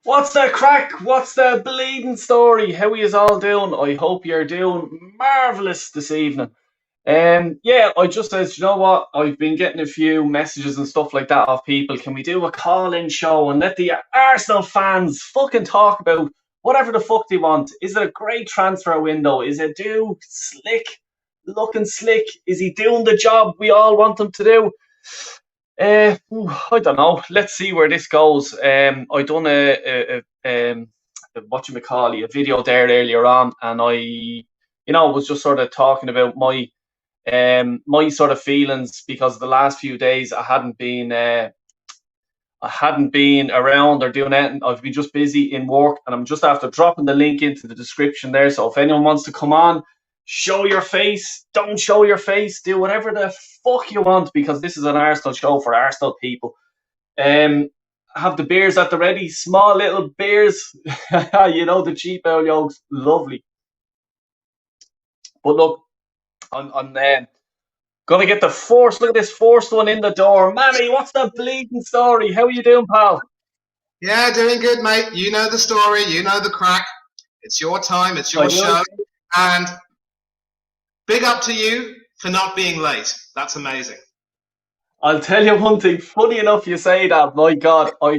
What's the crack? What's the bleeding story? How are you all doing? I hope you're doing marvellous this evening. Yeah, I just says, you know what? I've been getting a few messages and stuff like that of people. Can we do a call-in show and let the Arsenal fans fucking talk about whatever the fuck they want? Is it a great transfer window? Is it do slick, looking slick? Is he doing the job we all want him to do? I don't know. Let's see where this goes. I done what you may call it, a video there earlier on, and was just sort of talking about my sort of feelings because the last few days I hadn't been around or doing anything. I've been just busy in work, and I'm just after dropping the link into the description there. So if anyone wants to come on, show your face, don't show your face, do whatever the fuck you want because this is an Arsenal show for Arsenal people. Um, have the beers at the ready, small little beers, the cheap ale yolks, lovely. But look, I'm gonna get the first. Look at this first one in the door, Manny. What's the bleeding story? How are you doing, pal? Yeah, doing good, mate. You know the story, you know the crack. It's your time, it's your show. And big up to you for not being late. That's amazing. I'll tell you one thing. Funny enough, you say that. My God, I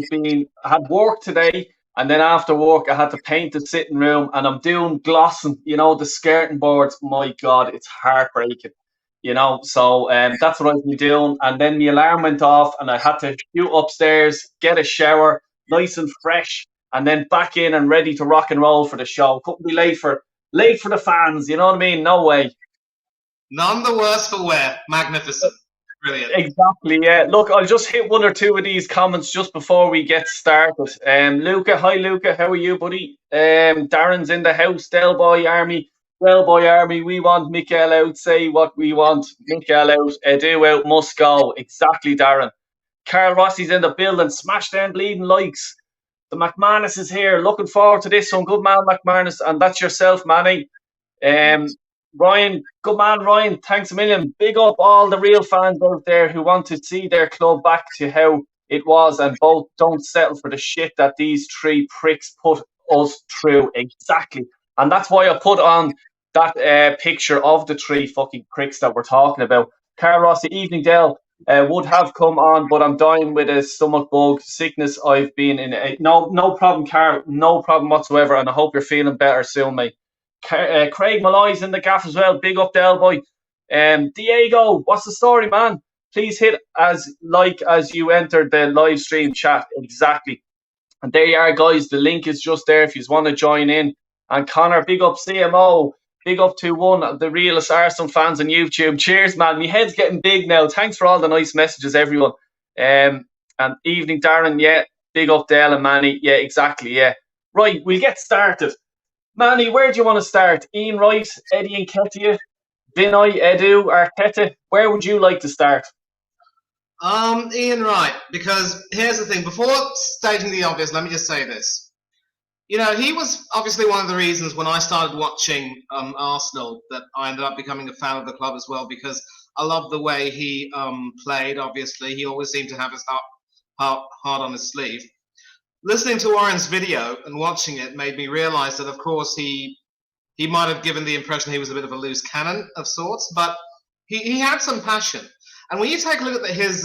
had work today, and then after work, I had to paint the sitting room, and I'm doing glossing. The skirting boards. My God, it's heartbreaking. So that's what I've been doing. And then the alarm went off, and I had to shoot upstairs, get a shower, nice and fresh, and then back in and ready to rock and roll for the show. Couldn't be late for the fans. You know what I mean? No way. None the worse for wear. Magnificent. Brilliant. Exactly, yeah. Look, I'll just hit one or two of these comments just before we get started. Luca, hi Luca, how are you, buddy? Darren's in the house, Del Boy Army. Del Boy Army, we want Mikel out. Say what we want. Mikel out. Edu out, must go. Exactly, Darren. Carl Rossi's in the building. Smash them bleeding likes. The McManus is here. Looking forward to this. Some good man, McManus. And that's yourself, Manny. Ryan, good man, Ryan. Thanks a million. Big up all the real fans out there who want to see their club back to how it was and both don't settle for the shit that these three pricks put us through. Exactly. And that's why I put on that picture of the three fucking pricks that we're talking about. Carl Rossi, evening Dell, would have come on, but I'm dying with a stomach bug sickness. I've been in no problem, Carl. No problem whatsoever. And I hope you're feeling better soon, mate. Craig Malloy's in the gaff as well. Big up Del Boy. Diego, what's the story, man? Please hit as you entered the live stream chat. Exactly. And there you are, guys. The link is just there if you want to join in. And Connor, big up CMO. Big up to one of the realest Arsenal fans on YouTube. Cheers, man. My head's getting big now. Thanks for all the nice messages, everyone. And evening, Darren. Yeah, big up Dale and Manny. Yeah, exactly. Yeah. Right, we'll get started. Manny, where do you want to start? Ian Wright, Eddie Nketiah, Vinay, Edu, Arteta. Where would you like to start? Ian Wright, because here's the thing. Before stating the obvious, let me just say this. He was obviously one of the reasons when I started watching Arsenal that I ended up becoming a fan of the club as well, because I love the way he played, obviously. He always seemed to have his heart on his sleeve. Listening to Warren's video and watching it made me realize that, of course, he might have given the impression he was a bit of a loose cannon of sorts, but he had some passion. And when you take a look at his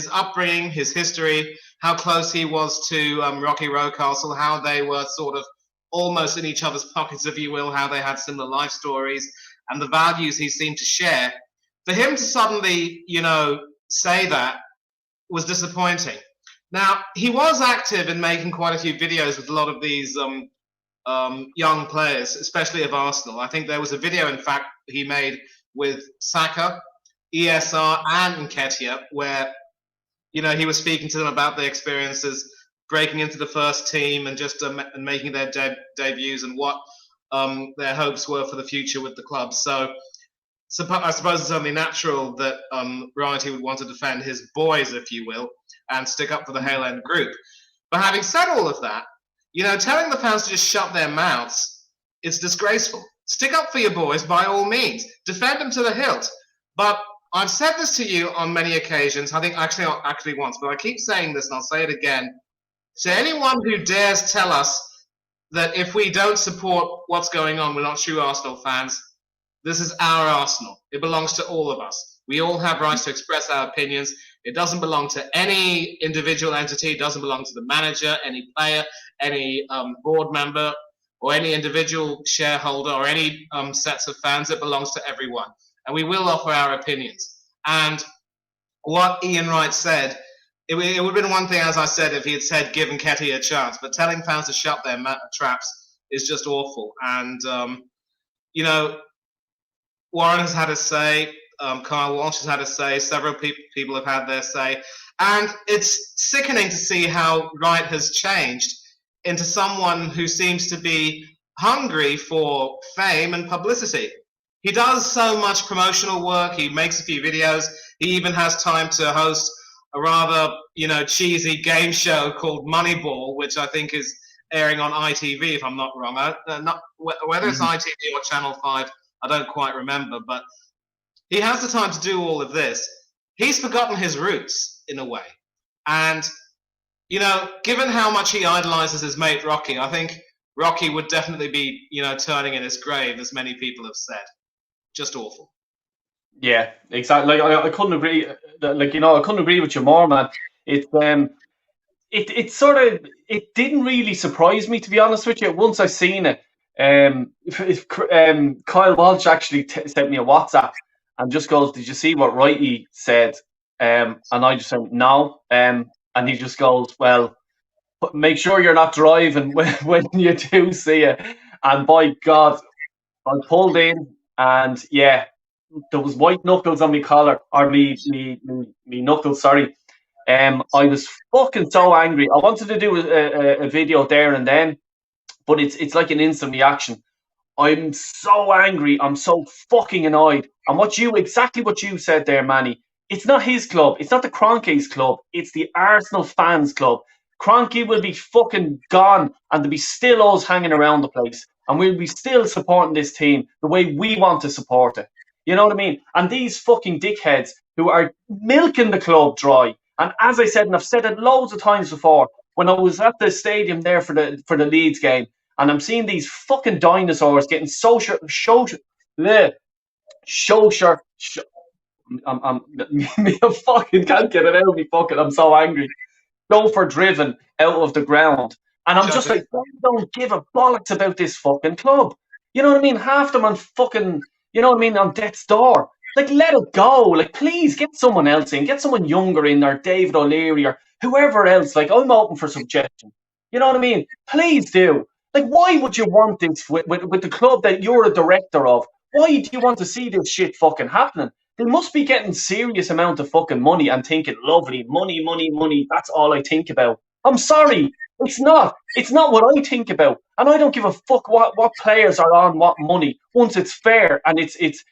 upbringing, his history, how close he was to Rocky Rocastle, how they were sort of almost in each other's pockets, if you will, how they had similar life stories, and the values he seemed to share, for him to suddenly, say that was disappointing. Now, he was active in making quite a few videos with a lot of these young players, especially of Arsenal. I think there was a video, in fact, he made with Saka, ESR, and Nketiah, where, he was speaking to them about their experiences breaking into the first team and just and making their debuts and what their hopes were for the future with the club. So I suppose it's only natural that Wrighty would want to defend his boys, if you will, and stick up for the Hale End group. But having said all of that, telling the fans to just shut their mouths is disgraceful. Stick up for your boys by all means. Defend them to the hilt. But I've said this to you on many occasions. I think actually once, but I keep saying this and I'll say it again. So anyone who dares tell us that if we don't support what's going on, we're not true Arsenal fans, this is our Arsenal. It belongs to all of us. We all have rights to express our opinions. It doesn't belong to any individual entity. It doesn't belong to the manager, any player, any board member, or any individual shareholder, or any sets of fans. It belongs to everyone. And we will offer our opinions. And what Ian Wright said, it would have been one thing, as I said, if he had said give Nketiah a chance. But telling fans to shut their traps is just awful. And, you know, Warren has had his say. Kyle Walsh has had his say. Several people have had their say. And it's sickening to see how Wright has changed into someone who seems to be hungry for fame and publicity. He does so much promotional work. He makes a few videos. He even has time to host a rather, cheesy game show called Moneyball, which I think is airing on ITV, if I'm not wrong. Whether it's ITV or Channel 5, I don't quite remember. But he has the time to do all of this. He's forgotten his roots, in a way. And, given how much he idolizes his mate Rocky, I think Rocky would definitely be, turning in his grave, as many people have said. Just awful. Yeah, exactly. Like I couldn't agree. I couldn't agree with you more, man. It didn't really surprise me, to be honest with you. Once I seen it, Kyle Walsh actually sent me a WhatsApp and just goes, "Did you see what Wrighty said?" And I just said no. And he just goes, "Well, make sure you're not driving when you do see it." And by God, I pulled in, and yeah, there was white knuckles on my collar, or me knuckles, sorry. I was fucking so angry. I wanted to do a video there and then, but it's like an instant reaction. I'm so angry. I'm so fucking annoyed. And exactly what you said there, Manny. It's not his club. It's not the Kroenkes club. It's the Arsenal fans club. Kroenke will be fucking gone, and there'll be still us hanging around the place, and we'll be still supporting this team the way we want to support it. You know what I mean? And these fucking dickheads who are milking the club dry. And as I said, and I've said it loads of times before, when I was at the stadium there for the Leeds game, and I'm seeing these fucking dinosaurs getting I fucking can't get it out of me. Fucking, I'm so angry. Chauffeur driven out of the ground, and I'm just like, don't give a bollocks about this fucking club. You know what I mean? Half them on fucking, on death's door. Like, let it go. Like, please get someone else in, get someone younger in, or David O'Leary, or whoever else. Like, I'm open for suggestion. You know what I mean? Please do. Like, why would you want this with the club that you're a director of? Why do you want to see this shit fucking happening? They must be getting serious amount of fucking money and thinking, lovely, money, money, money. That's all I think about. I'm sorry. It's not. It's not what I think about. And I don't give a fuck what players are on what money. Once it's fair and it's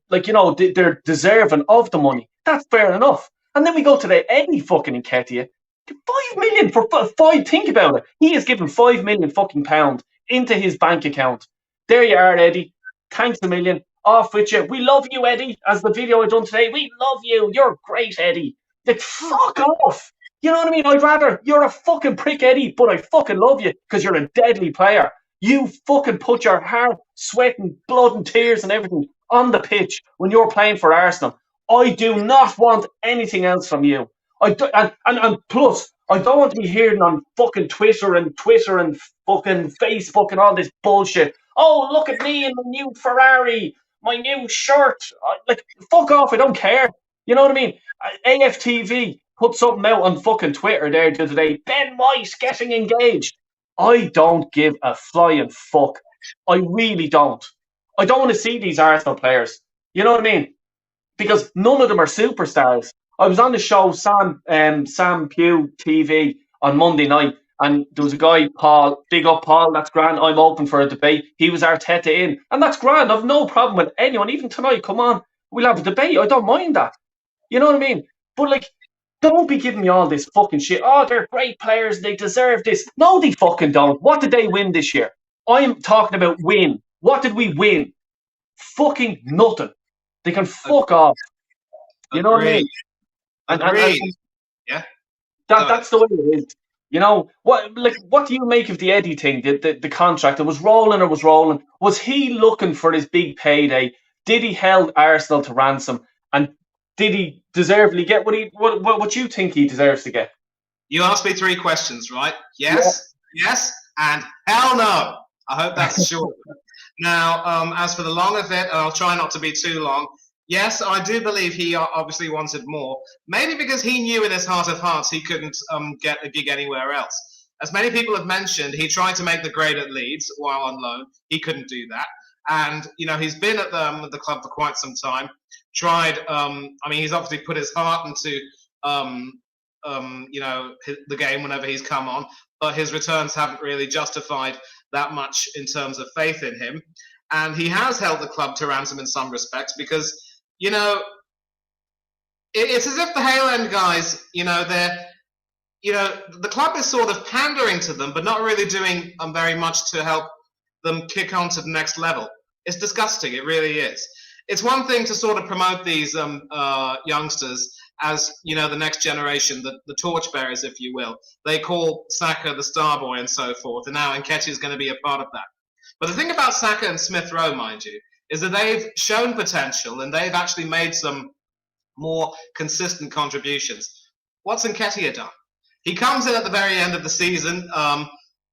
like, they're deserving of the money. That's fair enough. And then we go to the Eddie fucking Nketiah. 5 million for five. Think about it. He has given 5 million fucking pound into his bank account. There you are, Eddie. Thanks a million. Off with you. We love you, Eddie. As the video I done today, we love you. You're great, Eddie. Like, fuck off. You know what I mean? I'd rather you're a fucking prick, Eddie, but I fucking love you because you're a deadly player. You fucking put your heart, sweat, and blood and tears and everything on the pitch when you're playing for Arsenal. I do not want anything else from you. And plus, I don't want to be hearing on fucking Twitter and fucking Facebook and all this bullshit. Oh, look at me in my new Ferrari, my new shirt. Like, fuck off, I don't care. You know what I mean? AFTV put something out on fucking Twitter there the other day. Ben White getting engaged. I don't give a flying fuck. I really don't. I don't want to see these Arsenal players. You know what I mean? Because none of them are superstars. I was on the show Sam Pugh TV on Monday night, and there was a guy, Paul, big up Paul, that's grand, I'm open for a debate. He was Arteta in, and that's grand. I've no problem with anyone, even tonight, come on, we'll have a debate. I don't mind that. You know what I mean? But, like, don't be giving me all this fucking shit. Oh, they're great players, they deserve this. No, they fucking don't. What did they win this year? I'm talking about win. What did we win? Fucking nothing. They can fuck off. You know what I mean? And yeah, that's the way it is. You know what do you make of the Eddie thing? The contract, it was rolling or was rolling. Was he looking for his big payday? Did he held Arsenal to ransom? And did he deservedly get what you think he deserves to get? You asked me 3 questions, right? Yeah. Yes, and hell no. I hope that's short. Now, as for the long of it, and I'll try not to be too long. Yes, I do believe he obviously wanted more. Maybe because he knew in his heart of hearts he couldn't get a gig anywhere else. As many people have mentioned, he tried to make the grade at Leeds while on loan. He couldn't do that. And, he's been at the club for quite some time. Tried, he's obviously put his heart into, the game whenever he's come on. But his returns haven't really justified that much in terms of faith in him. And he has held the club to ransom in some respects because, it's as if the Hale End guys, the club is sort of pandering to them, but not really doing very much to help them kick on to the next level. It's disgusting. It really is. It's one thing to sort of promote these youngsters as, the next generation, the torchbearers, if you will. They call Saka the star boy and so forth, and now Nketiah is going to be a part of that. But the thing about Saka and Smith Rowe, mind you, is that they've shown potential and they've actually made some more consistent contributions. What's Nketiah done? He comes in at the very end of the season,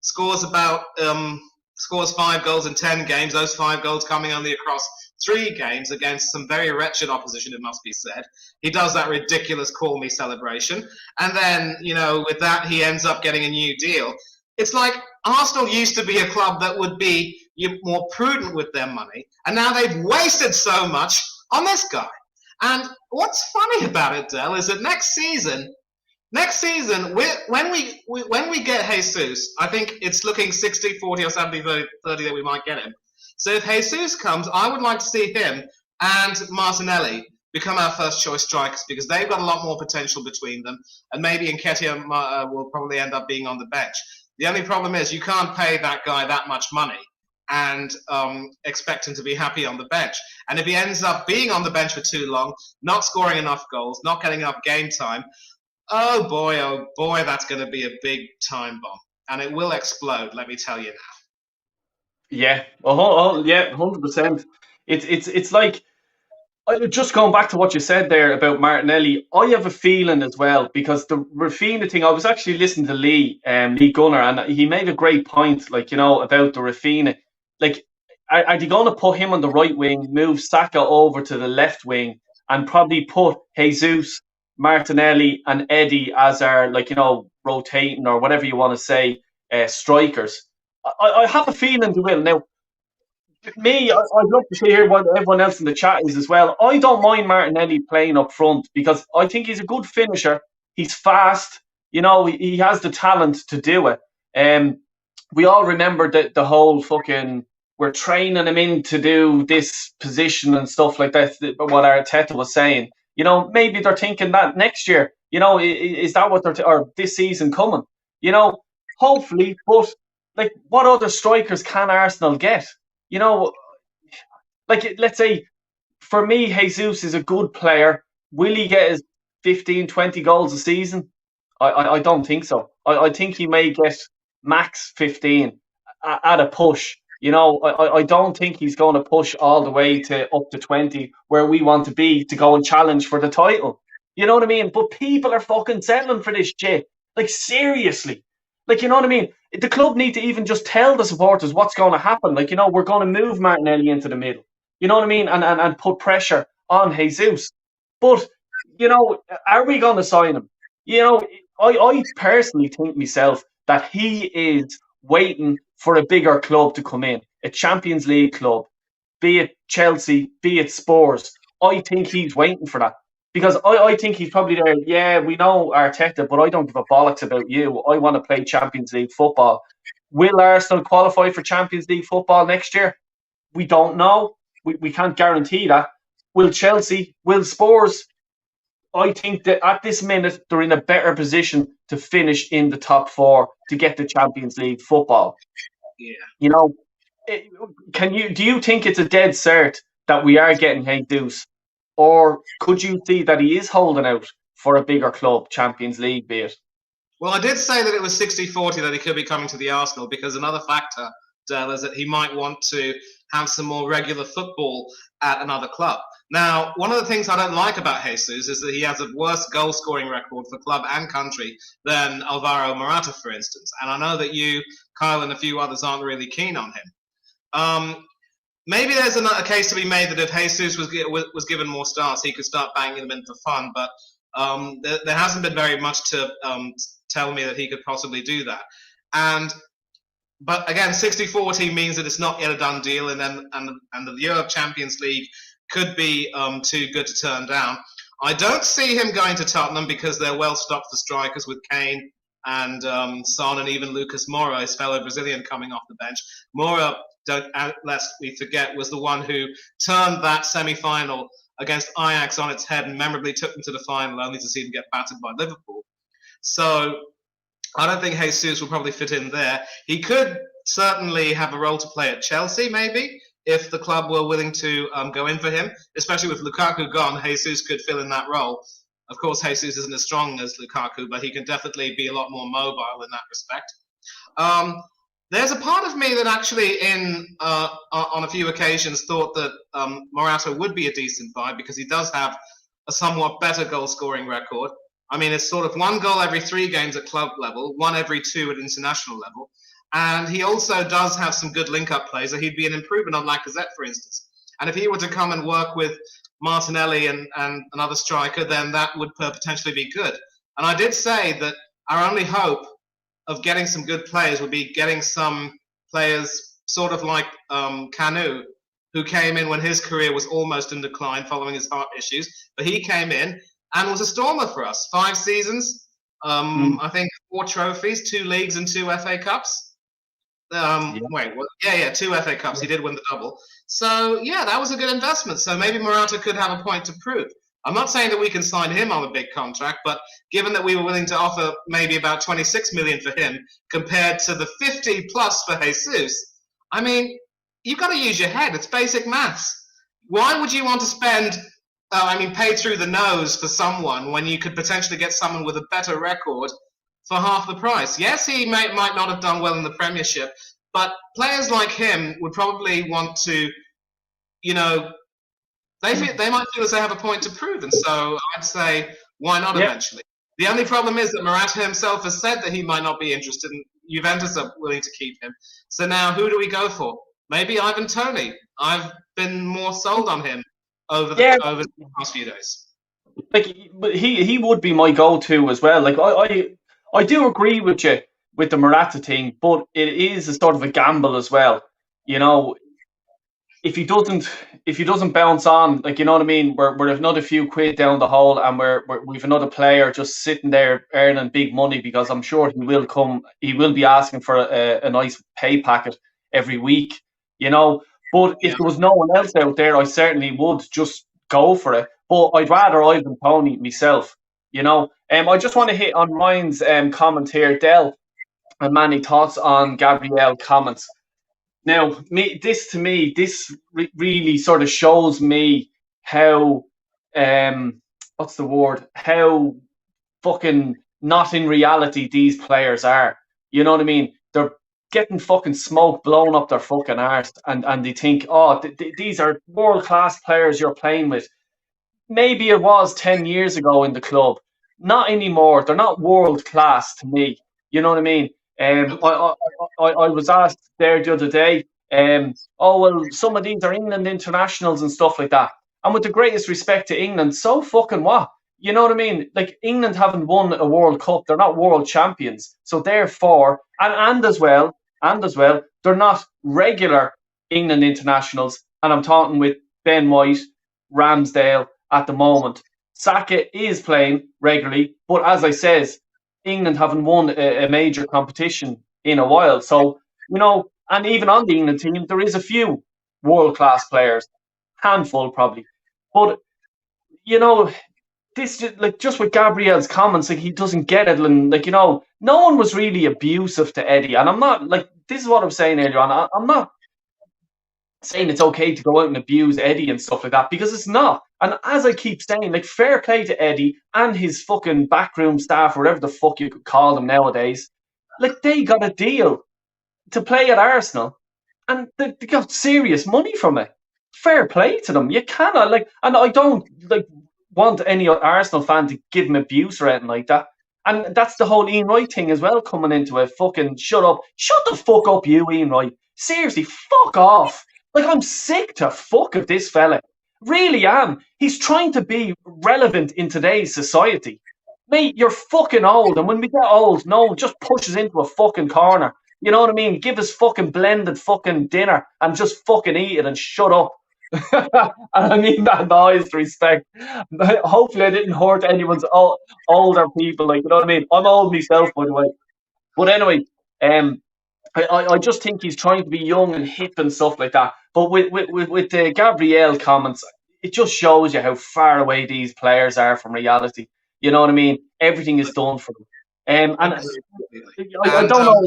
scores 5 goals in 10 games, those 5 goals coming only across 3 games against some very wretched opposition, it must be said. He does that ridiculous call me celebration. And then, with that, he ends up getting a new deal. It's like Arsenal used to be a club that would be more prudent with their money, and now they've wasted so much on this guy. And what's funny about it, Del, is that next season, when we get Jesus, I think it's looking 60-40 or 70-30 that we might get him. So if Jesus comes, I would like to see him and Martinelli become our first choice strikers because they've got a lot more potential between them, and maybe Nketiah will probably end up being on the bench. The only problem is you can't pay that guy that much money and expect him to be happy on the bench. And if he ends up being on the bench for too long, not scoring enough goals, not getting enough game time, oh boy, that's going to be a big time bomb. And it will explode, let me tell you now. Yeah, 100%. It's like, just going back to what you said there about Martinelli, I have a feeling as well, because the Raphinha thing, I was actually listening to Lee Gunner, and he made a great point, about the Raphinha. Like, are they going to put him on the right wing, move Saka over to the left wing, and probably put Jesus, Martinelli, and Eddie as our, rotating or whatever you want to say, strikers? I have a feeling they will. Now, I'd love to hear what everyone else in the chat is as well. I don't mind Martinelli playing up front because I think he's a good finisher. He's fast. He has the talent to do it. We all remember the whole fucking, we're training him in to do this position and stuff like that, what Arteta was saying. Maybe they're thinking that next year, is that what or this season coming? Hopefully, but what other strikers can Arsenal get? Let's say, for me, Jesus is a good player. Will he get his 15, 20 goals a season? I don't think so. I think he may get max 15 at a push. I don't think he's going to push all the way to up to 20 where we want to be to go and challenge for the title. You know what I mean? But people are fucking settling for this shit. Seriously. You know what I mean? The club need to even just tell the supporters what's going to happen. We're going to move Martinelli into the middle. You know what I mean? And put pressure on Jesus. But, are we going to sign him? I personally think myself that he is waiting for a bigger club to come in, a Champions League club, be it Chelsea, be it Spurs. I think he's waiting for that. Because I think he's probably there, yeah, we know Arteta, but I don't give a bollocks about you. I want to play Champions League football. Will Arsenal qualify for Champions League football next year? We don't know. We can't guarantee that. Will Chelsea? Will Spurs? I think that at this minute, they're in a better position to finish in the top 4 to get the Champions League football. Yeah. Do you think it's a dead cert that we are getting Jesus? Or could you see that he is holding out for a bigger club, Champions League, be it? Well, I did say that it was 60-40 that he could be coming to the Arsenal, because another factor, Dale, is that he might want to have some more regular football at another club. Now, one of the things I don't like about Jesus is that he has a worse goal-scoring record for club and country than Alvaro Morata, for instance. And I know that you, Kyle, and a few others aren't really keen on him. Maybe there's a case to be made that if Jesus was given more starts, he could start banging them in for fun. But there hasn't been very much to tell me that he could possibly do that. But again, 60-40 means that it's not yet a done deal, and the Europe Champions League could be too good to turn down. I don't see him going to Tottenham because they're well stocked for strikers with Kane and Son, and even Lucas Moura, his fellow Brazilian, coming off the bench. Moura, lest we forget, was the one who turned that semi-final against Ajax on its head and memorably took them to the final, only to see them get battered by Liverpool. So I don't think Jesus will probably fit in there. He could certainly have a role to play at Chelsea, maybe, if the club were willing to go in for him. Especially with Lukaku gone, Jesus could fill in that role. Of course, Jesus isn't as strong as Lukaku, but he can definitely be a lot more mobile in that respect. There's a part of me that actually, on a few occasions, thought that Morata would be a decent buy, because he does have a somewhat better goal-scoring record. I mean, it's sort of 1 goal every 3 games at club level, 1 every 2 at international level. And he also does have some good link-up plays, so he'd be an improvement on Lacazette, for instance. And if he were to come and work with Martinelli and another striker, then that would potentially be good. And I did say that our only hope of getting some good players would be getting some players sort of like Kanu, who came in when his career was almost in decline following his heart issues. But he came in and was a stormer for us. 5 seasons, I think 4 trophies, 2 leagues and 2 FA Cups. Yeah, 2 FA Cups. He did win the double. So, yeah, that was a good investment. So maybe Morata could have a point to prove. I'm not saying that we can sign him on a big contract, but given that we were willing to offer maybe about 26 million for him compared to the 50 plus for Jesus, I mean, you've got to use your head. It's basic maths. Why would you want to spend, pay through the nose for someone when you could potentially get someone with a better record for half the price? Yes, he might not have done well in the Premiership, but players like him would probably want to, they might feel as they have a point to prove, and so I'd say, why not eventually? The only problem is that Morata himself has said that he might not be interested, and Juventus are willing to keep him. So now, who do we go for? Maybe Ivan Toney. I've been more sold on him over the past few days. But he would be my go-to as well. Like I do agree with you with the Morata thing, but it is a sort of a gamble as well. If he doesn't bounce on, like, you know what I mean, we're another few quid down the hole, and we've another player just sitting there earning big money, because I'm sure he will be asking for a nice pay packet every week, But if there was no one else out there, I certainly would just go for it. But I'd rather Ivan Toney myself, I just want to hit on Ryan's comment here, Del, and Manny, thoughts on Gabriel comments. Now, this really sort of shows me how, how fucking not in reality these players are. You know what I mean? They're getting fucking smoke blown up their fucking arse, and they think, these are world-class players you're playing with. Maybe it was 10 years ago in the club. Not anymore. They're not world-class to me. You know what I mean? I was asked there the other day, some of these are England internationals and stuff like that. And with the greatest respect to England, so fucking what? You know what I mean? Like, England haven't won a World Cup. They're not world champions. So therefore, and as well, they're not regular England internationals. And I'm talking with Ben White, Ramsdale at the moment. Saka is playing regularly, but as I says, England haven't won a major competition in a while. So, and even on the England team, there is a few world-class players, handful probably. But, this just with Gabriel's comments, like, he doesn't get it. And, no one was really abusive to Eddie. And I'm not, this is what I was saying earlier on. I'm not saying it's okay to go out and abuse Eddie and stuff like that, because it's not. And as I keep saying, like, fair play to Eddie and his fucking backroom staff, whatever the fuck you could call them nowadays. Like, they got a deal to play at Arsenal, and they got serious money from it. Fair play to them. You cannot, like, and I don't like want any Arsenal fan to give him abuse or anything like that. And that's the whole Ian Wright thing as well coming into it. Fucking shut up. Shut the fuck up, you, Ian Wright. Seriously, fuck off. Like, I'm sick to fuck of this fella. Really am. He's trying to be relevant in today's society. Mate, you're fucking old, and when we get old, no one just pushes into a fucking corner. You know what I mean? Give us fucking blended fucking dinner and just fucking eat it and shut up. And I mean that in the highest respect. Hopefully, I didn't hurt anyone's older people. Like, you know what I mean? I'm old myself, by the way. But anyway, I just think he's trying to be young and hip and stuff like that. But with the Gabriel comments, it just shows you how far away these players are from reality. You know what I mean? Everything is done for them. And I don't know.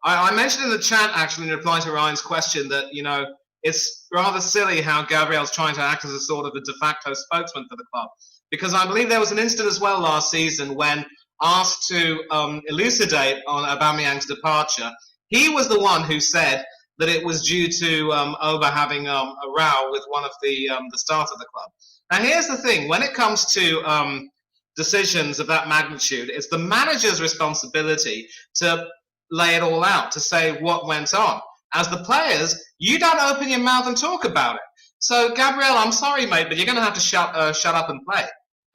I mentioned in the chat, actually, in reply to Ryan's question, that, you know, it's rather silly how Gabriel's trying to act as a sort of a de facto spokesman for the club. Because I believe there was an incident as well last season when, asked to elucidate on Aubameyang's departure, he was the one who said that it was due to Oba having a row with one of the staff of the club. Now, here's the thing. When it comes to decisions of that magnitude, it's the manager's responsibility to lay it all out, to say what went on. As the players, you don't open your mouth and talk about it. So, Gabriel, I'm sorry, mate, but you're going to have to shut up and play.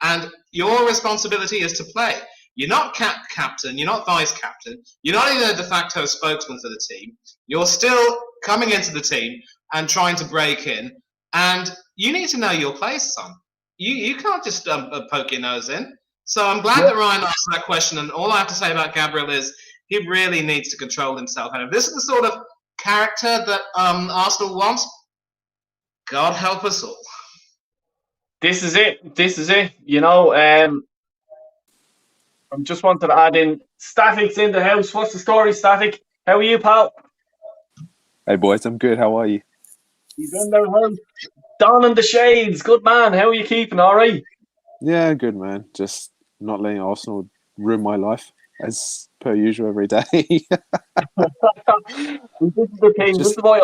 And your responsibility is to play. You're not captain, you're not vice-captain, you're not even a de facto spokesman for the team. You're still coming into the team and trying to break in, and you need to know your place, son. You can't just poke your nose in. So I'm glad that Ryan asked that question, and all I have to say about Gabriel is he really needs to control himself. And if this is the sort of character that Arsenal wants, God help us all. This is it. You know, I just wanted to add in, Static's in the house. What's the story, Static? How are you, pal? Hey, boys, I'm good. How are you? He's in there, man. Don in the shades. Good man. How are you keeping? All right? Yeah, good, man. Just not letting Arsenal ruin my life, as per usual every day. This is the thing. This is why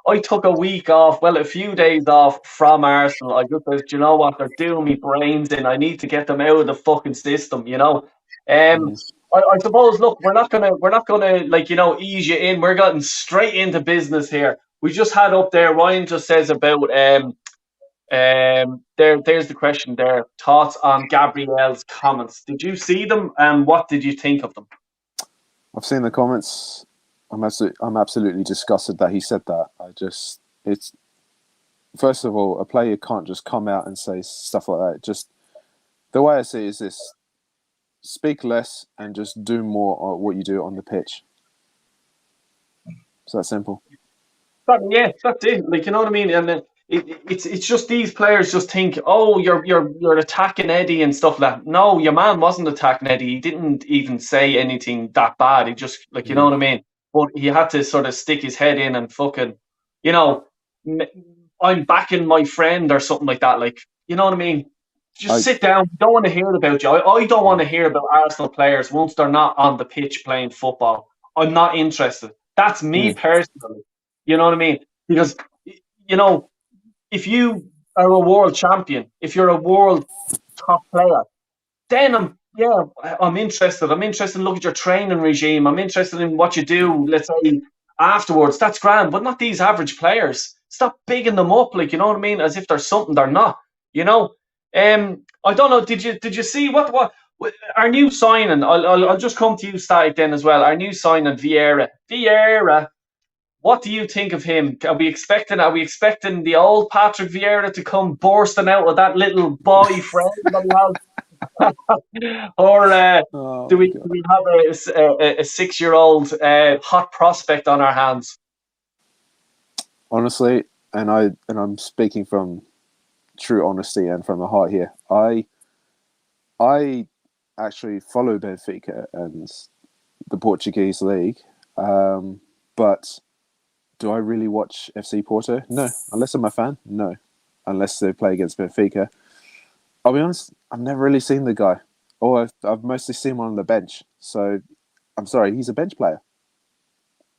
I took a week off, well, a few days off from Arsenal. I just said, you know what, they're doing me brains in. I need to get them out of the fucking system, you know. I suppose, look, we're not gonna like, you know, ease you in. We're getting straight into business here. We just had up there, Ryan just says about there's the question there. Thoughts on Gabriel's comments. Did you see them, and what did you think of them? I've seen the comments. I'm absolutely disgusted that he said that. It's first of all, a player can't just come out and say stuff like that. Just the way I see it is this: speak less and just do more of what you do on the pitch. It's that simple. Yeah, that's it. Like, you know what I mean? And it's just these players just think, oh, you're attacking Eddie and stuff like that. No, your man wasn't attacking Eddie. He didn't even say anything that bad. He just, like, you know what I mean? But he had to sort of stick his head in and fucking, you know, I'm backing my friend or something like that. Like, you know what I mean? Just sit down. Don't want to hear about you. I don't want to hear about Arsenal players once they're not on the pitch playing football. I'm not interested. That's me personally. You know what I mean? Because, you know, if you are a world champion, if you're a world top player, then I'm interested. I'm interested in looking at your training regime. I'm interested in what you do, let's say, afterwards. That's grand, but not these average players. Stop bigging them up, like, you know what I mean, as if there's something they're not. You know, I don't know. Did you see what our new signing? I'll just come to you, Static, then as well. Our new signing, Vieira. What do you think of him? Are we expecting the old Patrick Vieira to come bursting out of that little boy friend that he has? Or do we have a 6-year-old hot prospect on our hands? Honestly, and I'm speaking from true honesty and from the heart here. I actually follow Benfica and the Portuguese league, but do I really watch FC Porto? No. Unless I'm a fan? No. Unless they play against Benfica. I'll be honest, I've never really seen the guy. Or I've mostly seen him on the bench. So, I'm sorry, he's a bench player.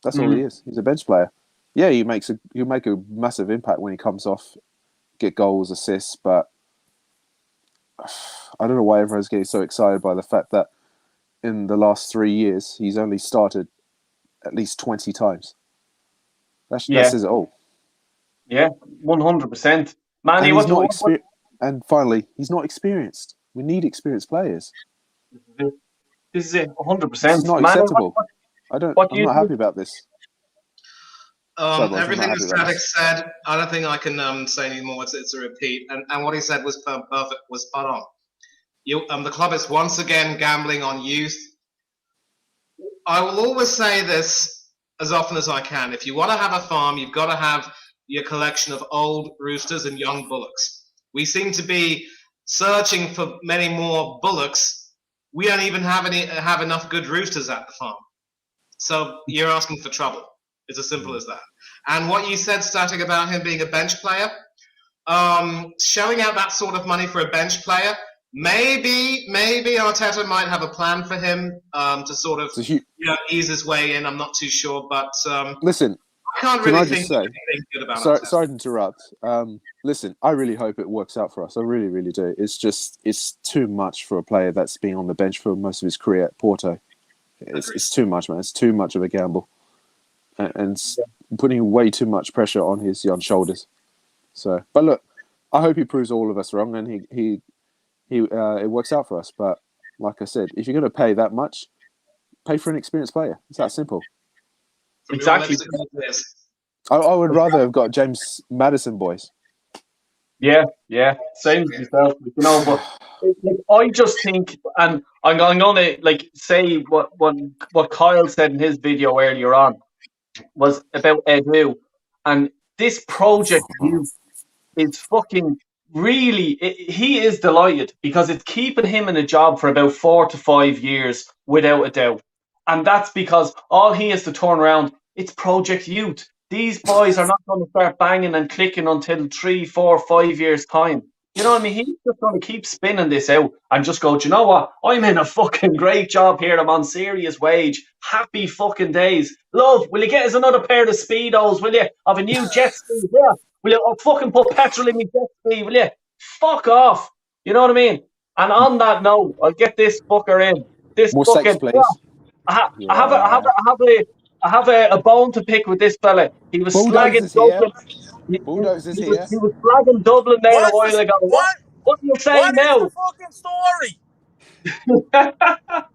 That's all he is. He's a bench player. Yeah, he'll make a massive impact when he comes off, get goals, assists, but I don't know why everyone's getting so excited by the fact that in the last 3 years, he's only started at least 20 times. That says it all. Yeah, 100%. Manny, and finally, he's not experienced. We need experienced players. This is it, 100%. It's not acceptable. I'm not happy about this. Everything that Static said, I don't think I can say anymore. It's a repeat. And what he said was perfect, was spot on. The club is once again gambling on youth. I will always say this as often as I can. If you want to have a farm, you've got to have your collection of old roosters and young bullocks. We seem to be searching for many more bullocks. We don't even have enough good roosters at the farm. So you're asking for trouble. It's as simple as that. And what you said, Static, about him being a bench player, showing out that sort of money for a bench player, maybe Arteta might have a plan for him to sort of ease his way in. I'm not too sure, but listen, I can't really think anything good about Arteta. Sorry to interrupt. Listen, I really hope it works out for us. I really, really do. It's too much for a player that's been on the bench for most of his career at Porto. It's too much, man. It's too much of a gamble, and putting way too much pressure on his young shoulders. So, but look, I hope he proves all of us wrong, and he it works out for us. But like I said, if you're going to pay that much, pay for an experienced player. It's that simple. Exactly. I would rather have got James Maddison, boys. Yeah, same as yourself. But I just think, and I'm gonna say what Kyle said in his video earlier on was about Edu, and this project is fucking really. He is delighted because it's keeping him in a job for about 4 to 5 years without a doubt, and that's because all he has to turn around. It's Project Youth. These boys are not going to start banging and clicking until 3, 4, 5 years time. You know what I mean? He's just going to keep spinning this out and just go, do you know what? I'm in a fucking great job here. I'm on serious wage. Happy fucking days. Love, will you get us another pair of Speedos, will you? Of a new jet ski? Yeah. Will you fucking put petrol in my jet ski, will you? Fuck off. You know what I mean? And on that note, I'll get this fucker in. This more fucking, sex, please. I have a bone to pick with this fella. He was slagging Dublin. Bulldozers here. He was slagging Dublin there a while ago. What are you saying now? What is the fucking story?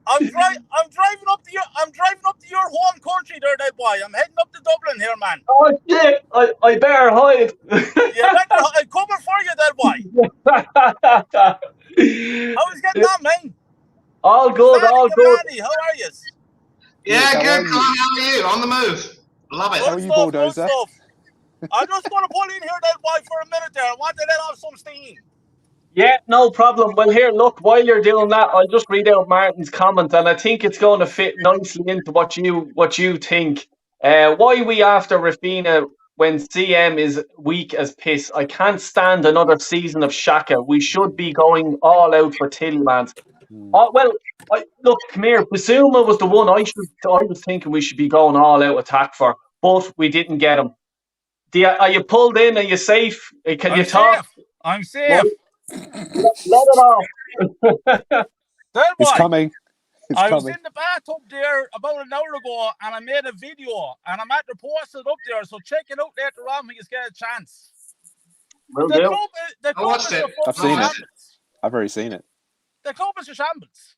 I'm driving up to your home country there, that boy. I'm heading up to Dublin here, man. Oh shit! I better hide. I'm coming for you, that boy. How is getting on, man? All good, all good. Manny, how are you? Yeah, good. How are you? On the move. Love it. How are you, Bulldozer? I'm just going to pull in here, that boy, for a minute there. I want to let off some steam. Yeah, no problem. Well, here, look, while you're doing that, I'll just read out Martin's comment, and I think it's going to fit nicely into what you think. Why we after Rafinha when CM is weak as piss? I can't stand another season of Xhaka. We should be going all out for Tielemans. Look, come here. Bissouma was the one I was thinking we should be going all out attack for, but we didn't get him. Are you pulled in? Are you safe? Can you talk? I'm safe. Let it off. It's coming. I was in the bathtub there about an hour ago, and I made a video, and I'm at the post it up there. So check it out later on when you get a chance. Will do. I've seen it. I've already seen it. The club is a shambles.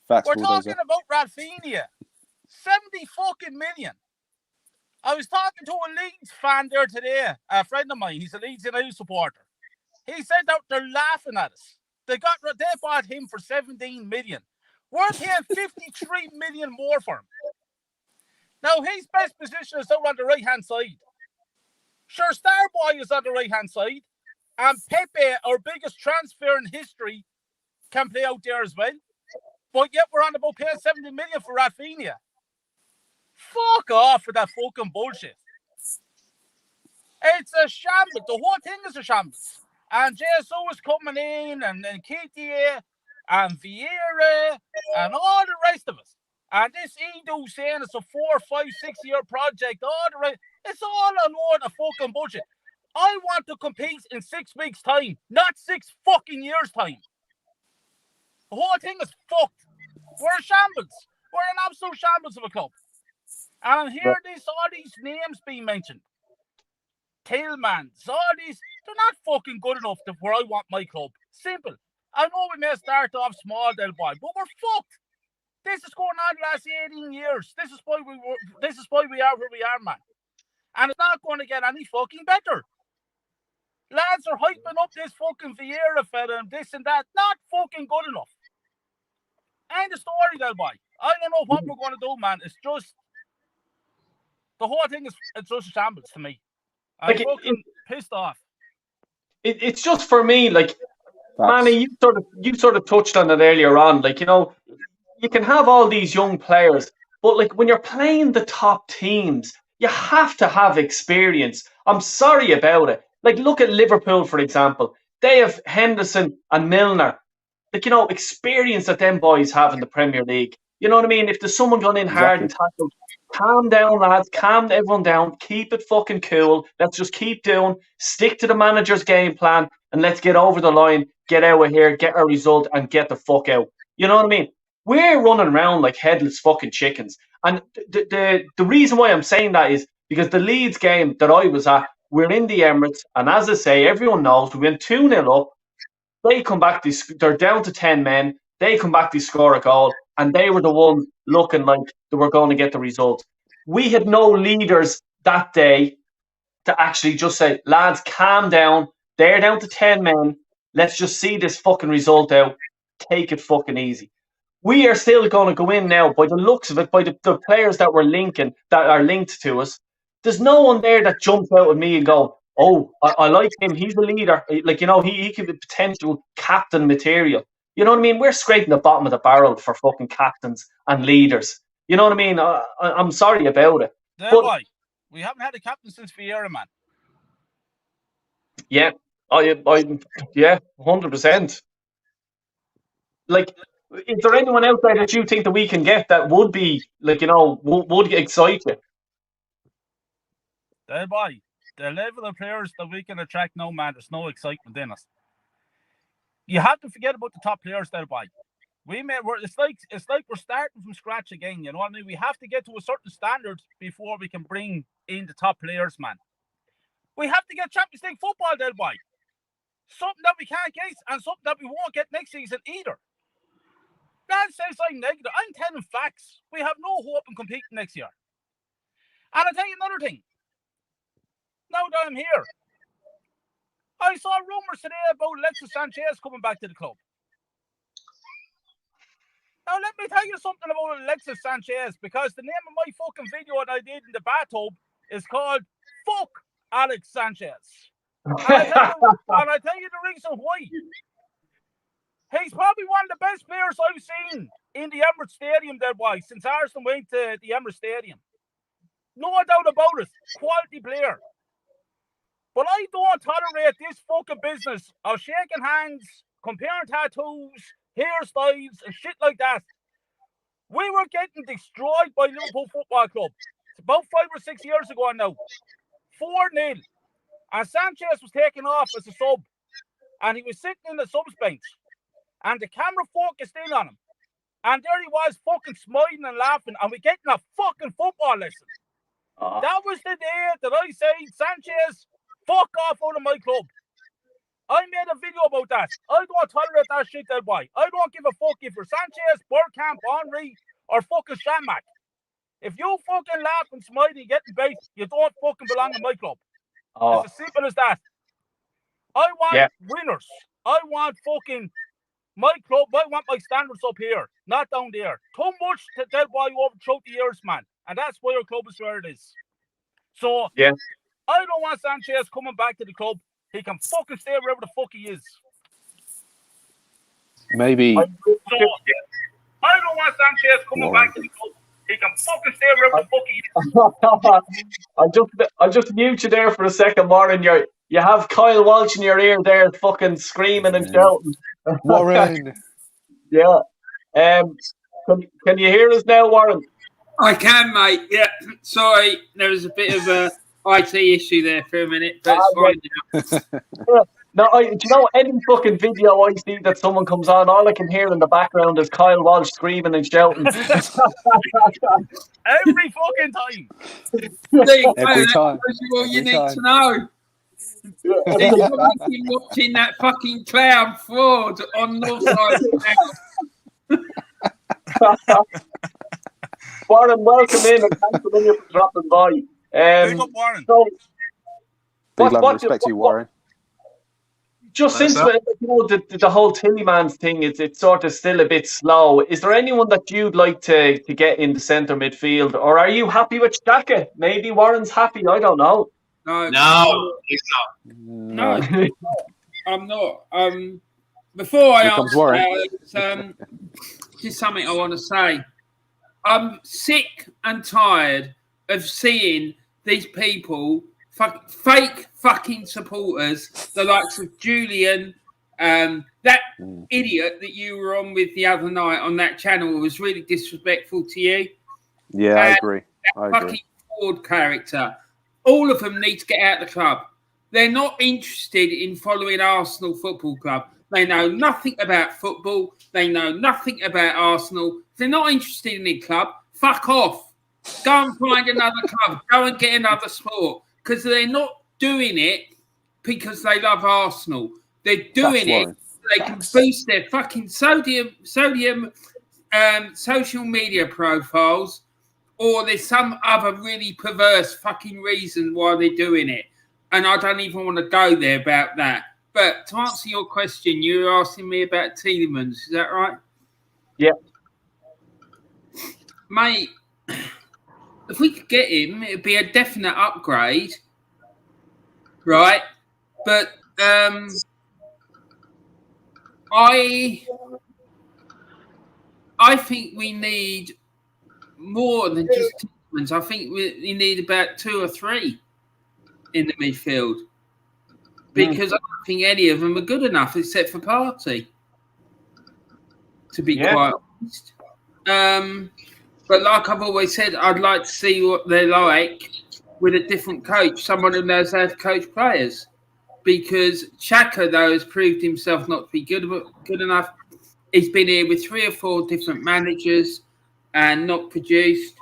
Facts, We're talking about Rafinha. 70 fucking million. I was talking to a Leeds fan there today, a friend of mine. He's a Leeds United supporter. He said that they're laughing at us. They bought him for 17 million. We're paying 53 million more for him. Now, his best position is out on the right-hand side. Sure, Starboy is on the right-hand side. And Pepe, our biggest transfer in history, can play out there as well. But yet we're on about paying 70 million for Rafinha. Fuck off with that fucking bullshit. It's a shambles. The whole thing is a shambles. And JSO is coming in, and then KTA, and Vieira, and all the rest of us. And this Edu saying it's a 4, 5, 6 year project. All the rest, it's all a load of fucking bullshit. I want to compete in 6 weeks' time, not 6 fucking years' time. The whole thing is fucked. We're a shambles. We're an absolute shambles of a club. And I'm hearing all these names being mentioned. Tillmans, all these, they're not fucking good enough to where I want my club. Simple. I know we may start off small, Del Boy, but we're fucked. This is going on the last 18 years. This is why we are where we are, man. And it's not going to get any fucking better. Lads are hyping up this fucking Vieira fella and this and that. Not fucking good enough. End of story, Del Boy. I don't know what we're going to do, man. It's just the whole thing is it's just a shambles to me. I'm fucking pissed off. It's just for me, like, Manny, you sort of touched on it earlier on. Like, you know, you can have all these young players, but like when you're playing the top teams, you have to have experience. I'm sorry about it. Like, look at Liverpool, for example. They have Henderson and Milner. Like, you know, experience that them boys have in the Premier League. You know what I mean? If there's someone going in hard and tackled, calm down, lads. Calm everyone down. Keep it fucking cool. Let's just keep doing. Stick to the manager's game plan, and let's get over the line, get out of here, get a result, and get the fuck out. You know what I mean? We're running around like headless fucking chickens. And the reason why I'm saying that is because the Leeds game that I was at, we're in the Emirates, and as I say, everyone knows we went 2-0 up. They come back, they're down to 10 men. They come back, they score a goal, and they were the ones looking like they were going to get the result. We had no leaders that day to actually just say, lads, calm down. They're down to 10 men. Let's just see this fucking result out. Take it fucking easy. We are still going to go in now, by the looks of it, by the players that are linked to us. There's no one there that jumps out at me and go, oh, I like him. He's a leader. Like, you know, he could be potential captain material. You know what I mean? We're scraping the bottom of the barrel for fucking captains and leaders. You know what I mean? I'm sorry about it. Boy, we haven't had a captain since Vieira, man. Yeah, yeah, 100%. Like, is there anyone out there that you think that we can get that would be, like, you know, would excite you? Boy, the level of players that we can attract, no, man, there's no excitement in us. You have to forget about the top players, boy. It's like we're starting from scratch again. You know what I mean? We have to get to a certain standard before we can bring in the top players, man. We have to get Champions League football, boy. Something that we can't get and something that we won't get next season either. That says I'm negative. I'm telling facts. We have no hope in competing next year. And I'll tell you another thing. Now that I'm here, I saw rumours today about Alexis Sanchez coming back to the club. Now, let me tell you something about Alexis Sanchez, because the name of my fucking video that I did in the bathtub is called Fuck Alex Sanchez. And I tell you the reason why. He's probably one of the best players I've seen in the Emirates Stadium, boy, since Arsenal went to the Emirates Stadium. No doubt about it. Quality player. But I don't tolerate this fucking business of shaking hands, comparing tattoos, hairstyles, and shit like that. We were getting destroyed by Liverpool Football Club. It's about 5 or 6 years ago now. 4-0. And Sanchez was taken off as a sub. And he was sitting in the subs bench. And the camera focused in on him. And there he was fucking smiling and laughing. And we're getting a fucking football lesson. That was the day that I said, Sanchez, fuck off out of my club. I made a video about that. I don't tolerate that shit, boy. I don't give a fuck if you're Sanchez, Bergkamp, Henry, or fucking Shamak. If you fucking laugh and smile and get in bait, you don't fucking belong in my club. It's as simple as that. I want winners. I want fucking my club. I want my standards up here, not down there. Too much to tell boy over throughout the years, man. And that's why your club is where it is. So, I don't want Sanchez coming back to the club. He can fucking stay wherever the fuck he is. Maybe. I don't want Sanchez coming back to the club. He can fucking still remember the fucking. I'll just mute you there for a second, Warren. You have Kyle Walsh in your ear there, fucking screaming and shouting. Warren. Yeah. Can you hear us now, Warren? I can, mate. Yeah. Sorry, there was a bit of a IT issue there for a minute, but it's fine now. No, do you know any fucking video I see that someone comes on, all I can hear in the background is Kyle Walsh screaming and shouting. Every fucking time. Every time. That's all you Every need time. to know. He's obviously watching that fucking clown fraud on Northside. Warren, welcome in and thanks a million for dropping by. Big up, Warren. So, Big love and respect to you, Warren. Just Thanks, since the whole Tillymans thing, it's sort of still a bit slow. Is there anyone that you'd like to get in the centre midfield, or are you happy with Xhaka? Maybe Warren's happy. I don't know. No, he's not. No, I'm not. Before I Here comes answer, Warren. Alex, just something I want to say. I'm sick and tired of seeing these people, fake fucking supporters, the likes of Julian, that idiot that you were on with the other night on that channel was really disrespectful to you. Yeah, I agree. Fucking Ford character. All of them need to get out of the club. They're not interested in following Arsenal Football Club. They know nothing about football. They know nothing about Arsenal. If they're not interested in the club, fuck off. Go and find another club. Go and get another sport. Because they're not doing it because they love Arsenal. They're doing it so they can boost their fucking sodium social media profiles, or there's some other really perverse fucking reason why they're doing it. And I don't even want to go there about that. But to answer your question, you were asking me about Tielemans. Is that right? Yeah. Mate, if we could get him, it'd be a definite upgrade. Right? But I think we need more than just Tielemans. I think we need about 2 or 3 in the midfield. Because I don't think any of them are good enough except for Partey, to be quite honest. But like I've always said, I'd like to see what they're like with a different coach, someone who knows how to coach players. Because Xhaka, though, has proved himself not to be good enough. He's been here with 3 or 4 different managers and not produced.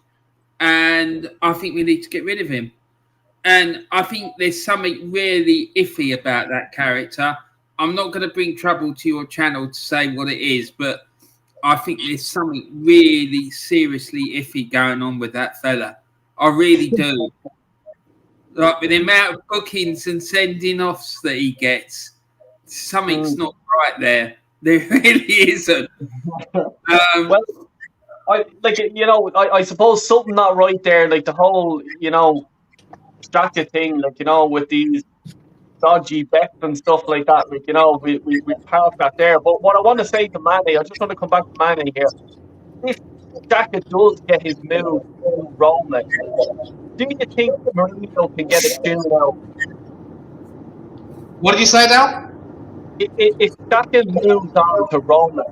And I think we need to get rid of him. And I think there's something really iffy about that character. I'm not going to bring trouble to your channel to say what it is, but I think there's something really seriously iffy going on with that fella. I really do. Like with the amount of bookings and sending offs that he gets, something's not right there. There really isn't. Well, I suppose something not right there, like the whole, Xhaka thing, with these dodgy bets and stuff like that, we park that there. But what I want to say to Mane, I just want to come back to Mane here. If Xhaka does get his move to Roma, do you think Mourinho can get it too now? What did you say, Dal? If Xhaka moves on to Roma,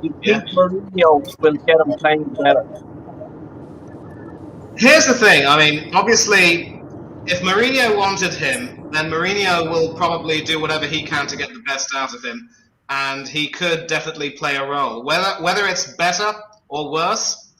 do you think Mourinho will get him playing better? Here's the thing. I mean, obviously, if Mourinho wanted him, then Mourinho will probably do whatever he can to get the best out of him, and he could definitely play a role. Whether it's better or worse,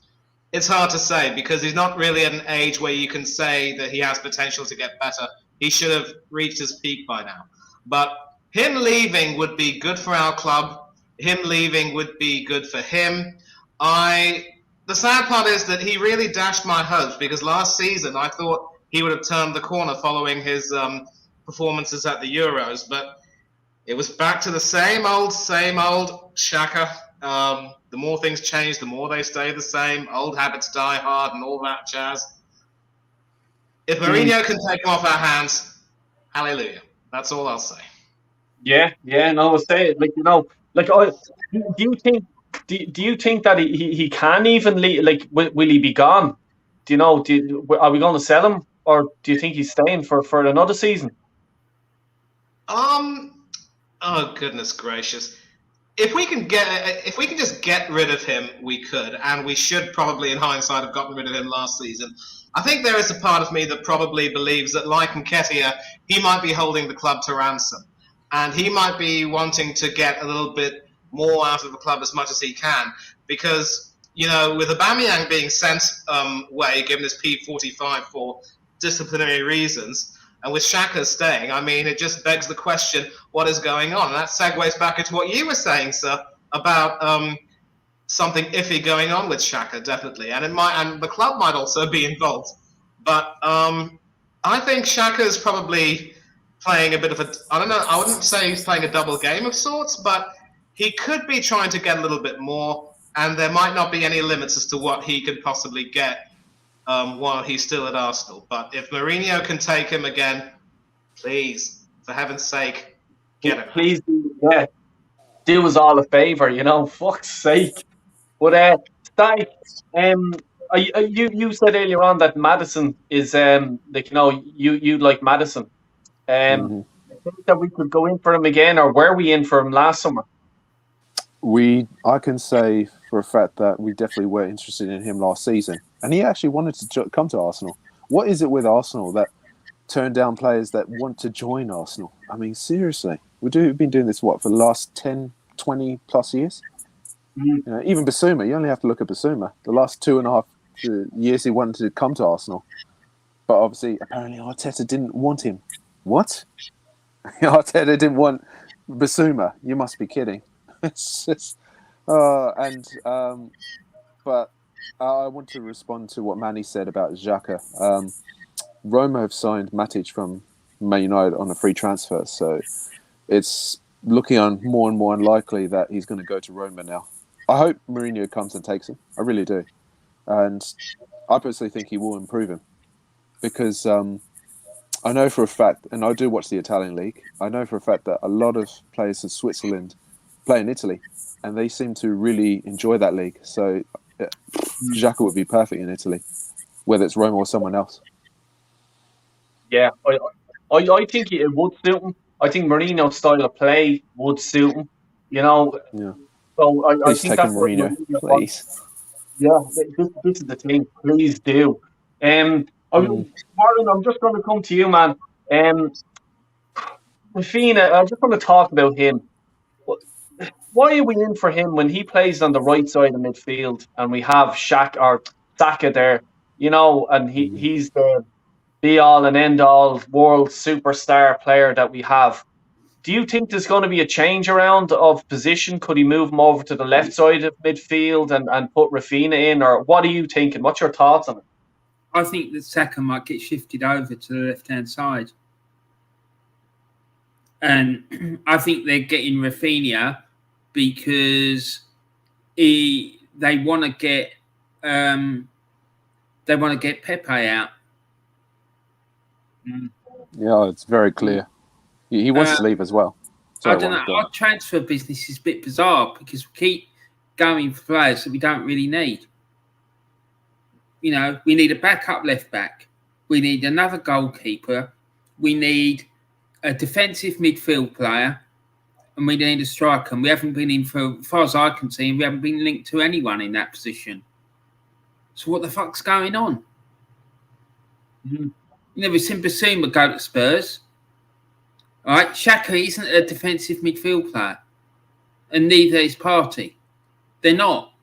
it's hard to say because he's not really at an age where you can say that he has potential to get better. He should have reached his peak by now. But him leaving would be good for our club. Him leaving would be good for him. The sad part is that he really dashed my hopes because last season I thought he would have turned the corner following his performances at the Euros, but it was back to the same old Xhaka. The more things change, the more they stay the same. Old habits die hard and all that jazz. If Mourinho can take him off our hands, hallelujah. That's all I'll say. Yeah, no, I say it. Do you think do you think that he can even leave? Like, will he be gone? Do you know? Are we going to sell him, or do you think he's staying for another season? Oh goodness gracious! If we can just get rid of him, we could, and we should probably, in hindsight, have gotten rid of him last season. I think there is a part of me that probably believes that, like Nketiah, he might be holding the club to ransom, and he might be wanting to get a little bit more out of the club as much as he can, because, you know, with Aubameyang being sent away, given his P45 for disciplinary reasons, and with Xhaka staying, I mean, it just begs the question, what is going on? And that segues back into what you were saying, sir, about something iffy going on with Xhaka, definitely. And the club might also be involved. But I think Xhaka is probably playing a bit of I don't know, I wouldn't say he's playing a double game of sorts, but he could be trying to get a little bit more, and there might not be any limits as to what he could possibly get while he's still at Arsenal. But if Mourinho can take him again, please, for heaven's sake, get him. Please, do us all a favour, you know, fuck's sake. But Static, you said earlier on that Maddison is like, you know, you like Maddison. I think that we could go in for him again, or were we in for him last summer? I can say for a fact that we definitely were interested in him last season, and he actually wanted to come to Arsenal. What is it with Arsenal that turn down players that want to join Arsenal? I mean, seriously, we've been doing this for the last 10, 20 plus years. You know, even Bissouma, you only have to look at Bissouma. The last 2.5 years he wanted to come to Arsenal, but obviously, apparently, Arteta didn't want him. What? Arteta didn't want Bissouma? You must be kidding. It's just, but I want to respond to what Manny said about Xhaka. Roma have signed Matic from Man United on a free transfer, so it's looking more and more unlikely that he's going to go to Roma now. I hope Mourinho comes and takes him. I really do, and I personally think he will improve him, because I know for a fact, and I do watch the Italian league, I know for a fact that a lot of players in Switzerland play in Italy, and they seem to really enjoy that league. So Xhaka would be perfect in Italy, whether it's Roma or someone else. Yeah, I think it would suit him. I think Mourinho's style of play would suit him. You know, so I think that's Mourinho, please. Yeah, this is the thing. Please do. Marlon, I'm just going to come to you, man. Raphinha, I just want to talk about him. Why are we in for him when he plays on the right side of midfield and we have Saka there, you know, and he's the be-all and end-all world superstar player that we have? Do you think there's going to be a change around of position? Could he move him over to the left side of midfield and put Raphinha in? Or what are you thinking? What's your thoughts on it? I think that Saka might get shifted over to the left-hand side. And I think they're getting Raphinha because they want to get Pepe out. Yeah, it's very clear. He wants to leave as well. I don't know. Our transfer business is a bit bizarre because we keep going for players that we don't really need. You know, we need a backup left back. We need another goalkeeper. We need a defensive midfield player. And we need a striker. And we haven't been in, for as far as I can see, we haven't been linked to anyone in that position. So what the fuck's going on? You know, we've seen Bissouma go to Spurs. All right, Xhaka isn't a defensive midfield player. And neither is Partey. They're not.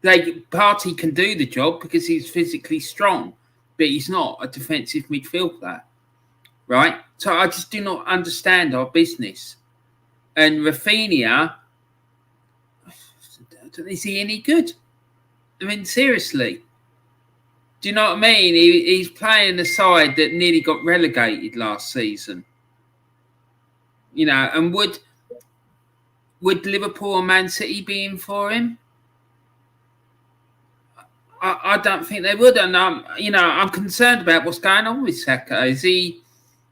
Partey can do the job because he's physically strong, but he's not a defensive midfield player. Right? So I just do not understand our business. And Raphinha, is he any good? I mean, seriously. Do you know what I mean? He's playing the side that nearly got relegated last season. You know, and would Liverpool or Man City be in for him? I don't think they would. And I'm concerned about what's going on with Saka.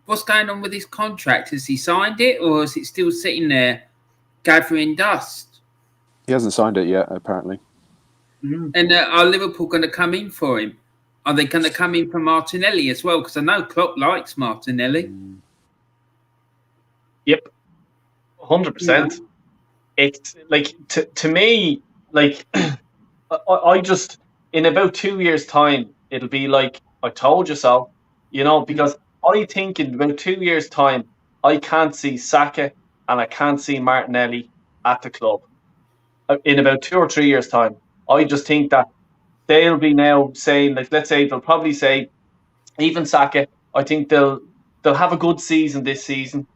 What's going on with his contract? Has he signed it, or is it still sitting there gathering dust? He hasn't signed it yet, apparently. And are Liverpool going to come in for him? Are they going to come in for Martinelli as well? Because I know Klopp likes Martinelli. Yep, 100%. It's like to me, like I just in about 2 years' time, it'll be like I told you so, because I think in about 2 years' time, I can't see Saka and I can't see Martinelli at the club. In about 2 or 3 years' time, I just think that they'll be now saying, like, let's say they'll probably say, even Saka, I think they'll have a good season this season,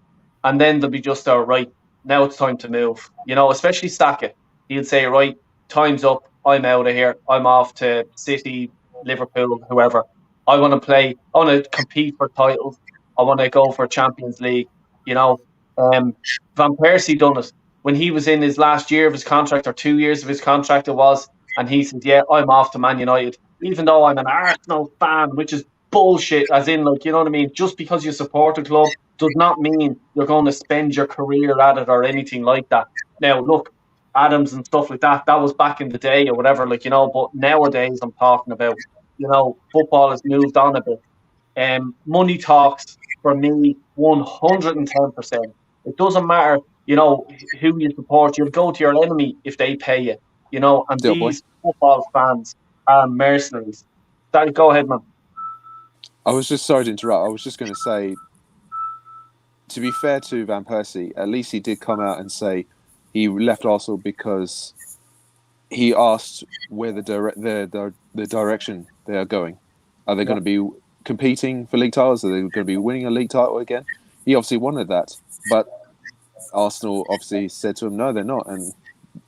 and then they'll be just right. Now it's time to move. Especially Saka. He'll say, right, time's up. I'm out of here. I'm off to City, Liverpool, whoever. I want to play. I want to compete for titles. I want to go for Champions League. Van Persie done it when he was in his last year of his contract, or 2 years of his contract it was, and he said, yeah, I'm off to Man United, even though I'm an Arsenal fan, which is bullshit, as in, like, you know what I mean? Just because you support a club does not mean you're going to spend your career at it or anything like that. Now, look, Adams and stuff like that was back in the day or whatever, like, but nowadays I'm talking about, football has moved on a bit. Money talks for me 110%. It doesn't matter, who you support. You'll go to your enemy if they pay you, and these football fans are mercenaries. Go ahead, man. I was just sorry to interrupt. I was just going to say, to be fair to Van Persie, at least he did come out and say he left Arsenal because he asked where the direction they are going. Are they going to be competing for league titles? Are they going to be winning a league title again? He obviously wanted that, but Arsenal obviously said to him, no, they're not. And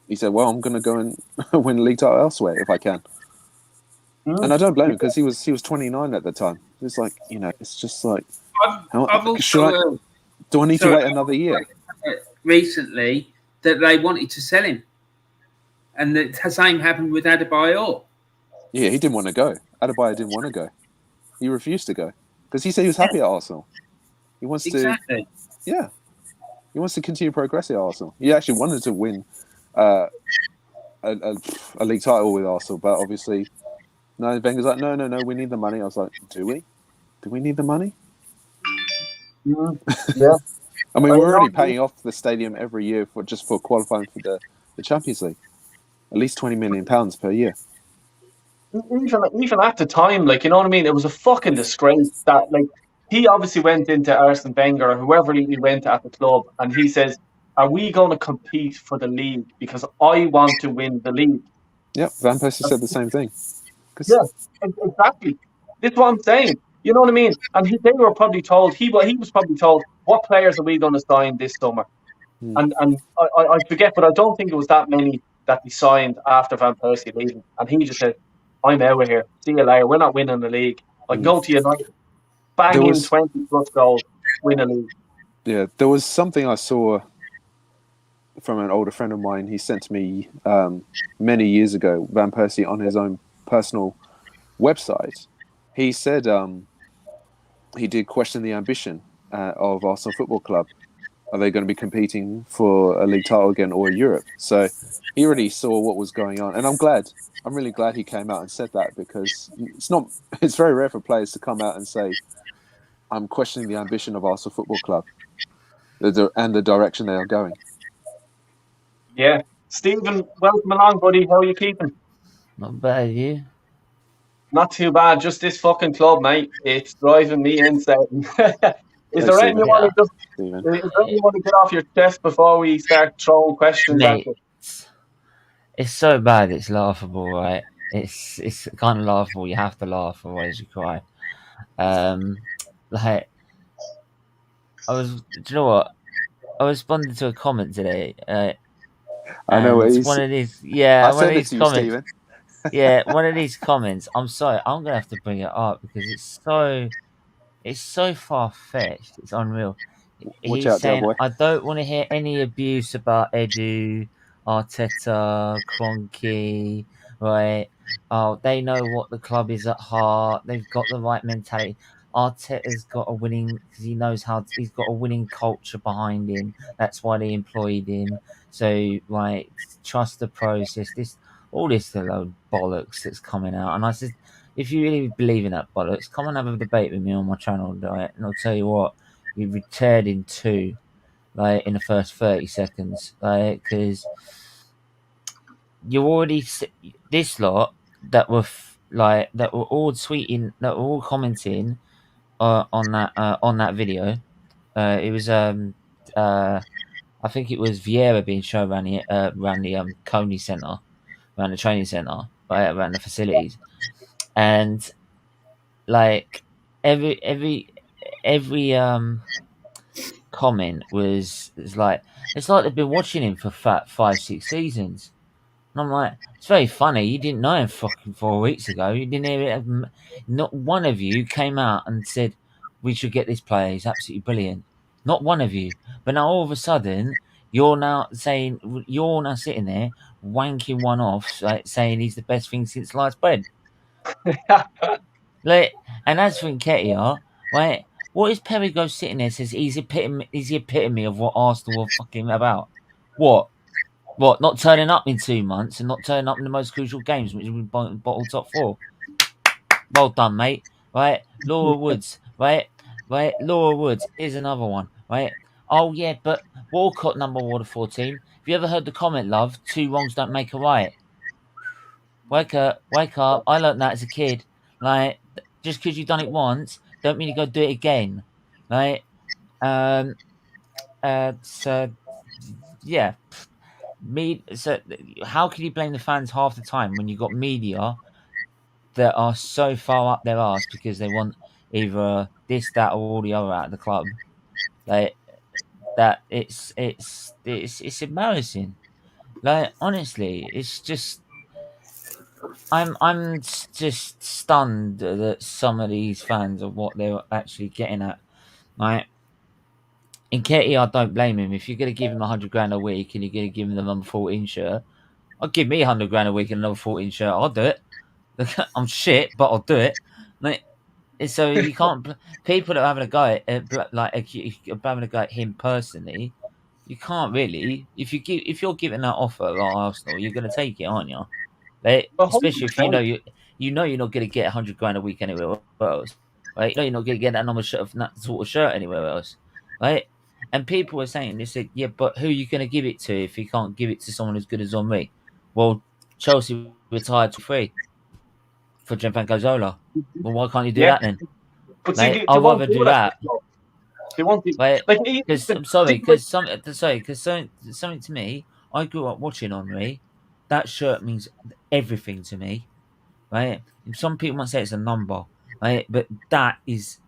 he said, well, I'm going to go and win a league title elsewhere if I can. And I don't blame him, because he was 29 at the time. It's like, it's just like, do I need to wait another year? Recently, that they wanted to sell him, and the same happened with Adebayor. Yeah, he didn't want to go. Adebayor didn't want to go. He refused to go because he said he was happy at Arsenal. He wants to, yeah, he wants to continue progressing at Arsenal. He actually wanted to win a league title with Arsenal, but obviously. No, Wenger's like, no, we need the money. I was like, do we? Do we need the money? Yeah. I mean, we're already paying off the stadium every year for qualifying for the Champions League. At least £20 million per year. Even at the time, like, you know what I mean? It was a fucking disgrace that, like, he obviously went into Arsene Wenger or whoever he went at the club, and he says, are we going to compete for the league? Because I want to win the league. Yep, Van Persie said the same thing. Yeah, exactly. This is what I'm saying. You know what I mean? And they were probably told, he was probably told, what players are we going to sign this summer? And I forget, but I don't think it was that many that he signed after Van Persie leaving. And he just said, I'm out of here. See you later. We're not winning the league. I can go to United, bang in 20 plus goals, win a league. Yeah, there was something I saw from an older friend of mine. He sent to me many years ago, Van Persie on his own personal website. He said he did question the ambition of Arsenal Football Club. Are they going to be competing for a league title again or Europe? So he already saw what was going on, and I'm really glad he came out and said that, because it's very rare for players to come out and say, I'm questioning the ambition of Arsenal Football Club and the direction they are going. Yeah. Stephen, welcome along, buddy. How are you keeping? Not bad, you? Not too bad. Just this fucking club, mate. It's driving me insane. Is there anything you want to get off your chest before we start throwing questions at you? It's so bad, it's laughable, right? It's kind of laughable. You have to laugh, otherwise you cry. Like, do you know what? I responded to a comment today. I know what one of these. Yeah, one of these comments. Yeah, one of these comments. I'm sorry, I'm gonna have to bring it up because it's so far fetched. It's unreal. Watch He's out, saying, boy. I don't want to hear any abuse about Edu, Arteta, Kroenke, right? Oh, they know what the club is at heart. They've got the right mentality. Arteta's got a winning because he knows he's got a winning culture behind him. That's why they employed him. So like, trust the process. All this load bollocks that's coming out. And I said, if you really believe in that bollocks, come and have a debate with me on my channel, right? And I'll tell you what, you returned in two, like in the first 30 seconds, like because you already this lot that were that were all tweeting, that were all commenting on that video. It was I think it was Vieira being shown around the Coney Centre, around the training centre, right, around the facilities, and like every comment was like, it's like they've been watching him for 5-6 seasons. And I'm like, it's very funny. You didn't know him fucking 4 weeks ago. You didn't hear it. Not one of you came out and said, we should get this player. He's absolutely brilliant. Not one of you. But now all of a sudden, you're now sitting there wanking one off, like saying he's the best thing since sliced bread. Like, and as for Nketiah, right, what is Perrigo sitting there says he's the epitome of what Arsenal are fucking about? What? What, not turning up in 2 months and not turning up in the most crucial games, which is bottle top 4? Well done, mate. Right? Laura Woods. Right? Laura Woods is another one. Right? Oh, yeah, but Walcott number 14. Have you ever heard the comment, love? 2 wrongs don't make a right. Wake up. I learned that as a kid. Like, just because you've done it once, don't mean you go do it again. Right? So, yeah. So how can you blame the fans half the time when you've got media that are so far up their arse because they want either this, that, or all the other out of the club? Like that, it's embarrassing. Like, honestly, it's just I'm just stunned that some of these fans are what they're actually getting at. Like, in Nketiah, I don't blame him. If you're going to give him $100,000 a week and you're going to give him the number 14 shirt, I'll give me $100,000 a week and another 14 shirt. I'll do it. I'm shit, but I'll do it. Like, so you can't. People that are having a go at having a go at him personally, you can't really. If you're giving that offer at Arsenal, you're going to take it, aren't you? Like, especially if you know you're not going to get $100,000 a week anywhere else. Right? You know you're not going to get that number of that sort of shirt anywhere else. Right? And people were saying, they said, yeah, but who are you going to give it to if you can't give it to someone as good as Henry? Well, Chelsea retired to free for Gianfranco Zola. Well, why can't you do that then? But like, I'd rather do that. They want the, because I'm sorry, because something to me. I grew up watching Henry. That shirt means everything to me, right? Some people might say it's a number, right? But that is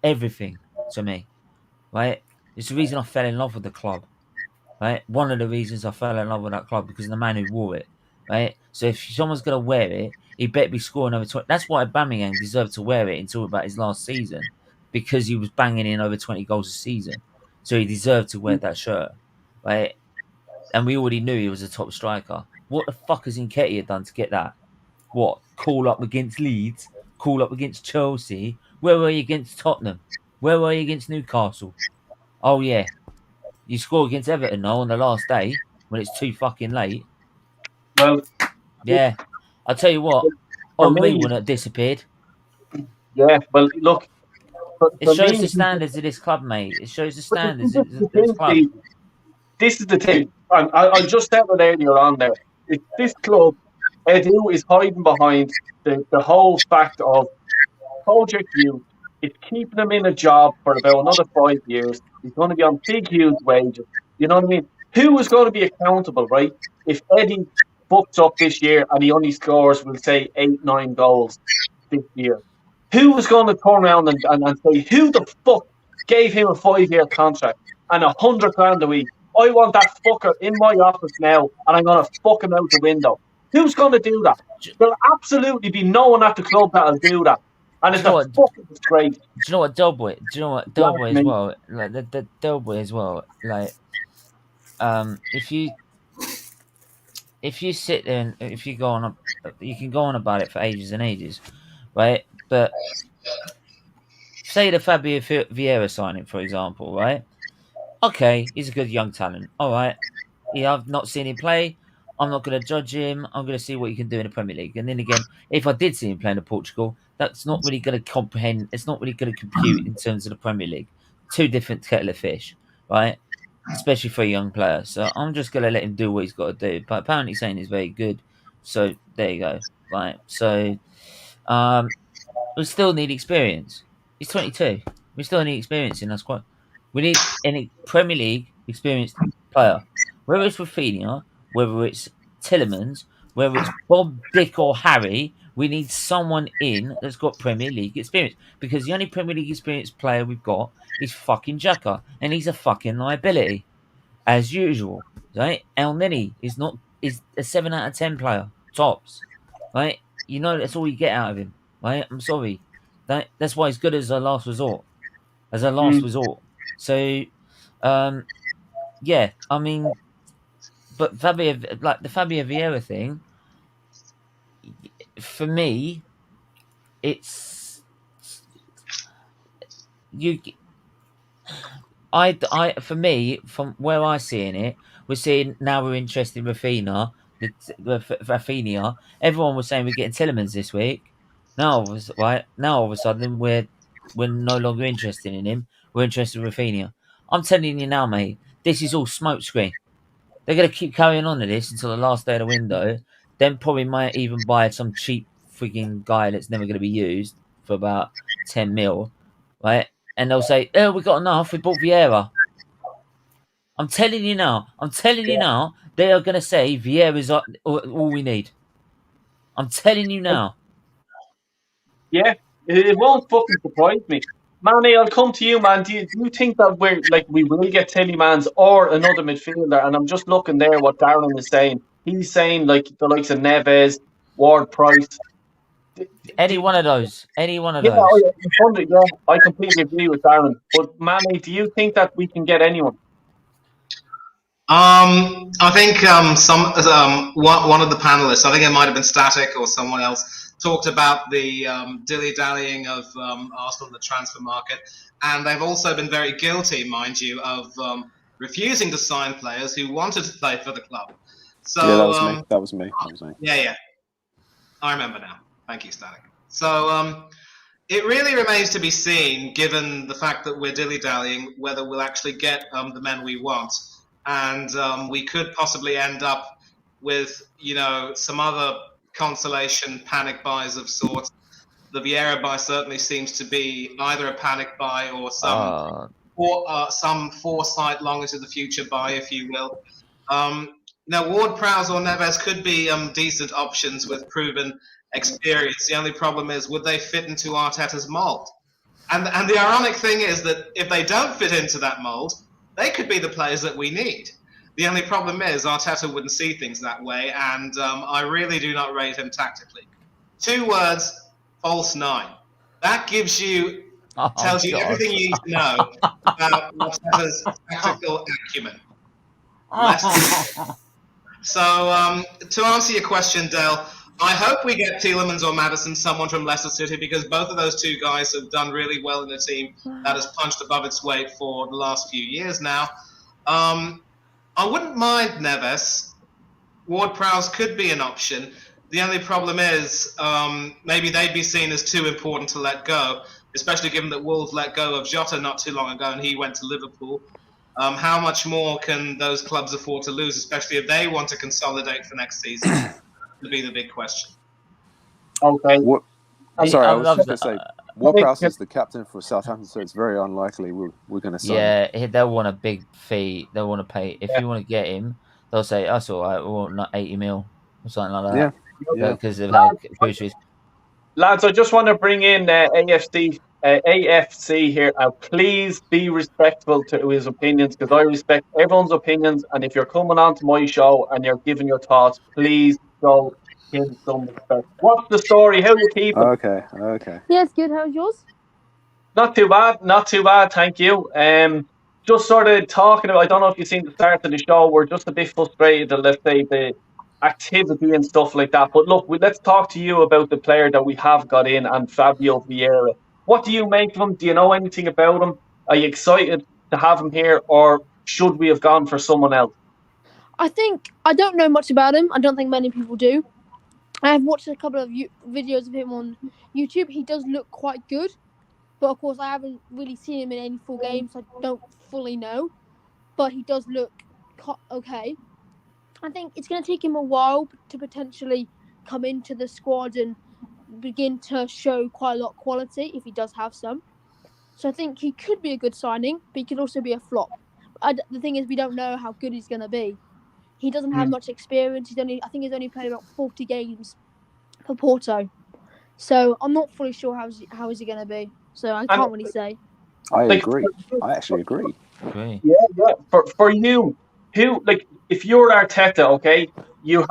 everything to me, right? It's the reason I fell in love with the club, right? One of the reasons I fell in love with that club because of the man who wore it, right? So if someone's gonna wear it, he better be scoring over 20. That's why Aubameyang deserved to wear it until about his last season, because he was banging in over 20 goals a season. So he deserved to wear that shirt, right? And we already knew he was a top striker. What the fuck has Nketiah done to get that? What? Call up against Leeds? Call up against Chelsea? Where were you against Tottenham? Where were you against Newcastle? Oh, yeah. You score against Everton, though, on the last day when it's too fucking late. Well, yeah. I'll tell you what. Henry wouldn't have disappeared. Yeah, well, look. It shows the standards of this club, mate. It shows the standards of this club. This is the thing. I'll just say it earlier on there. This club, Edu is hiding behind the whole fact of Project Youth. It's keeping him in a job for about another 5 years. He's going to be on big, huge wages. You know what I mean? Who is going to be accountable, right? If Eddie books up this year and he only scores, we'll say, 8-9 goals this year, who is going to turn around and say, who the fuck gave him a 5-year contract and $100,000 a week? I want that fucker in my office now, and I'm going to fuck him out the window. Who's going to do that? There'll absolutely be no one at the club that'll do that. And it's a fucking disgrace. Do you know what, Del Boy? Do you know what, Del Boy as well? Like the Del Boy as well. Like, if you sit there and if you go on, you can go on about it for ages and ages, right? But say the Fabio Vieira signing, for example, right? Okay, he's a good young talent. All right. Yeah, I've not seen him play. I'm not going to judge him. I'm going to see what he can do in the Premier League. And then again, if I did see him playing in Portugal, that's not really going to comprehend. It's not really going to compute in terms of the Premier League. Two different kettle of fish, right? Especially for a young player. So I'm just going to let him do what he's got to do. But apparently saying he's very good. So there you go. Right. So we still need experience. He's 22. We still need experience in that squad. We need any Premier League experienced player. Whether it's Rafinha, whether it's Tielemans, whether it's Bob, Dick or Harry, we need someone in that's got Premier League experience. Because the only Premier League experienced player we've got is fucking Xhaka. And he's a fucking liability. As usual. Right? El Nini is a 7 out of 10 player. Tops. Right? You know that's all you get out of him. Right? I'm sorry. That's why he's good as a last resort. So yeah, I mean, but the Fabio Vieira thing, for me, it's for me, from where I see in it, we're interested in Rafinha. Everyone was saying we're getting Tielemans this week. Now all of a sudden we're no longer interested in him. We're interested in Rafinha. I'm telling you now, mate, this is all smokescreen. They're going to keep carrying on to this until the last day of the window. Then probably might even buy some cheap freaking guy that's never going to be used for about 10 mil, right? And they'll say, oh, we got enough. We bought Vieira. I'm telling you now. They are going to say Vieira's all we need. I'm telling you now. Yeah, it won't fucking surprise me. Manny, I'll come to you, man. Do you think that we will get Tielemans or another midfielder? And I'm just looking there what Darren is saying. He's saying like the likes of Neves, Ward-Prowse. Any one of those. Yeah, I completely agree with Darren. But Manny, do you think that we can get anyone? I think one of the panelists, I think it might have been Static or someone else, talked about the dilly-dallying of Arsenal in the transfer market, and they've also been very guilty, mind you, of refusing to sign players who wanted to play for the club. So yeah, that was me. Yeah, I remember now. Thank you, Static. So it really remains to be seen, given the fact that we're dilly-dallying, whether we'll actually get the men we want. And we could possibly end up with, some other consolation panic buys of sorts. The Vieira buy certainly seems to be either a panic buy or some foresight long into the future buy, if you will. Now, Ward-Prowse or Neves could be decent options with proven experience. The only problem is, would they fit into Arteta's mold? And the ironic thing is that if they don't fit into that mold, they could be the players that we need. The only problem is Arteta wouldn't see things that way, and I really do not rate him tactically. 2 words, false 9. That tells you everything you need to know about Arteta's tactical acumen. So, to answer your question, Del, I hope we get Tielemans or Maddison, someone from Leicester City, because both of those 2 guys have done really well in a team that has punched above its weight for the last few years now. I wouldn't mind Neves. Ward-Prowse could be an option. The only problem is maybe they'd be seen as too important to let go, especially given that Wolves let go of Jota not too long ago and he went to Liverpool. How much more can those clubs afford to lose, especially if they want to consolidate for next season? Would be the big question. Okay. I was just going to say, Ward-Prowse is the captain for Southampton, so it's very unlikely we're going to sign him. Yeah, they'll want a big fee. They'll want to pay. If you want to get him, they'll say, that's all right, we want 80 mil or something like that. Yeah. Because of how groceries. Lads, I just want to bring in AFC here. Please be respectful to his opinions, because I respect everyone's opinions. And if you're coming on to my show and you're giving your thoughts, please show him some respect. What's the story? How you keeping? Okay. Yes, good. How's yours? Not too bad. Thank you. Just sort of talking about, I don't know if you've seen the start of the show. We're just a bit frustrated at, let's say, the activity and stuff like that. But look, let's talk to you about the player that we have got in, and Fabio Vieira. What do you make of him? Do you know anything about him? Are you excited to have him here, or should we have gone for someone else? I think I don't know much about him. I don't think many people do. I have watched a couple of videos of him on YouTube. He does look quite good, but of course I haven't really seen him in any full games. So I don't fully know, but he does look okay. I think it's going to take him a while to potentially come into the squad and begin to show quite a lot of quality if he does have some. So I think he could be a good signing, but he could also be a flop. The thing is, we don't know how good he's going to be. He doesn't have much experience. I think he's only played about 40 games for Porto. So I'm not fully sure how is he going to be. So I can't really say. I agree. I actually agree. Yeah. For you, who, like, if you're Arteta, okay, you're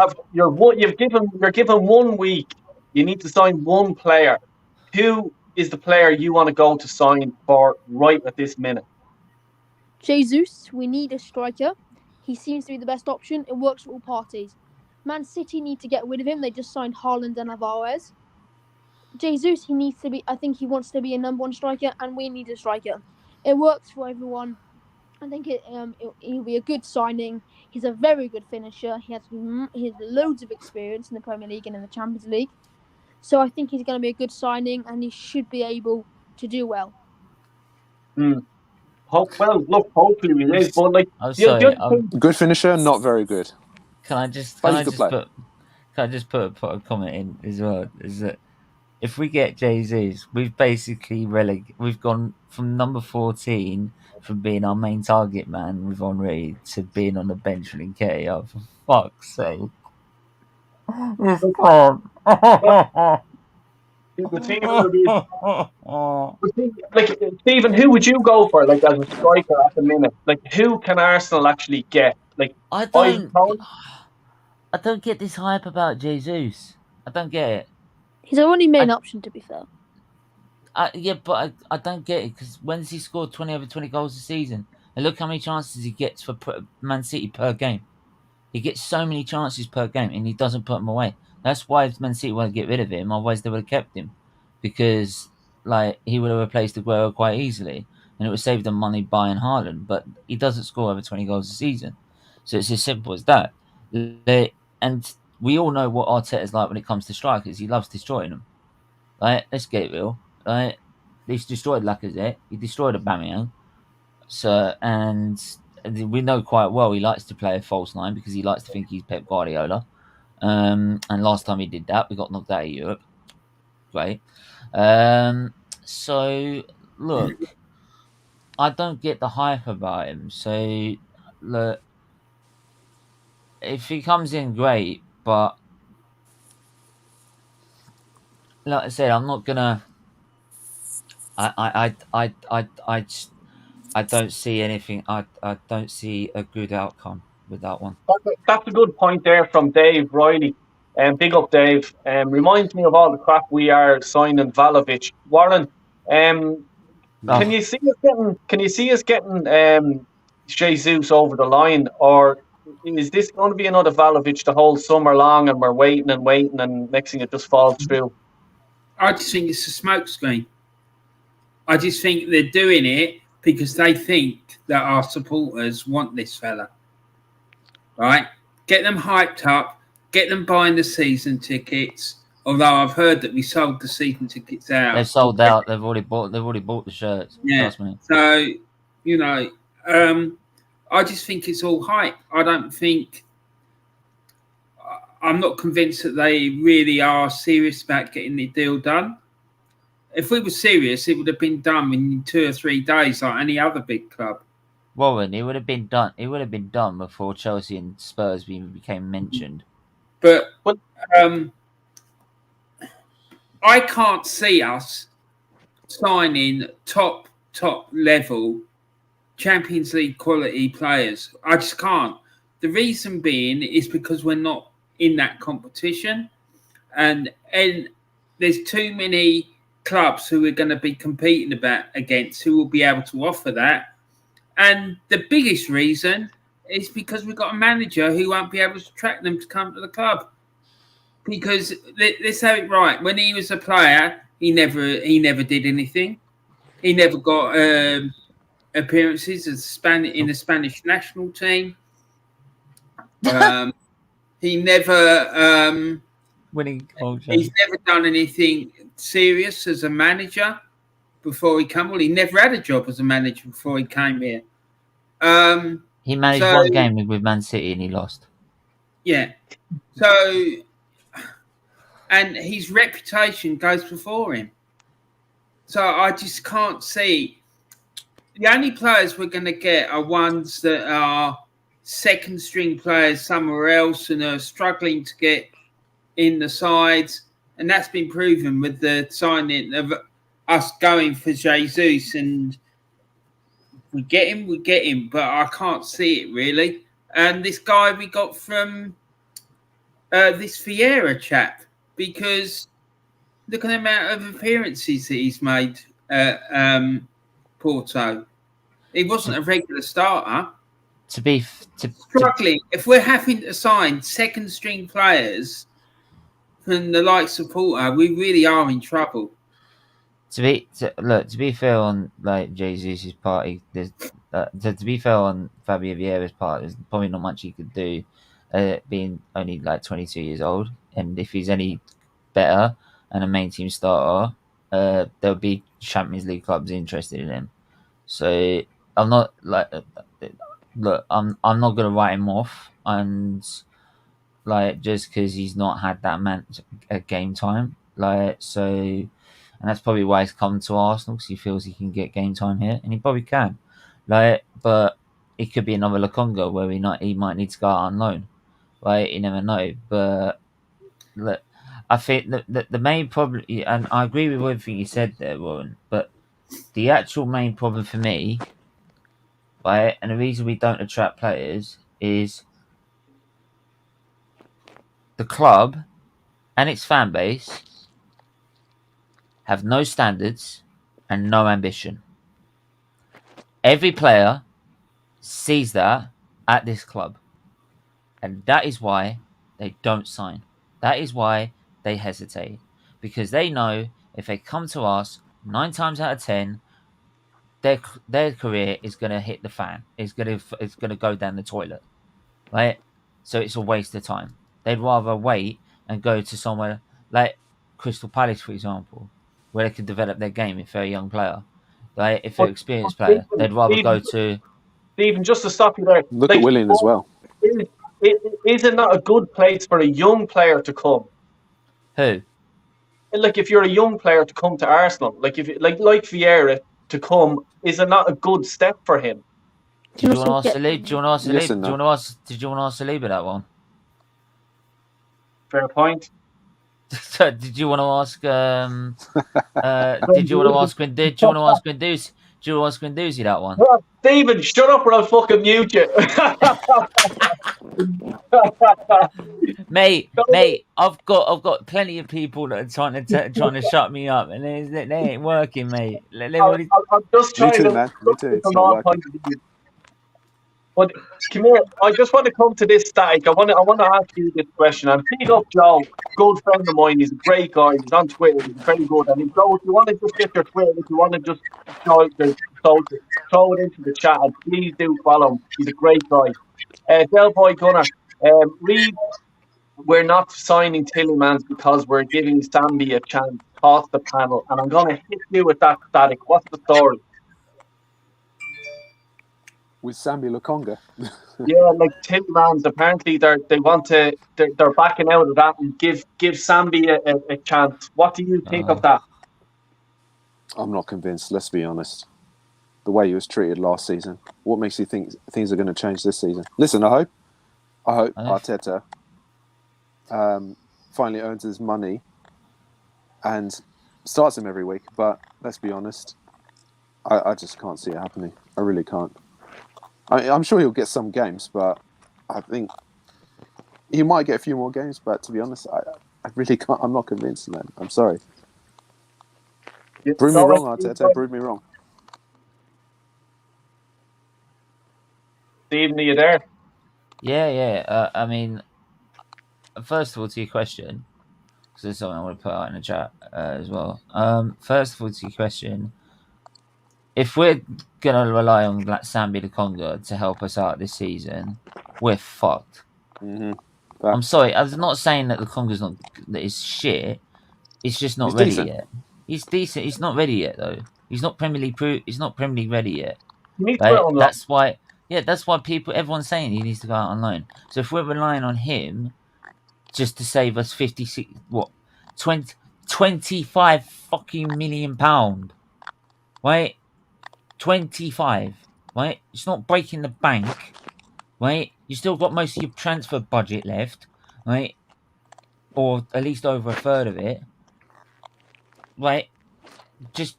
given 1 week. You need to sign one player. Who is the player you want to go to sign for right at this minute? Jesus, we need a striker. He seems to be the best option. It works for all parties. Man City need to get rid of him. They just signed Haaland and Alvarez. Jesus, I think he wants to be a number one striker, and we need a striker. It works for everyone. I think he'll be a good signing. He's a very good finisher. He has loads of experience in the Premier League and in the Champions League. So I think he's going to be a good signing, and he should be able to do well. Hopefully he is. But like, good finisher, not very good. Can I just put a comment in as well? Is that if we get Jesus, we've basically we've gone from number 14 from being our main target man with Henry to being on the bench with Nketiah. For fuck's sake! Like, Stephen, who would you go for, like, as a striker at the minute? Like, who can Arsenal actually get? Like, I don't get this hype about Jesus. I don't get it. He's our only main option, to be fair. Yeah, but I don't get it, because when's he scored 20 over 20 goals a season? And look how many chances he gets for Man City per game. He gets so many chances per game, and he doesn't put them away. That's why Man City want to get rid of him. Otherwise, they would have kept him, because he would have replaced Aguero quite easily, and it would save them money buying Haaland. But he doesn't score over 20 goals a season, so it's as simple as that. And we all know what Arteta's like when it comes to strikers. He loves destroying them. Let's get real. He's destroyed Lacazette. He destroyed Aubameyang. So, and we know quite well he likes to play a false nine because he likes to think he's Pep Guardiola. And last time he did that, we got knocked out of Europe. Great. So, look, I don't get the hype about him. So, look, if he comes in, great. But, like I said, I'm not gonna. I don't see anything. I don't see a good outcome with that one. That's a good point there from Dave Riley. Big up, Dave. Reminds me of all the crap we are signing Vlahovic. Warren, can you see us getting Jesus over the line, or is this going to be another Vlahovic the whole summer long, and we're waiting and next thing it just falls through? I just think it's a smokescreen. I just think they're doing it because they think that our supporters want this fella. Right? Get them hyped up, get them buying the season tickets. Although I've heard that we sold the season tickets out. They've sold out. They've already bought the shirts. Yeah. Trust me. So, I just think it's all hype. I'm not convinced that they really are serious about getting the deal done. If we were serious, it would have been done in 2 or 3 days, like any other big club. Warren, it would have been done. It would have been done before Chelsea and Spurs even became mentioned. But I can't see us signing top level Champions League quality players. I just can't. The reason being is because we're not in that competition, and there's too many clubs who are going to be competing against who will be able to offer that. And the biggest reason is because we've got a manager who won't be able to attract them to come to the club. Because let's have it right. When he was a player, He never did anything. He never got appearances in the Spanish national team. He never Winning culture. he's never done anything serious as a manager before he came. Well, he never had a job as a manager before he came here. He managed So- one game with Man City and he lost. Yeah. So, and his reputation goes before him. So I just can't see. The only players we're going to get are ones that are second string players somewhere else and are struggling to get in the sides. And that's been proven with the signing of us going for Jesus. And we get him, but I can't see it really. And this guy we got from this Vieira chap, because look at the amount of appearances that he's made at Porto. He wasn't a regular starter. Struggling. If we're having to sign second string players from the likes of Porto, we really are in trouble. To be fair on like Jesus' part, there's to be fair on Fabio Vieira's part, there's probably not much he could do, being only like 22 years old. And if he's any better and a main team starter, there'll be Champions League clubs interested in him. So I'm not like, look, I'm not gonna write him off, and like just because he's not had that much game time, like so. And that's probably why he's come to Arsenal, because he feels he can get game time here, and he probably can. Like, but it could be another Lokonga where he might need to go out on loan. Right, you never know. But look, I think the main problem, and I agree with everything you said there, Warren. But the actual main problem for me, right, and the reason we don't attract players is the club and its fan base have no standards and no ambition. Every player sees that at this club, and that is why they don't sign. That is why they hesitate, because they know if they come to us 9 times out of 10, their career is gonna hit the fan. It's gonna go down the toilet, right? So it's a waste of time. They'd rather wait and go to somewhere like Crystal Palace, for example, where they could develop their game if they're a young player. Like if they're an experienced player, they'd rather go to. Stephen, just to stop you there. Look at Willian as well. Is it not a good place for a young player to come? Who? Like if you're a young player to come to Arsenal, like if like Vieira to come, is it not a good step for him? Did you want to ask Saliba? Yes and no. Did you want to ask Saliba that one? Fair point. Did you want to ask? Did you want to ask? Did you want to ask Guendouzi? Do you want to ask Guendouzi that one? Well, Stephen, shut up or I'll fucking mute you. Mate, I've got plenty of people that are trying to shut me up, and they ain't working, mate. I'm just Me trying too, to man. Me too. It's from not our working. point of view. But come here, I just want to come to this static. I want to ask you this question. I'm big up Joe, good friend of mine. He's a great guy. He's on Twitter. He's very good. And Joe, if you want to just get your Twitter, if you want to just throw it into the chat, and please do follow him. He's a great guy. Del Boy Gunner, Reed, we're not signing Tillemans because we're giving Sambi a chance. Toss the panel, and I'm going to hit you with that static. What's the story? With Sambi Lokonga. Yeah, like Tillemans, apparently they're backing out of that and give Sambi a chance. What do you think of that? I'm not convinced, let's be honest. The way he was treated last season. What makes you think things are going to change this season? Listen, I hope Arteta finally earns his money and starts him every week. But let's be honest, I just can't see it happening. I really can't. I'm sure he'll get some games, but I think he might get a few more games. But to be honest, I really can't. I'm not convinced, man. I'm sorry. Prove me wrong, Arteta. Prove me wrong. Stephen, are you there? Yeah. I mean, first of all, to your question, because there's something I want to put out in the chat as well. First of all, to your question, if we're gonna rely on like Sambi the Conga to help us out this season, we're fucked. Mm-hmm. I'm sorry, I'm not saying that the Conga's not that is shit. It's just not He's ready decent. yet. He's decent. He's not ready yet though. He's not Premier League He's not Premier League ready yet. You need to Right? put it on loan. That's why. Yeah, that's why everyone's saying he needs to go out on loan. So if we're relying on him just to save us 25 fucking million pound, right? 25, right? It's not breaking the bank, right? You still got most of your transfer budget left, right? Or at least over a third of it, right? Just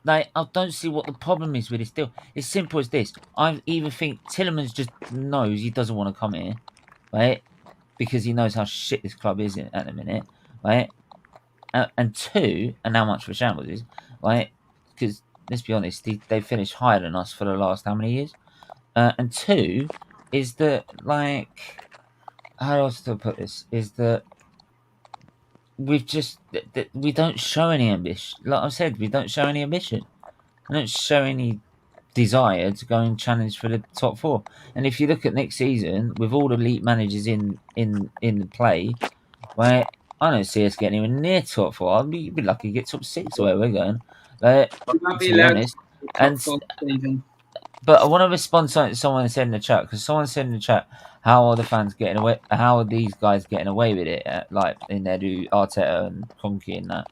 like I don't see what the problem is with this deal. It's simple as this. I either think Tielemans just knows he doesn't want to come here, right? Because he knows how shit this club is at the minute, right? And two, and how much of a shambles is, right? Because let's be honest, they finished higher than us for the last how many years? And two is that, like, how else to put this? Is that we've just we don't show any ambition. Like I said, we don't show any ambition. We don't show any desire to go and challenge for the top four. And if you look at next season, with all the elite managers in the play, right? I don't see us getting even near top four. I'd be lucky to get top six where we're going. We To might be be allowed honest, to and top four season. but I want to respond to someone said in the chat, because someone said in the chat, how are the fans getting away? How are these guys getting away with it? Like in their do Arteta and Conky and that.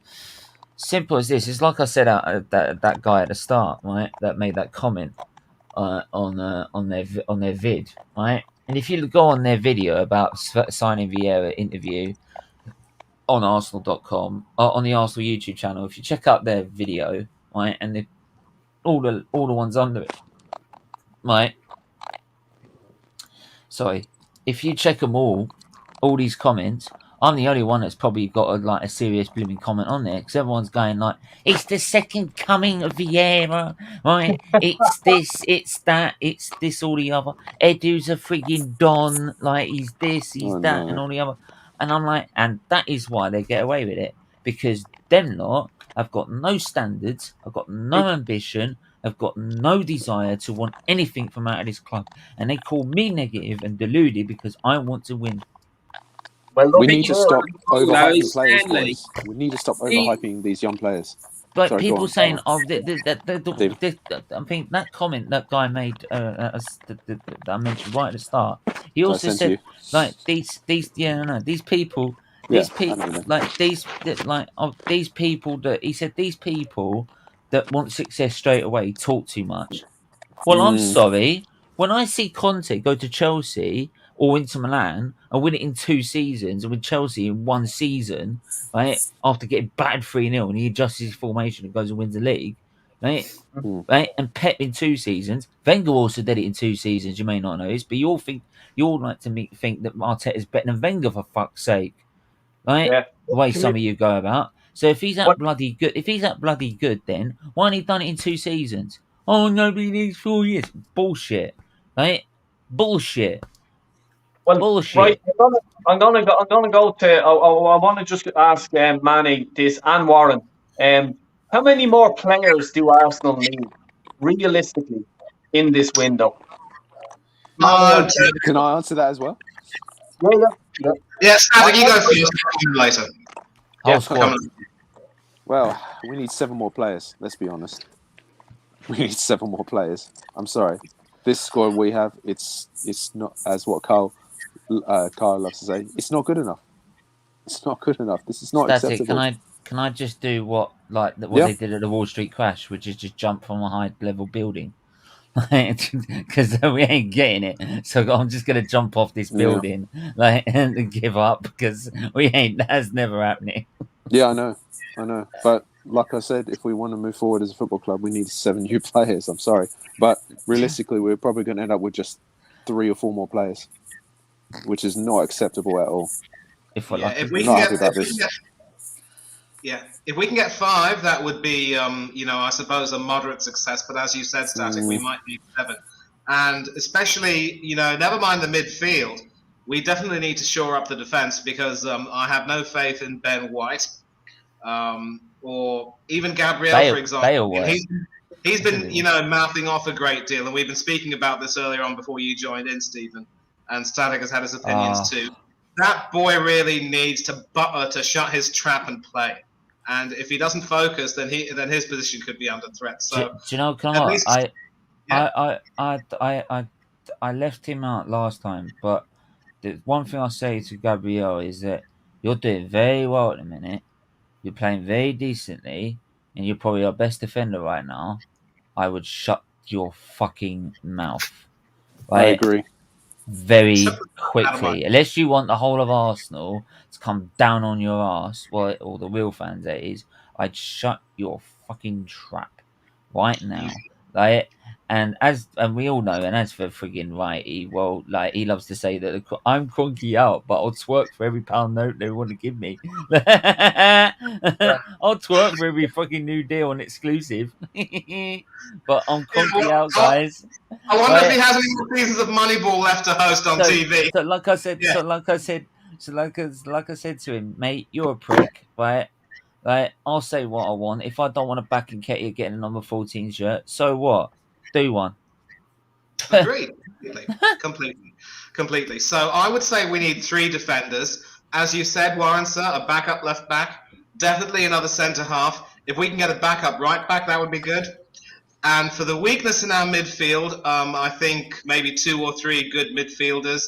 Simple as this. It's like I said, that guy at the start, right? That made that comment on their vid, right? And if you go on their video about signing Vieira interview on Arsenal.com, on the Arsenal YouTube channel, if you check out their video, right, and all the ones under it. Right. Sorry. If you check them all these comments, I'm the only one that's probably got a serious blooming comment on there, because everyone's going like, it's the second coming of Vieira, right? It's this, it's that, it's this, all the other. Edu's a frigging Don, like he's this, he's that, and all the other. And I'm like, and that is why they get away with it, because them lot have got no standards, I've got no ambition, I've got no desire to want anything from out of this club, and they call me negative and deluded because I want to win. Well, look, We need to stop overhyping players, Stanley. boys. We need to stop overhyping these young players. Like Sorry, go people on, saying, go on. I think that comment that guy made that I mentioned right at the start. He also sent said, you. like these people, these people that he said these people that want success straight away talk too much. Well, I'm sorry. When I see Conte go to Chelsea or Inter Milan and win it in 2 seasons, and with Chelsea in 1 season, right, after getting battered 3-0, and he adjusts his formation and goes and wins the league, right? Right, and Pep in 2 seasons. Wenger also did it in 2 seasons. You may not know this, but you all like to think that Arteta is better than Wenger, for fuck's sake, right? Yeah. The way some of you go about. So if he's that bloody good, then why hasn't he done it in 2 seasons? Oh, nobody needs 4 years. Bullshit, right? Bullshit. Well, Bullshit. right, I'm gonna go to. I want to just ask Manny this and Warren. How many more players do Arsenal need, realistically, in this window? Can I answer that as well? Yeah. Yeah, Static, you go first. Later. Whole squad. Well, we need 7 more players. Let's be honest. We need 7 more players. I'm sorry. This squad we have, it's not, as what Carl loves to say, it's not good enough. It's not good enough. This is not Static, acceptable. can I just do what they did at the Wall Street crash, which is just jump from a high level building? Because we ain't getting it, so I'm just gonna jump off this building, and give up, because that's never happening. Yeah, I know. But like I said, if we want to move forward as a football club, we need 7 new players. I'm sorry, but realistically, we're probably going to end up with just 3 or 4 more players, which is not acceptable at all. If we're lucky. If we Not can happy get, about if we this. can get, if we can get 5, that would be, I suppose a moderate success. But as you said, Static, we might need 7, and especially, never mind the midfield. we definitely need to shore up the defense because I have no faith in Ben White or even Gabriel, for example. Bale White. He's been, mouthing off a great deal, and we've been speaking about this earlier on before you joined in, Stephen. And Static has had his opinions too. That boy really needs to shut his trap and play. And if he doesn't focus, then his position could be under threat. So do you know? I left him out last time, but the one thing I say to Gabriel is that you're doing very well at the minute. You're playing very decently, and you're probably our best defender right now. I would shut your fucking mouth. Right? I agree. Very quickly. Unless you want the whole of Arsenal to come down on your ass, or the real fans, that is, I'd shut your fucking trap right now. Like, and we all know, and as for friggin' Righty, well, like, he loves to say that I'm cronky out, but I'll twerk for every pound note they want to give me. I'll twerk for every fucking new deal on exclusive. But I'm cronky out, guys. I wonder if he has any more seasons of Moneyball left to host on TV. So like I said to him, mate, you're a prick, right? Like, I'll say what I want. If I don't want to back Nketiah getting a number 14 shirt, so what? Do one. Agreed. Completely. So I would say we need 3 defenders. As you said, Warren, sir, a backup left back. Definitely another centre half. If we can get a backup right back, that would be good. And for the weakness in our midfield, I think maybe 2 or 3 good midfielders.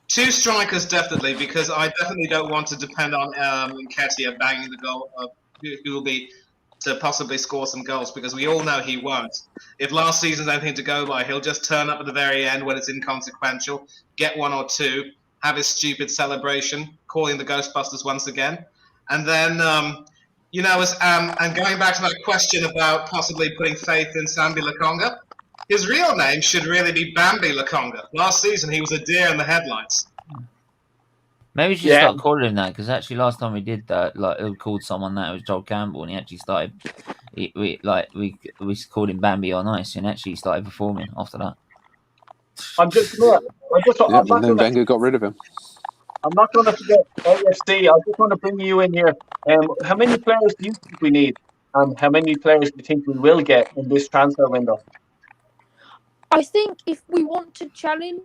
2 strikers, definitely, because I definitely don't want to depend on Nketiah banging the goal, who will be to possibly score some goals, because we all know he won't. If last season's anything to go by, he'll just turn up at the very end when it's inconsequential, get 1 or 2, have his stupid celebration, calling the Ghostbusters once again. And then, and going back to that question about possibly putting faith in Sambi Lokonga, his real name should really be Bambi Lokonga. Last season, he was a deer in the headlights. Maybe we should start calling him that, because actually last time we did that, like, we called someone that, it was Joel Campbell, and he actually started. We called him Bambi on Ice, and actually he started performing after that. And then Wenger got rid of him. I'm not going to forget AFC. I just want to bring you in here. How many players do you think we need, and how many players do you think we will get in this transfer window? I think if we want to challenge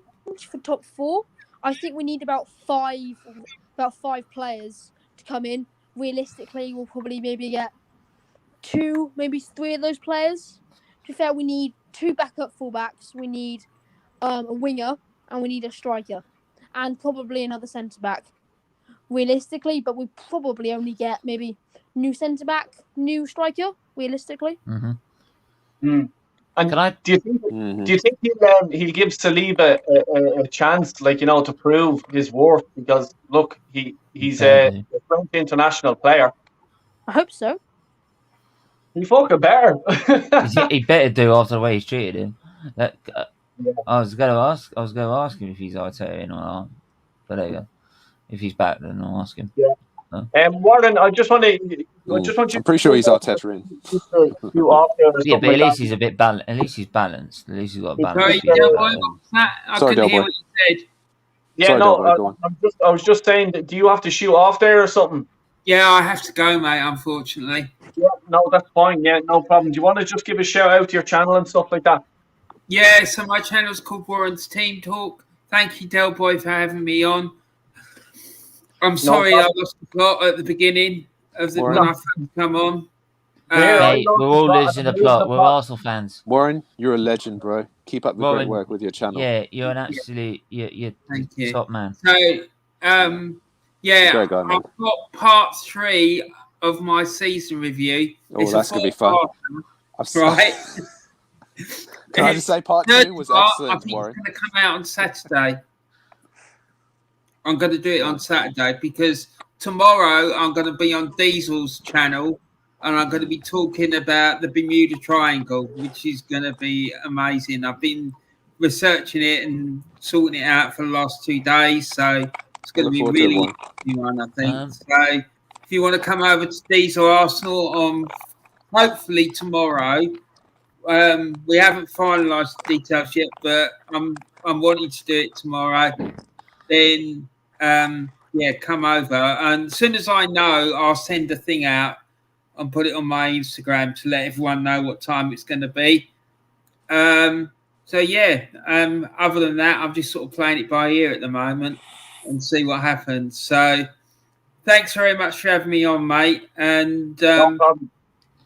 for top 4, I think we need about 5 players to come in. Realistically, we'll probably maybe get 2, maybe 3 of those players. To be fair, we need 2 backup fullbacks. We need a winger, and we need a striker, and probably another centre back. Realistically, but we probably only get maybe new centre back, new striker. Realistically. Mm-hmm. And do you think he'll give Saliba a chance, to prove his worth? Because look, he's a French international player. I hope so. He fucking better. He better do after the way he's treated him. I was going to ask him if he's Arteta in or not. But there you go. If he's back, then I'll ask him. Yeah. Warren, I just want you. I'm pretty sure he's Arteta in. Yeah, but at least he's a bit balanced. At least he's balanced. At least he's got a balance. I couldn't hear what you said. Yeah, sorry, no, I was just saying, do you have to shoot off there or something? Yeah, I have to go, mate, unfortunately. Yeah, no, that's fine. Yeah, no problem. Do you want to just give a shout out to your channel and stuff like that? Yeah, so my channel's called Warren's Team Talk. Thank you, Del Boy, for having me on. I'm sorry I lost the plot at the beginning of when I first come on. Hey, we're all losing the plot. We're Arsenal fans. Warren, you're a legend, bro. Keep up the great work with your channel. Yeah, you're an absolute, you're top man. So, I've got part 3 of my season review. Oh, that's going to be fun. Right. Can I just say part 2 was excellent, I think Warren? it's going to come out on Saturday. I'm going to do it on Saturday because tomorrow I'm going to be on Diesel's channel and I'm going to be talking about the Bermuda Triangle, which is going to be amazing. I've been researching it and sorting it out for the last 2 days, so it's going to be really interesting one, I think. So if you want to come over to Diesel Arsenal hopefully tomorrow. We haven't finalised the details yet, but I'm wanting to do it tomorrow. then come over. And as soon as I know, I'll send the thing out and put it on my Instagram to let everyone know what time it's going to be. Other than that, I'm just sort of playing it by ear at the moment and see what happens. So thanks very much for having me on, mate. And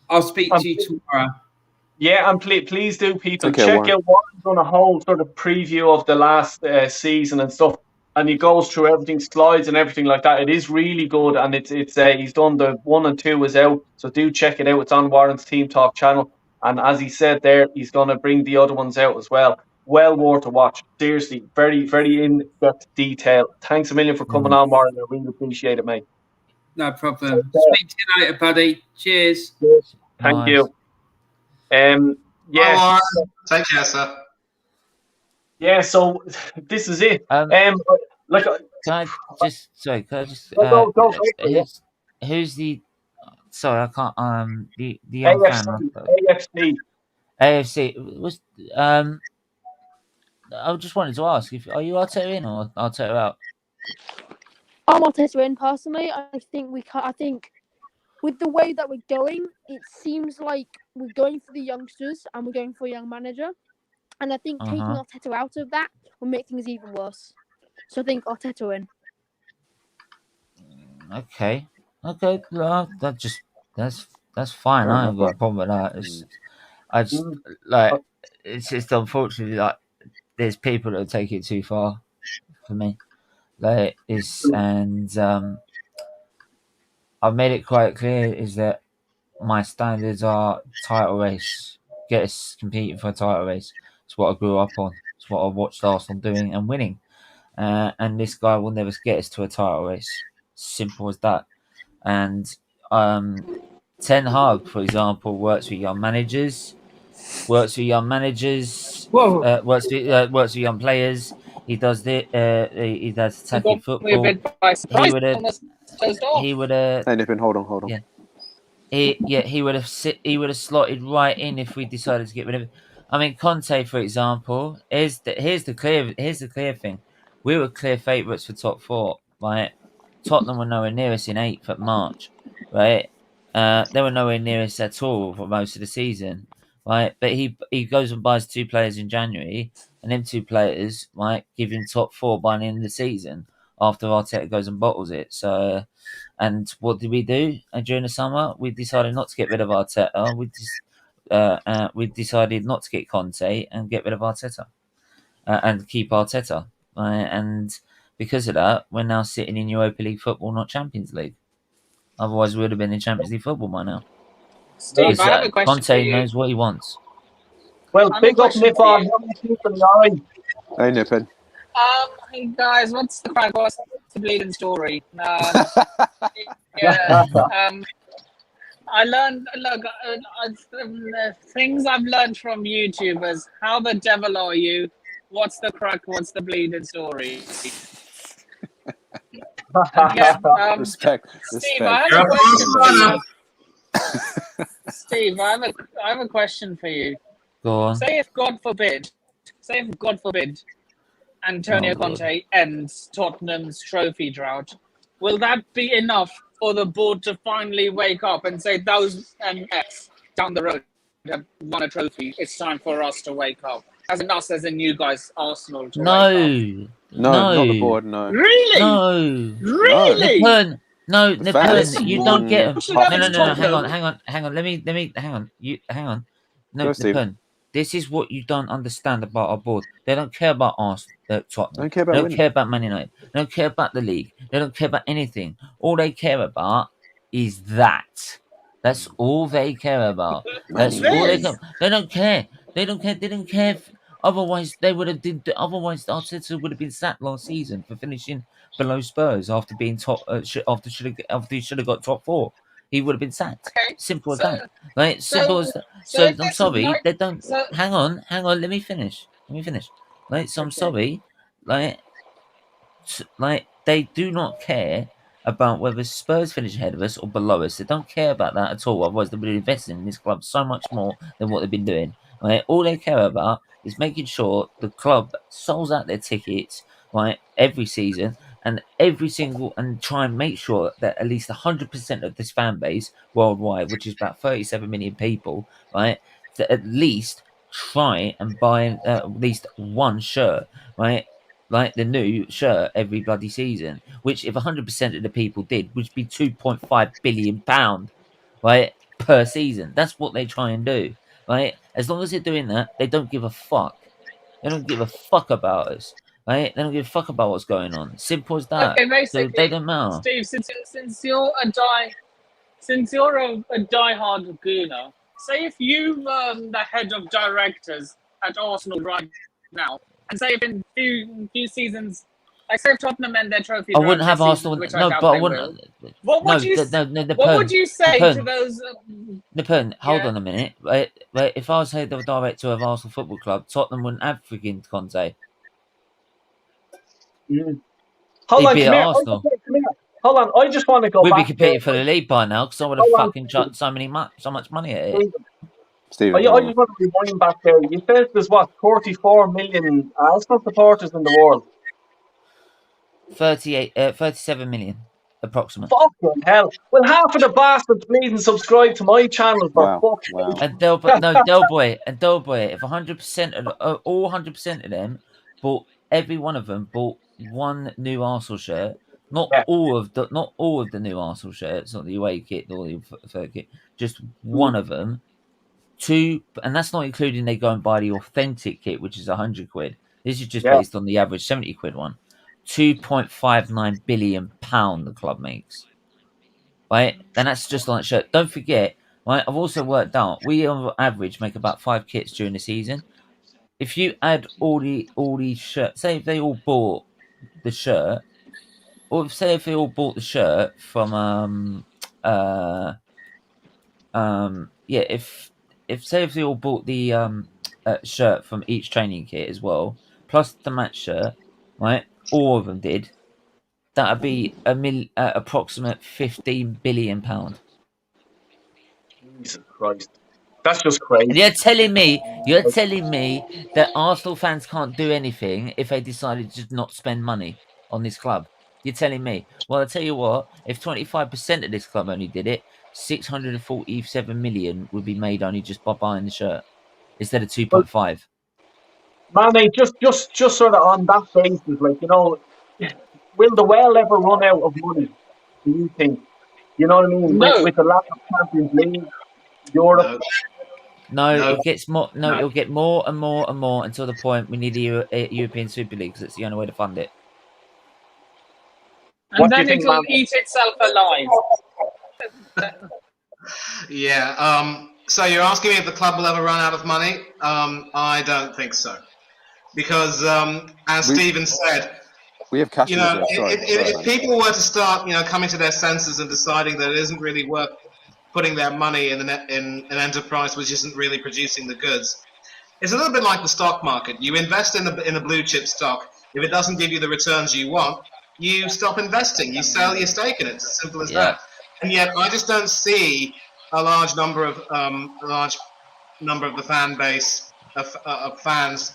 I'll speak to you tomorrow. Yeah, and please do, people, Take care, check Warren. out Warren's done a whole sort of preview of the last season and stuff, and he goes through everything, slides and everything like that. It is really good, and it's he's done the 1 and 2 is out, so do check it out. It's on Warren's Team Talk channel, and as he said there, he's going to bring the other ones out as well. Well worth a watch. Seriously, very, very in-depth detail. Thanks a million for coming on, Warren. I really appreciate it, mate. No problem. Speak to you later, buddy. Cheers. Thank Nice. you. Bye, Yeah, Warren. Take care, sir. yeah. So this is it. Like, Can I just Go, for it, who's the sorry, I can't the young fan AFC. AFC was I just wanted to ask if are you Arteta in or Arteta out? I'm Arteta in personally. I think with the way that we're going, it seems like we're going for the youngsters and we're going for a young manager. And I think taking Arteta out of that will make things even worse. So I think Arteta in. Okay. Well, that's fine. I ain't got a problem with that. It's just unfortunately like there's people that take it too far for me. I've made it quite clear is that my standards are title race, get us competing for a title race. It's what I grew up on. It's what I watched Arsenal doing and winning. And this guy will never get us to a title race. Simple as that. And Ten Hag, for example, works with young managers, works with young players. He does he does attacking football. He would have. Hey, Nippin, hold on. Yeah. He would have slotted right in if we decided to get rid of it. I mean, Conte, for example, here's the clear thing. We were clear favourites for top 4, right? Tottenham were nowhere near us in 8th at March, right? They were nowhere near us at all for most of the season, right? But he goes and buys 2 players in January, and them 2 players might give him top 4 by the end of the season after Arteta goes and bottles it. So, and what did we do during the summer? We decided not to get rid of Arteta. We decided not to get Conte and get rid of Arteta and keep Arteta. And because of that, we're now sitting in Europa League football, not Champions League. Otherwise, we would have been in Champions League football by now. Steve, I have a question Conte for you. knows what he wants. Well, big up Nippon. Hey, Nippin. Hey guys, what's the crack? What's the bleeding story? I learned. Look, things I've learned from YouTubers. How the devil are you? What's the crack? What's the bleeding story? Respect. Steve, I have a question for you. Steve, I have a question for you. Go on. Say if God forbid, Antonio Conte ends Tottenham's trophy drought, will that be enough for the board to finally wake up and say those MFs down the road have won a trophy? It's time for us to wake up. As in us, as in you guys, Arsenal. To wake up. No, not the board. No. Really? No. Really? Nippon, you don't get. No. Hang on. Let me. Hang on. Hang on. No, Nippon. This is what you don't understand about our board. They don't care about Arsenal, Tottenham. They don't care about Man United. They don't care about the league. They don't care about anything. All they care about is that. That's all they care about. That's all they care. They don't care. They didn't care. Otherwise, Otherwise, Arteta would have been sacked last season for finishing below Spurs after being top. After he should have got top 4. He would have been sacked. Okay. Simple as that. Right? Simple as that. So I'm sorry. They don't. Hang on. Let me finish. Right? So I'm sorry. Like they do not care about whether Spurs finish ahead of us or below us. They don't care about that at all. Otherwise, they would have invested in this club so much more than what they've been doing. Right? All they care about is making sure the club sells out their tickets. Right? every season, and try and make sure that at least 100% of this fan base worldwide, which is about 37 million people, right, to at least try and buy at least one shirt, right, like the new shirt every bloody season, which if 100% of the people did, would be £2.5 billion, right, per season. That's what they try and do, right? As long as they're doing that, they don't give a fuck. They don't give a fuck about us, right? They don't give a fuck about what's going on. Simple as that. Okay, So basically, they don't matter. Steve, since you're a diehard Gooner, say if you were the head of directors at Arsenal right now, and say if in few seasons, like say if Tottenham and their trophy, I wouldn't have this Arsenal. season, which No, I doubt but I they wouldn't. will. What would you? What would you say to those? Nipun, hold Yeah. on a minute. Right, if I was head of director of Arsenal Football Club, Tottenham wouldn't have freaking Conte. Hold He'd on, be come at here. Arsenal. Hold on, I just want to go We'd be back competing to- for the league by now because I would have Hold on. fucking chucked so much money at it. Stephen, I just want to rewind back there. You said there's what 44 million Arsenal supporters in the world. 37 million, approximately. Fucking hell! Well, half of the bastards bleeding subscribe to my channel for fuck's sake. And Del Boy, if 100% of all 100% of them bought, every one of them bought one new Arsenal shirt. Not all of the new Arsenal shirts, not the away kit or the third kit, just one of them. And that's not including they go and buy the authentic kit, which is £100. This is just based on the average £70 one. £2.59 billion the club makes, right? And that's just on that shirt. Don't forget, right? I've also worked out we on average make about 5 kits during the season. If you add all these shirts, say if they all bought the shirt, or say if they all bought the shirt from if they all bought the shirt from each training kit as well, plus the match shirt, right? All of them did. That'd be approximate £15 billion. Jesus Christ, that's just crazy. And you're telling me that Arsenal fans can't do anything if they decided to just not spend money on this club? You're telling me? Well, I'll tell you what. If 25% of this club only did it, 647 million would be made only just by buying the shirt instead of 2.5. Man, just sort of on that basis, like, you know, will the well ever run out of money? Do you think? You know what I mean? No. With the lack of Champions League, Europe. No, it gets more. No, it'll get more and more and more until the point we need a European Super League because it's the only way to fund it. And then it'll eat itself alive. Yeah. So you're asking me if the club will ever run out of money? I don't think so, because as Stephen said, we have cash. You know, if people were to start, you know, coming to their senses and deciding that it isn't really worth putting their money in an enterprise which isn't really producing the goods, it's a little bit like the stock market. You invest in a blue chip stock. If it doesn't give you the returns you want, you stop investing. You sell your stake in it. It's as simple as that. And yet, I just don't see a large number of the fan base of fans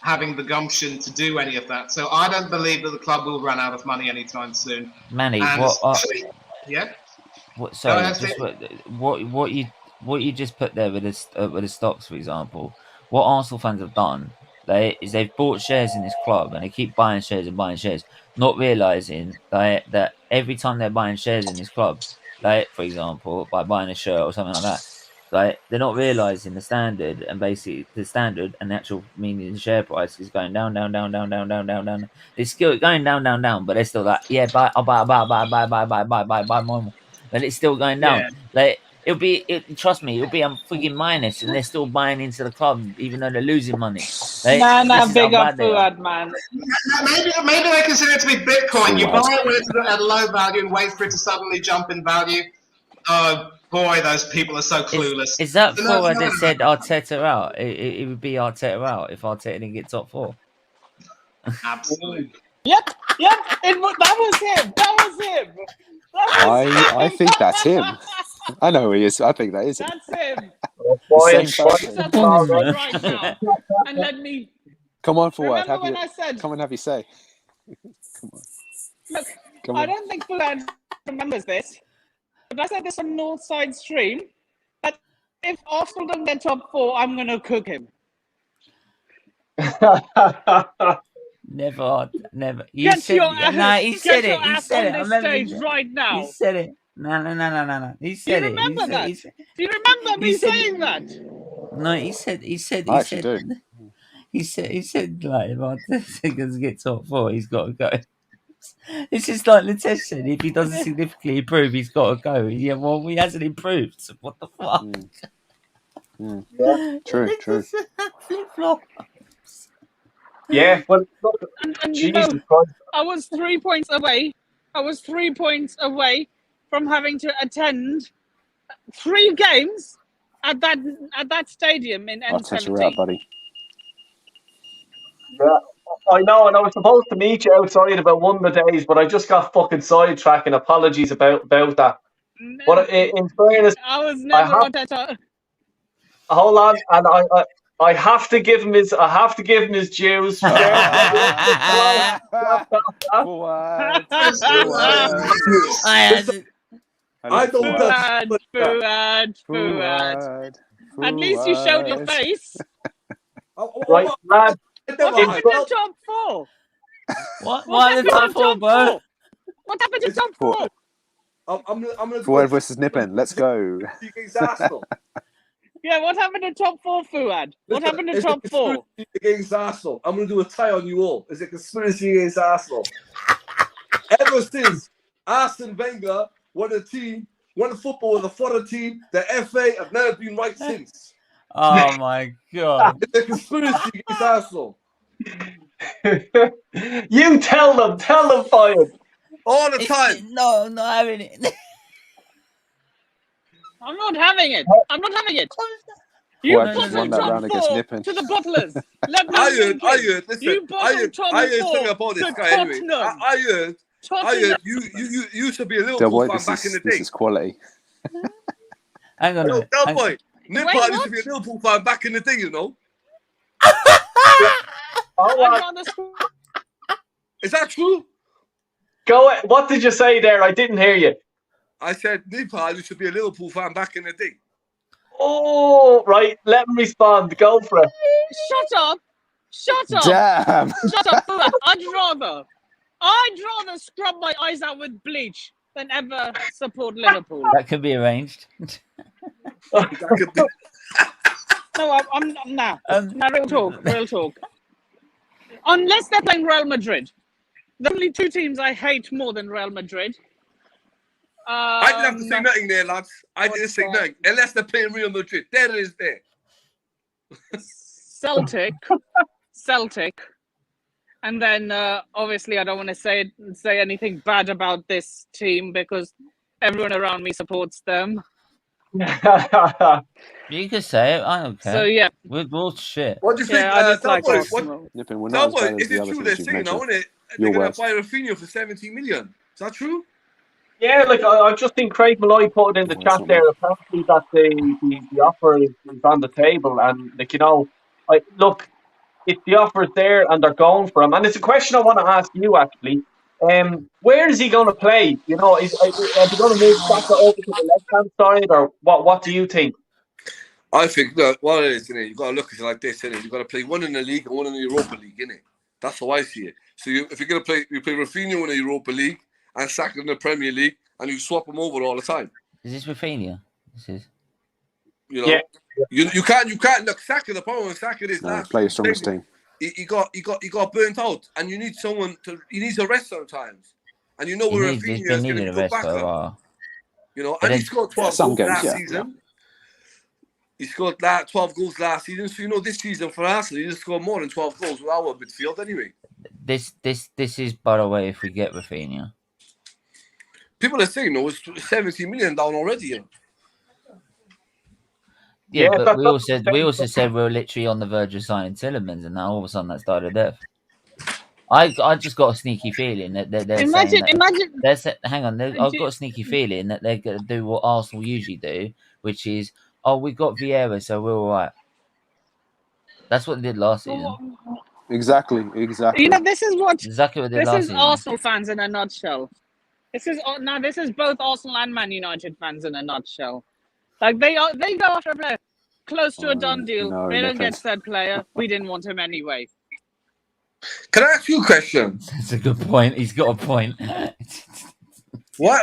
having the gumption to do any of that. So I don't believe that the club will run out of money anytime soon. Manny, what you just put there with the stocks, for example, what Arsenal fans have done, they've bought shares in this club and they keep buying shares, not realizing that every time they're buying shares in this club, for example, by buying a shirt or something like that, they're not realizing the standard, and basically the standard and the actual meaning of the share price is going down. It's still going down, but they're still like, yeah, I'll buy more. But it's still going down. Trust me, it'll be a freaking minus, and they're still buying into the club even though they're losing money. Big up Fuad, man. Maybe they consider it to be Bitcoin. You buy it when it's at a low value and wait for it to suddenly jump in value. Oh boy, those people are so clueless. Is that Fuad that said Arteta out? It would be Arteta out if Arteta didn't get top 4. Absolutely. Yep. That was him. I think that's him. I know who he is. I think that is him. That's him. Same person. Right now. And let me. Come on, Fuad. Remember when I said? Come and have your say. Look, Come I on. don't think Fuad remembers this, but I said this on Northside stream, that if Arsenal don't get top 4, I'm going to cook him. Never. You Get said your it. ass, Nah, he get said your it. He ass said on it. I this remember stage right he now. said it. No. He Do you said it. remember that? He said, Do you remember me he said- saying that? no, he said. I actually do. He said like if Arteta get top 4, he's got to go. It's just like Litesh said. If he doesn't significantly improve, he's got to go. Yeah, well, he hasn't improved. So what the fuck? True. Flip flop. Yeah, well, look, And you Jesus know, Christ. I was 3 points away. I was 3 points away from having to attend 3 games at that stadium in I'll test you out, N17. buddy. Yeah, I know, and I was supposed to meet you outside about one of the days, but I just got fucking sidetracked, and apologies about that. But in fairness, I was never have- on that. hold on, and I have to give him his dues. Forward. I don't touch. Fuad. At least you showed your face. Right, lad. What happened to top 4? What happened the to top 4, bro? What happened to top 4? I'm gonna Forward versus Nippon. Let's go. against Arsenal. Yeah, what happened to top 4, Fuad? What happened to It's a top 4? conspiracy against Arsenal. I'm gonna do a tie on you all. It's a conspiracy against Arsenal. Ever since Arsene Wenger won a football with a foreign team, the FA have never been right since. Oh my god! It's a conspiracy against Arsenal. You tell them, Fired. All the time. No, I'm not having it. I'm not having it. I'm not having it. You Forward just bottled won that top round against 4 Nippon. to the bottlers. Let me I think heard, it. listen, You bottled top I heard 4 something about this to guy anyway. Tottenham. I heard Tottenham. you should be a Del Liverpool Boy, fan this back in the is day. quality. Hang on. a No, minute. Del Boy, Nippon Wait, used to be a Liverpool fan back in the day, you know. Hold on. I'd rather sc- Is that true? Go. What did you say there? I didn't hear you. I said Nippon used to be a Liverpool fan back in the day. Oh, right. Let me respond. Go for it. Shut up. Shut up. Damn. Shut up. Fuad. I'd rather scrub my eyes out with bleach than ever support Liverpool. That could be arranged. That could be. No, I'm nah. Nah, real talk. Unless they're playing Real Madrid. The only 2 teams I hate more than Real Madrid. I didn't have to say nothing there, lads. I didn't say nothing. Unless they're playing Real Madrid. There it is there. Celtic. And then obviously I don't want to say anything bad about this team because everyone around me supports them. You can say it. I don't care. So yeah. We're all shit. What do you think, Yeah, I just Del like Boy? Arsenal. Nippon, we're Del not as Boy, bad as is the it other true they're things you've saying now, mentioned. isn't it? Your They're going words. to buy Rafinha for 17 million. Is that true? Yeah, like I just think Craig Malloy put it in the Oh, chat that's there. Apparently, that the offer is on the table, and like look, if the offer is there and they're going for him, and it's a question I want to ask you actually. Where is he going to play? You know, are they going to move Saka over to the left hand side, or what? What do you think? I think, look, what it is, innit? You've got to look at it like this, innit? You've got to play one in the league and one in the Europa League, innit? That's how I see it. So if you're going to play, you play Rafinha in the Europa League and Saka in the Premier League, and you swap them over all the time. Is this Rafinha? This is. You know, Yeah. you can't look. Saka, the problem with Saka is No, last play your strongest team. he got burnt out, and you need someone to. He needs a rest sometimes, and you know where He's Rafinha been is going needing to a go rest back for a up. while. You know, But and he then- scored 12 Some goals games, last yeah. season. He scored 12 goals last season, so you know this season for Arsenal, he just scored more than 12 goals with our midfield anyway. This is, by the way, if we get Rafinha. People are saying, no, it's 70 million down already. You know? Yeah, Yeah, but that's we also said we were literally on the verge of signing Tielemans, and now all of a sudden that started death. I just got a sneaky feeling that they're saying that, Imagine. hang on, I've got a sneaky feeling that they're going to do what Arsenal usually do, which is, oh, we got Vieira, so we're all right. That's what they did last season. Exactly. You know, this is what Exactly what they did this last is season. Arsenal fans in a nutshell. This is both Arsenal and Man United fans in a nutshell. Like they go after a player close to a done deal. No, They don't get Nicholas. said player. We didn't want him anyway. Can I ask you a question? That's a good point. He's got a point. What?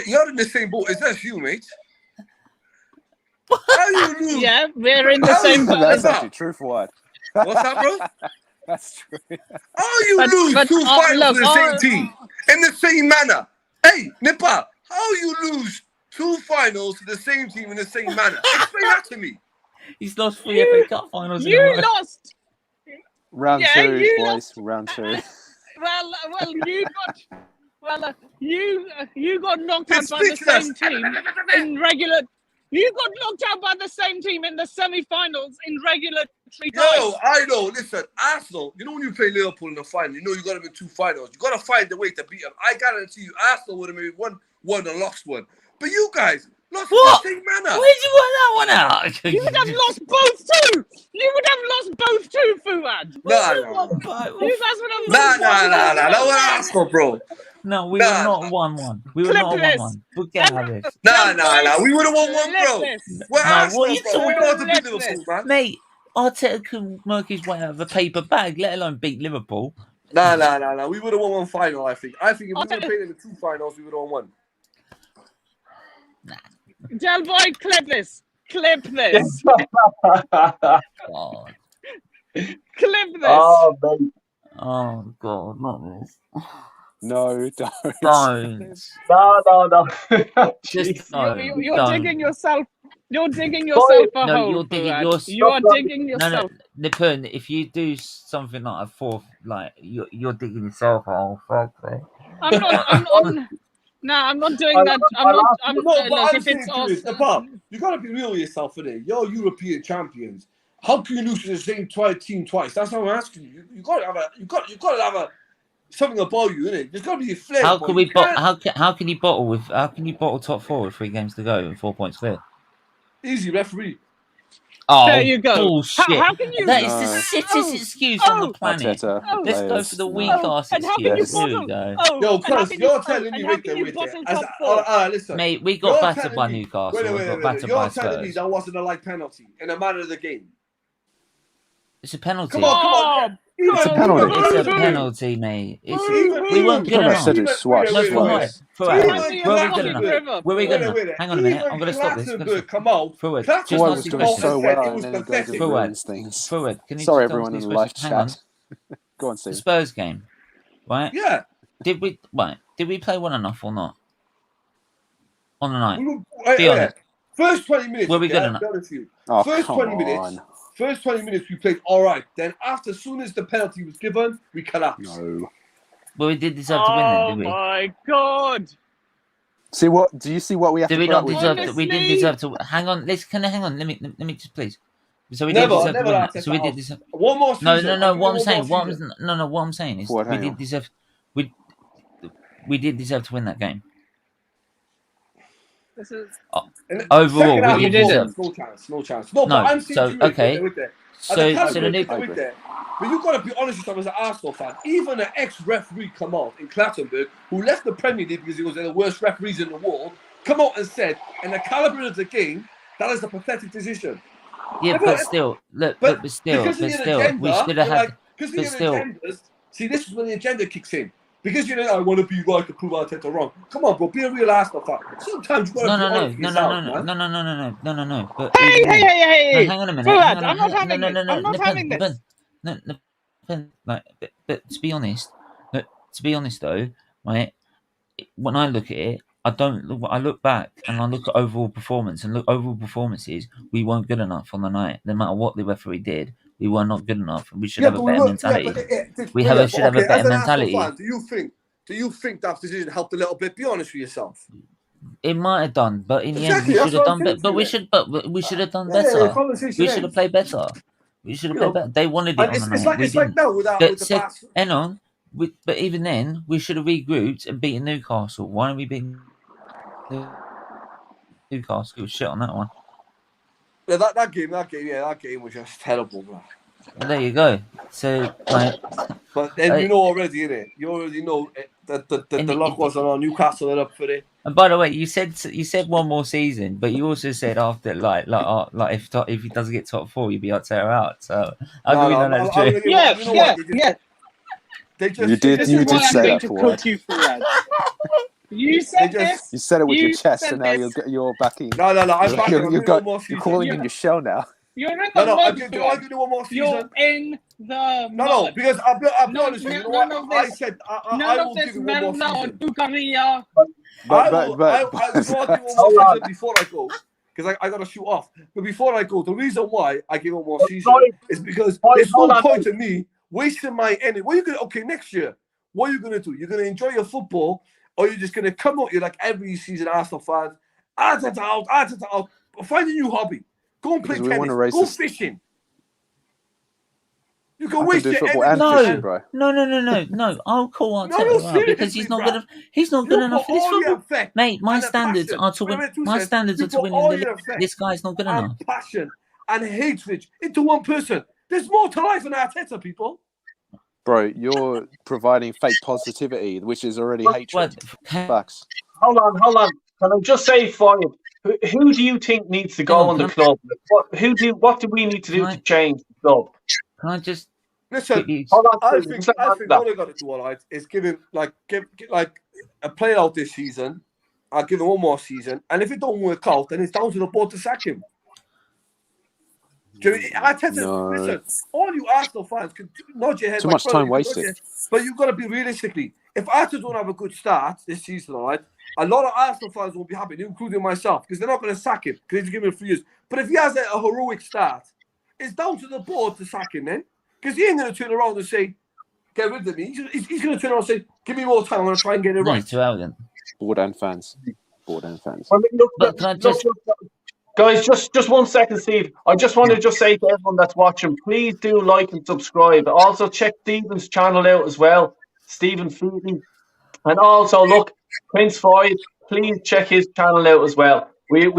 You're in the same boat. Is that you, mate? How you lose? Yeah, we're in the How same you- boat. That's that? actually true for what. What's that, bro? That's true. How you But- lose but, two finals look, to the same team in the same manner? Hey, Nipper, how you lose two finals to the same team in the same manner? Explain that to me. He's lost 3 FA Cup finals in a You row. lost. Round Yeah, two, you boys. lost. Round two. Well, you got knocked out It's by the speechless. same team in regular. You got knocked out by the same team in the semi-finals in regulatory Yo, time. I know. Listen, Arsenal, you know when you play Liverpool in the final, you know you got to win two finals. You got to find a way to beat them. I guarantee you, Arsenal would have maybe won and lost one. But you guys lost What? in the same manner. Where'd you work that one out? You would have lost both too. You would have lost both too, Fuad. Nah. You guys would have Nah, lost. that was Arsenal, bro. No, we Nah. were not 1-1. We were Clip not this. 1-1. Forget how this. Nah. We would have won one, bro. We're No, Arsenal, what are you bro. We know how to beat talking- Liverpool, man. Mate, Arteta can work his way out of a paper bag, let alone beat Liverpool. Nah. We would have won one final, I think. I think if we would have Arteta- played in the two finals, we would have won one. Del Boy, clip this. Clip this. God. Clip this. Oh, mate. Oh, God, not this. No, don't. Don't. No. Just Jeez. don't. You're don't. digging yourself. You're digging yourself a No, hole. you're digging Fuad. your- You are digging No, yourself. Nippon, if you do something like a fourth, like, you're digging yourself a hole. Fuck me. I'm not. No, I'm not doing that. I'm No, not. but Look, I'm if saying it's to you is, Arsenal, you got to be real with yourself, innit? You're European champions. How can you lose to the same team twice? That's what I'm asking you. You got to have a something about you, innit? There's got to be a flair. How boy. can we? You can't- How can you bottle top four with 3 games to go and 4 points clear? Easy referee. Oh, There you go. bullshit! How can you? That is the No. shittest excuse on the planet. Arteta, Let's go players, for the no. weak ass and how can you excuse. Here we bottle? go. Oh, Yo, and how cuz can you're you- telling me and right how can there, you wait there. bottle As- top four? Listen. Mate, we You're got battered telling by me- Newcastle. Wait, We got battered You're by telling me Spurs. that wasn't a like penalty in a man of the game. It's a penalty. Come on. It's a penalty. It's a penalty, mate. We weren't good You're talking about enough. Cedric Swash. No, for what? For what? Even Were the we Atlantic good enough? River. Were we good enough? Wait, Hang on a minute. I'm even going to stop this. Clattenburg come out. Forward. Clattenburg Just Forward ask was the doing question. so It well, was and then he goes pathetic. and Forward. ruins things. Forward. Can you Sorry, just everyone ask in these the live questions? Hang on. chat. Go on, The Steve. Spurs game, right? Yeah. Did we play well enough or not? On the night. We were, Be honest. First 20 minutes. Were we good yeah, enough? be honest with you. Oh, First come 20 minutes. on. First 20 minutes we played all right. Then as soon as the penalty was given, we collapsed. No. Well, we did deserve to win then, Oh did we? my god! See what? Do you see what we have Did to we put not up with? deserve? Honestly. We didn't deserve to. Hang on. Hang on. Let me just please. So we Never, did deserve never to win. laughed That. at So we that did off. deserve. One more No. season. What I'm One saying. more What season. I'm saying is What, we hang did on. deserve. We did deserve to win that game. This is And the Overall, second half, we You did didn't. deserve. No chance. No, No, but I'm saying so, to you, okay. with that. So the the I new. agree. with that. But you got to be honest with yourself as an Arsenal fan. Even an ex-referee come out in Clattenburg, who left the Premier League because he was the worst referees in the world, come out and said, in the caliber of the game, that is a pathetic decision. Yeah, but still, look, but still, because of we the should have agenda, had. because but of still- the agendas. See, this is when the agenda kicks in. Because you know, I want to be right to prove Arteta wrong. Come on, bro, be a real Arsenal fan. Sometimes you got to No, be honest with yourself, man. But Hey, even then- hey! No, hang on a minute. Fuad, hang on a I'm not minute. having no, this. no, no, I'm not no, having but- this. but to be honest, though, right? When I look at it, I look back and I look at overall performance and overall performances. We weren't good enough on the night. No matter what the referee did, we were not good enough. We should have a better mentality. Should have a better as an mentality. Arsenal fan, do you think that decision helped a little bit? Be honest with yourself. It might have done, but in the Exactly, end, we that's should have what I'm done better. saying to But we should have done Yeah, better. conversation We should have ends. played better. We should have You know, played better. They wanted it And on it's, the it's night. like We it's like didn't. now with But the said, past. hang on. But even then, we should have regrouped and beaten Newcastle. Why don't we beat Newcastle? It was shit on that one. Yeah, that game was just terrible, bro. Well, there you go. So, like, But then you know already, innit? You already know that the luck wasn't on. Newcastle are up for it. and by the way, you said one more season, but you also said after like if he doesn't get top 4, you'd be Arteta out. So how do we know that's true? Yeah, yeah. They just, You did. This You is did why I'm say going that to for cook you, Fuad. You said this. You said it with You your chest, said and now this. you're backing. No. I'm backing. I'm giving one more You're season. calling in your shell now. You're in No, the I'm mud, giving Fuad. one more season. You're in the No, mud. because I'll be No, honest with you. You know none what? of I this. said I None will of this give you one more Melna or season. Ducaria. I will give you one Hold more on. season before I go, because I got to shoot off. But before I go, the reason why I give one more season Sorry. is because Hold there's no on. point in me wasting my energy. What are you gonna? Okay, next year, what are you gonna do? You're gonna enjoy your football, or you're just gonna come out here like every season, Arsenal fans, Arteta out. Find a new hobby. Go and play Because we want tennis. to race Go this- fishing. You I can can waste do your football energy. and fishing, bro. No. I'll call Arteta out because he's not good. He's not good You enough put for this all your football, effect mate. My and a standards passion. are to win. Wait, two My seconds. standards You are to put win in all the your league. effect This guy's not good and enough. passion and hatred into one person. There's more to life than Arteta, people. Bro, you're providing fake positivity, which is already hatred. Facts. Hold on. Can I just say for you, who do you think needs to go in the club? What do we need to do to change the club? Can I just Listen? quickly? Hold on, I Stephen, think just let me what I got to do, all right, is give him give a play out this season. I'll give him one more season, and if it don't work out, then it's down to the board to sack him. Arteta, No. listen, all you Arsenal fans can nod your head. Too like, much brother, time you can nod wasted. your head. But you've got to be realistically. If Arteta don't have a good start this season, all right, a lot of Arsenal fans won't be happy, including myself, because they're not going to sack him because he's given him 3 years. But if he has a heroic start, it's down to the board to sack him then, because he ain't going to turn around and say, "Get rid of me." He's going to turn around and say, "Give me more time. I'm going to try and get it No, right." he's too arrogant. Board and fans. I mean, But can I just? guys, just 1 second, Steve. I just want to say to everyone that's watching, please do like and subscribe. Also, check Stephen's channel out as well, Stephen Feely. And also, look, Prince Floyd, please check his channel out as well. We're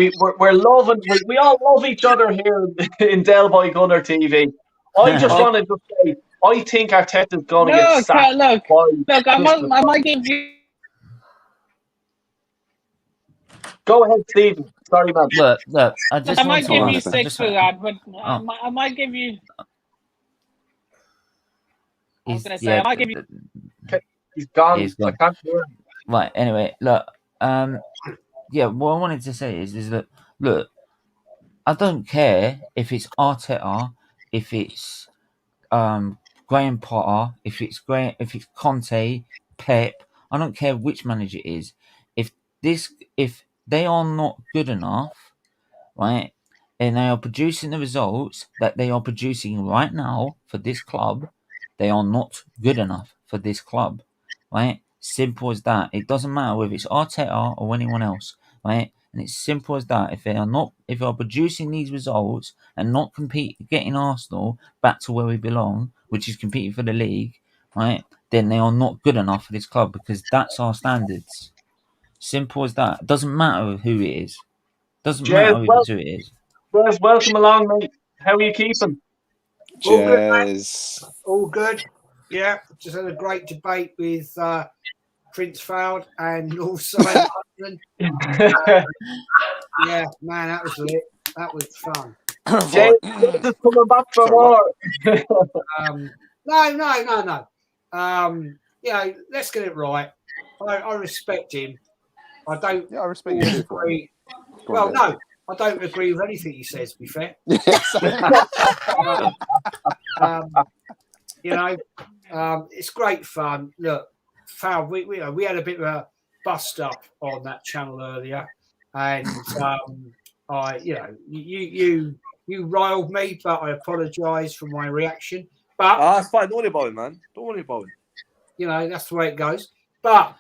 loving, we all love each other here in Del Boy Gunner TV. I just wanted to say, I think Arteta's going to get sacked. Look, I might give you. Go ahead, Stephen. Sorry, man. Look. I just I might want give to you ask. 6 for that, but I might give you. I was going to say, I might give you. He's gone. He's gone. I can't hear him. Right. Anyway, look. Yeah. What I wanted to say is that look, I don't care if it's Arteta, if it's Graham Potter, if it's Conte, Pep. I don't care which manager it is. If they are not good enough, right, and they are producing the results that they are producing right now for this club, they are not good enough for this club, right? Simple as that. It doesn't matter whether it's Arteta or anyone else, right? And it's simple as that. If they are producing these results and not getting Arsenal back to where we belong, which is competing for the league, right, then they are not good enough for this club because that's our standards. Simple as that. Doesn't matter who it is. Doesn't matter who it is. Jez, welcome along, mate. How are you keeping? Jez. All good. Yeah, just had a great debate with Prince Fowd and also yeah, man, that was lit. That was fun. Jez is coming back for more. No. Yeah, let's get it right. I respect him. I don't. Yeah, I respect you. Agree. Well, no, I don't agree with anything he says. To be fair. It's great fun. Look, Fowd, we had a bit of a bust up on that channel earlier, and you riled me, but I apologise for my reaction. But that's fine. Don't worry about it, man. Don't worry about it. That's the way it goes. But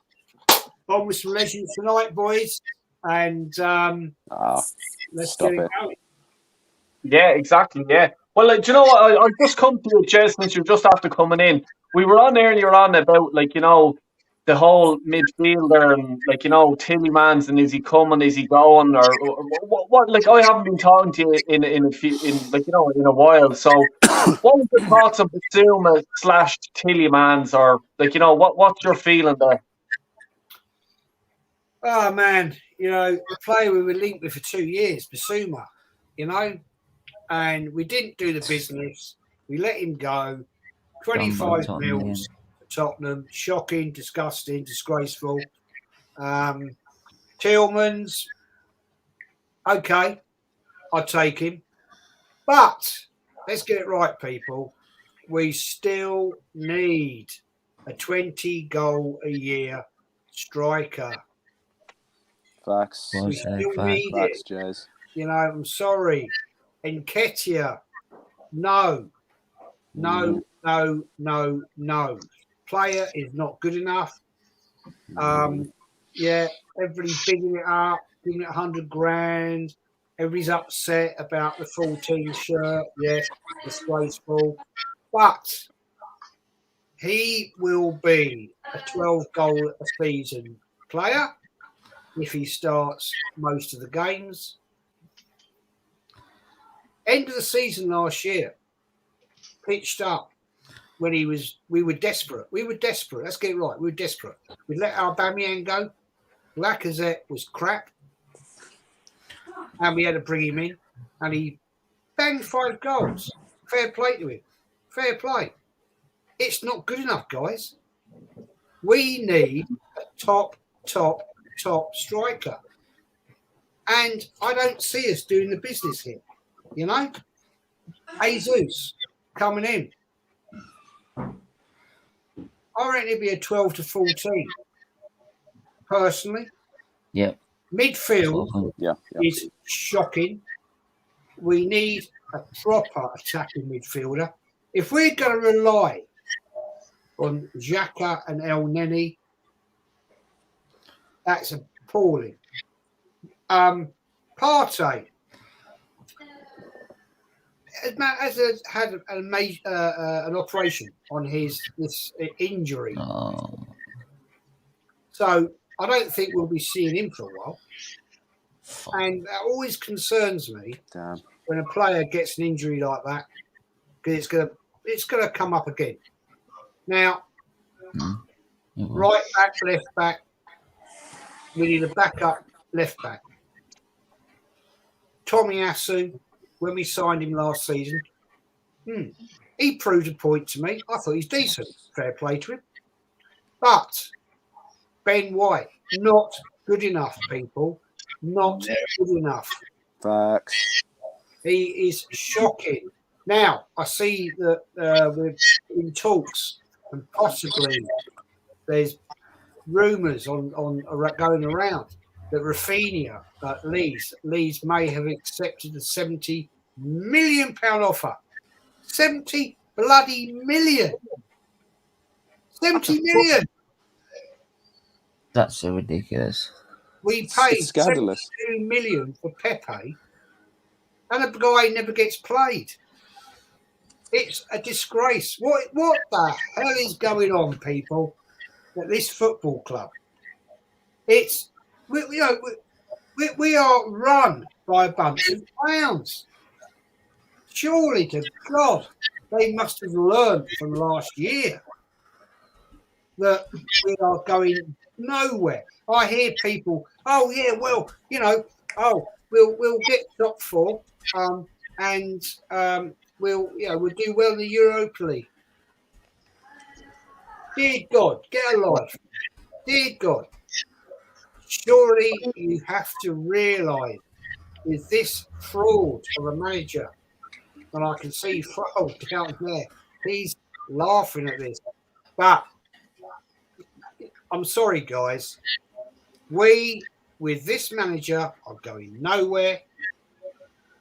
on with some legends tonight, boys, and let's get it going. Yeah, exactly. Yeah. Well, do you know what? I just come to you, Jez, since you're just after coming in. We were on earlier on about, the whole midfielder and like Tillemans, and is he coming? Is he going? Or what? Like I haven't been talking to you in a while. So, what was your thoughts on Basuma / Tillemans, or what's your feeling there? Oh man, the player we were linked with for 2 years, Basuma, and we didn't do the business. We let him go. 25 mils for Tottenham. Shocking, disgusting, disgraceful. Tillmans, okay, I'll take him. But let's get it right, people. We still need a 20-goal-a-year striker. Facts. We still need Facts, it. Jez. I'm sorry. Nketiah, no. Player is not good enough. Everybody's bigging it up, giving it 100 grand. Everybody's upset about the 14 shirt. Yeah, disgraceful. But he will be a 12-goal-a-season player if he starts most of the games. End of the season last year, pitched up when we were desperate. Let's get it right. We were desperate. We let Aubameyang go. Lacazette was crap. And we had to bring him in. And he banged 5 goals. Fair play to him. Fair play. It's not good enough, guys. We need a top striker. And I don't see us doing the business here. Jesus coming in. I reckon it'd be a 12 to 14. Personally. Yeah. Midfield is shocking. We need a proper attacking midfielder. If we're going to rely on Xhaka and El Neni, that's appalling. Partey has had an operation on this injury. Oh. So I don't think we'll be seeing him for a while. And that always concerns me when a player gets an injury like that, because it's gonna come up again. Now, right back, left back, we need a backup left back. Tomiyasu, when we signed him last season, he proved a point to me. I thought he's decent. Fair play to him. But Ben White, not good enough, people. Not good enough. Facts. He is shocking. Now, I see that we're in talks, and possibly there's rumours on going around that Rafinha at Leeds may have accepted a £70 million offer. 70 bloody million. 70 million. That's so ridiculous. We paid It's scandalous. 72 million for Pepe, and the guy never gets played. It's a disgrace. What the hell is going on, people, at this football club? It's we are run by a bunch of clowns. Surely to God, they must have learned from last year that we are going nowhere. I hear people, we'll get top 4, and we'll do well in the Europa League. Dear God, get a life. Dear God, surely you have to realise with this fraud of a manager, and I can see fraud down there, he's laughing at this. But I'm sorry, guys. We, with this manager, are going nowhere.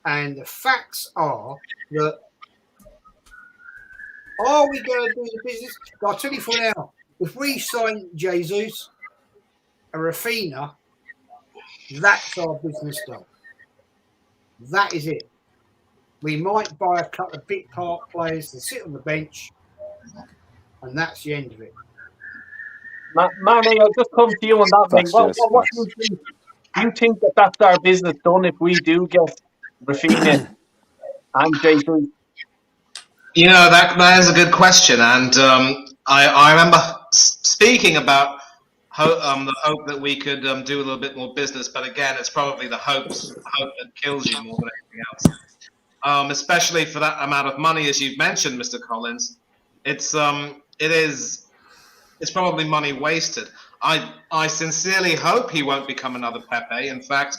And the facts are that, are we going to do the business? I'll tell you for now, if we sign Jesus and Rafinha, that's our business done. That is it. We might buy a couple of bit part players to sit on the bench, and that's the end of it. Manny, I'll just come to you on that, mate. Facts, What, yes, what, what do facts. you think? Do you think that that's our business done if we do get Rafinha and Jesus? You know, that is a good question, and I remember speaking about the hope that we could do a little bit more business, but again, it's probably the hope that kills you more than anything else. Especially for that amount of money, as you've mentioned, Mr. Collins, it's probably money wasted. I sincerely hope he won't become another Pepe. In fact,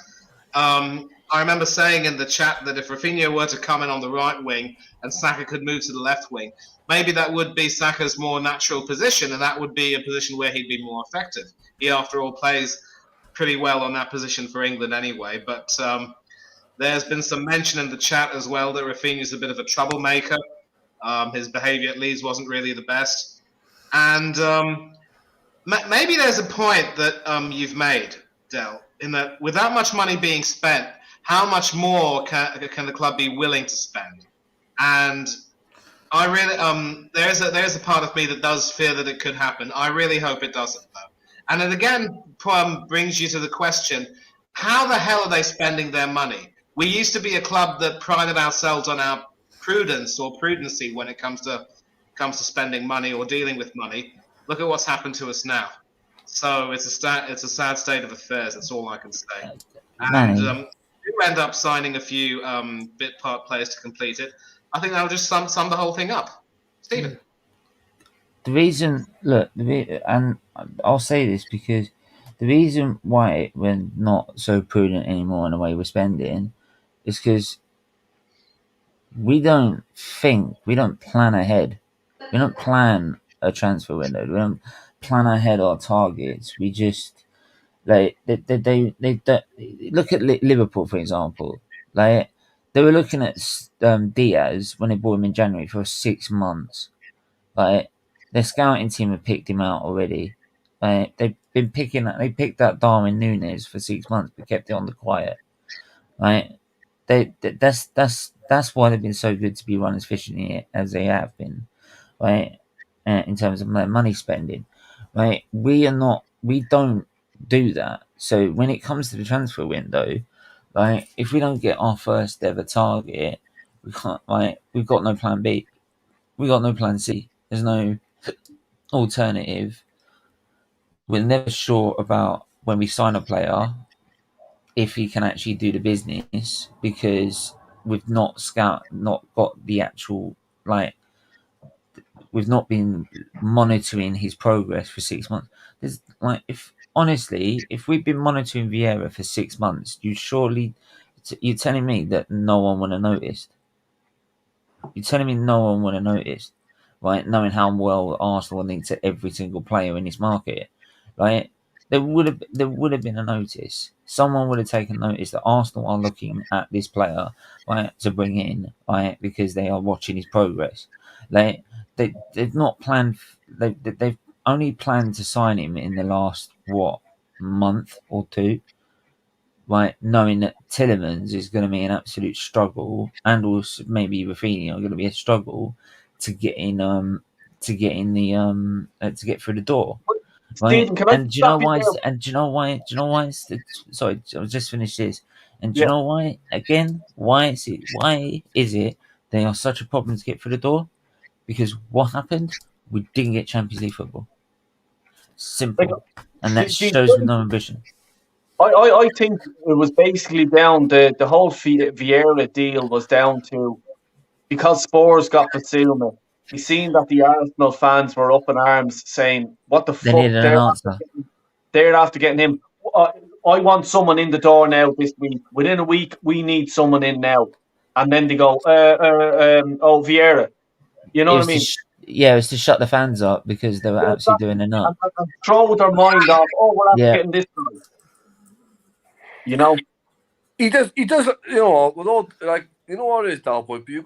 I remember saying in the chat that if Rafinha were to come in on the right wing and Saka could move to the left wing, maybe that would be Saka's more natural position, and that would be a position where he'd be more effective. He, after all, plays pretty well on that position for England anyway. But there's been some mention in the chat as well that Rafinha's a bit of a troublemaker. His behaviour at Leeds wasn't really the best. And maybe there's a point that you've made, Del, in that with that much money being spent, how much more can the club be willing to spend? And I really, there's a part of me that does fear that it could happen. I really hope it doesn't, though. And it again brings you to the question: how the hell are they spending their money? We used to be a club that prided ourselves on our prudence or prudency when it comes to spending money or dealing with money. Look at what's happened to us now. So it's a sad state of affairs. That's all I can say. And we end up signing a few bit part players to complete it. I think that'll just sum the whole thing up. Stephen. The reason, look, and I'll say this because the reason why we're not so prudent anymore in the way we're spending is because we don't plan ahead. We don't plan a transfer window. We don't plan ahead our targets. We just they look at Liverpool, for example. Like they were looking at Diaz when they bought him in January for 6 months. Like their scouting team have picked him out already. They've been they picked out Darwin Núñez for 6 months, but kept it on the quiet. Right? That's why they've been so good to be run as efficiently as they have been, right? In terms of money spending, right? We don't do that. So when it comes to the transfer window, right? If we don't get our first ever target, we can't. Right? We've got no plan B. We got no plan C. There's no alternative. We're never sure about when we sign a player if he can actually do the business because we've not got the actual we've not been monitoring his progress for 6 months. There's if we've been monitoring Vieira for 6 months, you're telling me that no one would have noticed. You're telling me no one would have noticed, right? Knowing how well Arsenal are linked to every single player in this market, right? There would have been a notice. Someone would have taken notice that Arsenal are looking at this player, right, to bring in, right, because they are watching his progress. They've not planned. They've only planned to sign him in the last month or two, right? Knowing that Tielemans is going to be an absolute struggle, and also maybe Rafinha are going to be a struggle to get in to get through the door. Right? Stephen, And do you know why? Sorry, I'll just finish this. And do you know why? Again, why is it they are such a problem to get through the door? Because what happened? We didn't get Champions League football. Simple, and that shows with no ambition. I think it was basically down the whole Vieira deal was down to because Spurs got Basuma. We seen that the Arsenal fans were up in arms saying, "What the They fuck?" needed an answer. They're after getting him. I want someone in the door now this week. Within a week, we need someone in now. And then they go, Vieira. You know what I mean? It was to shut the fans up because they were actually doing enough. And throw their mind off. We're after getting this guy. You know. He does. You know, with all you know what it is, Dalboy, but you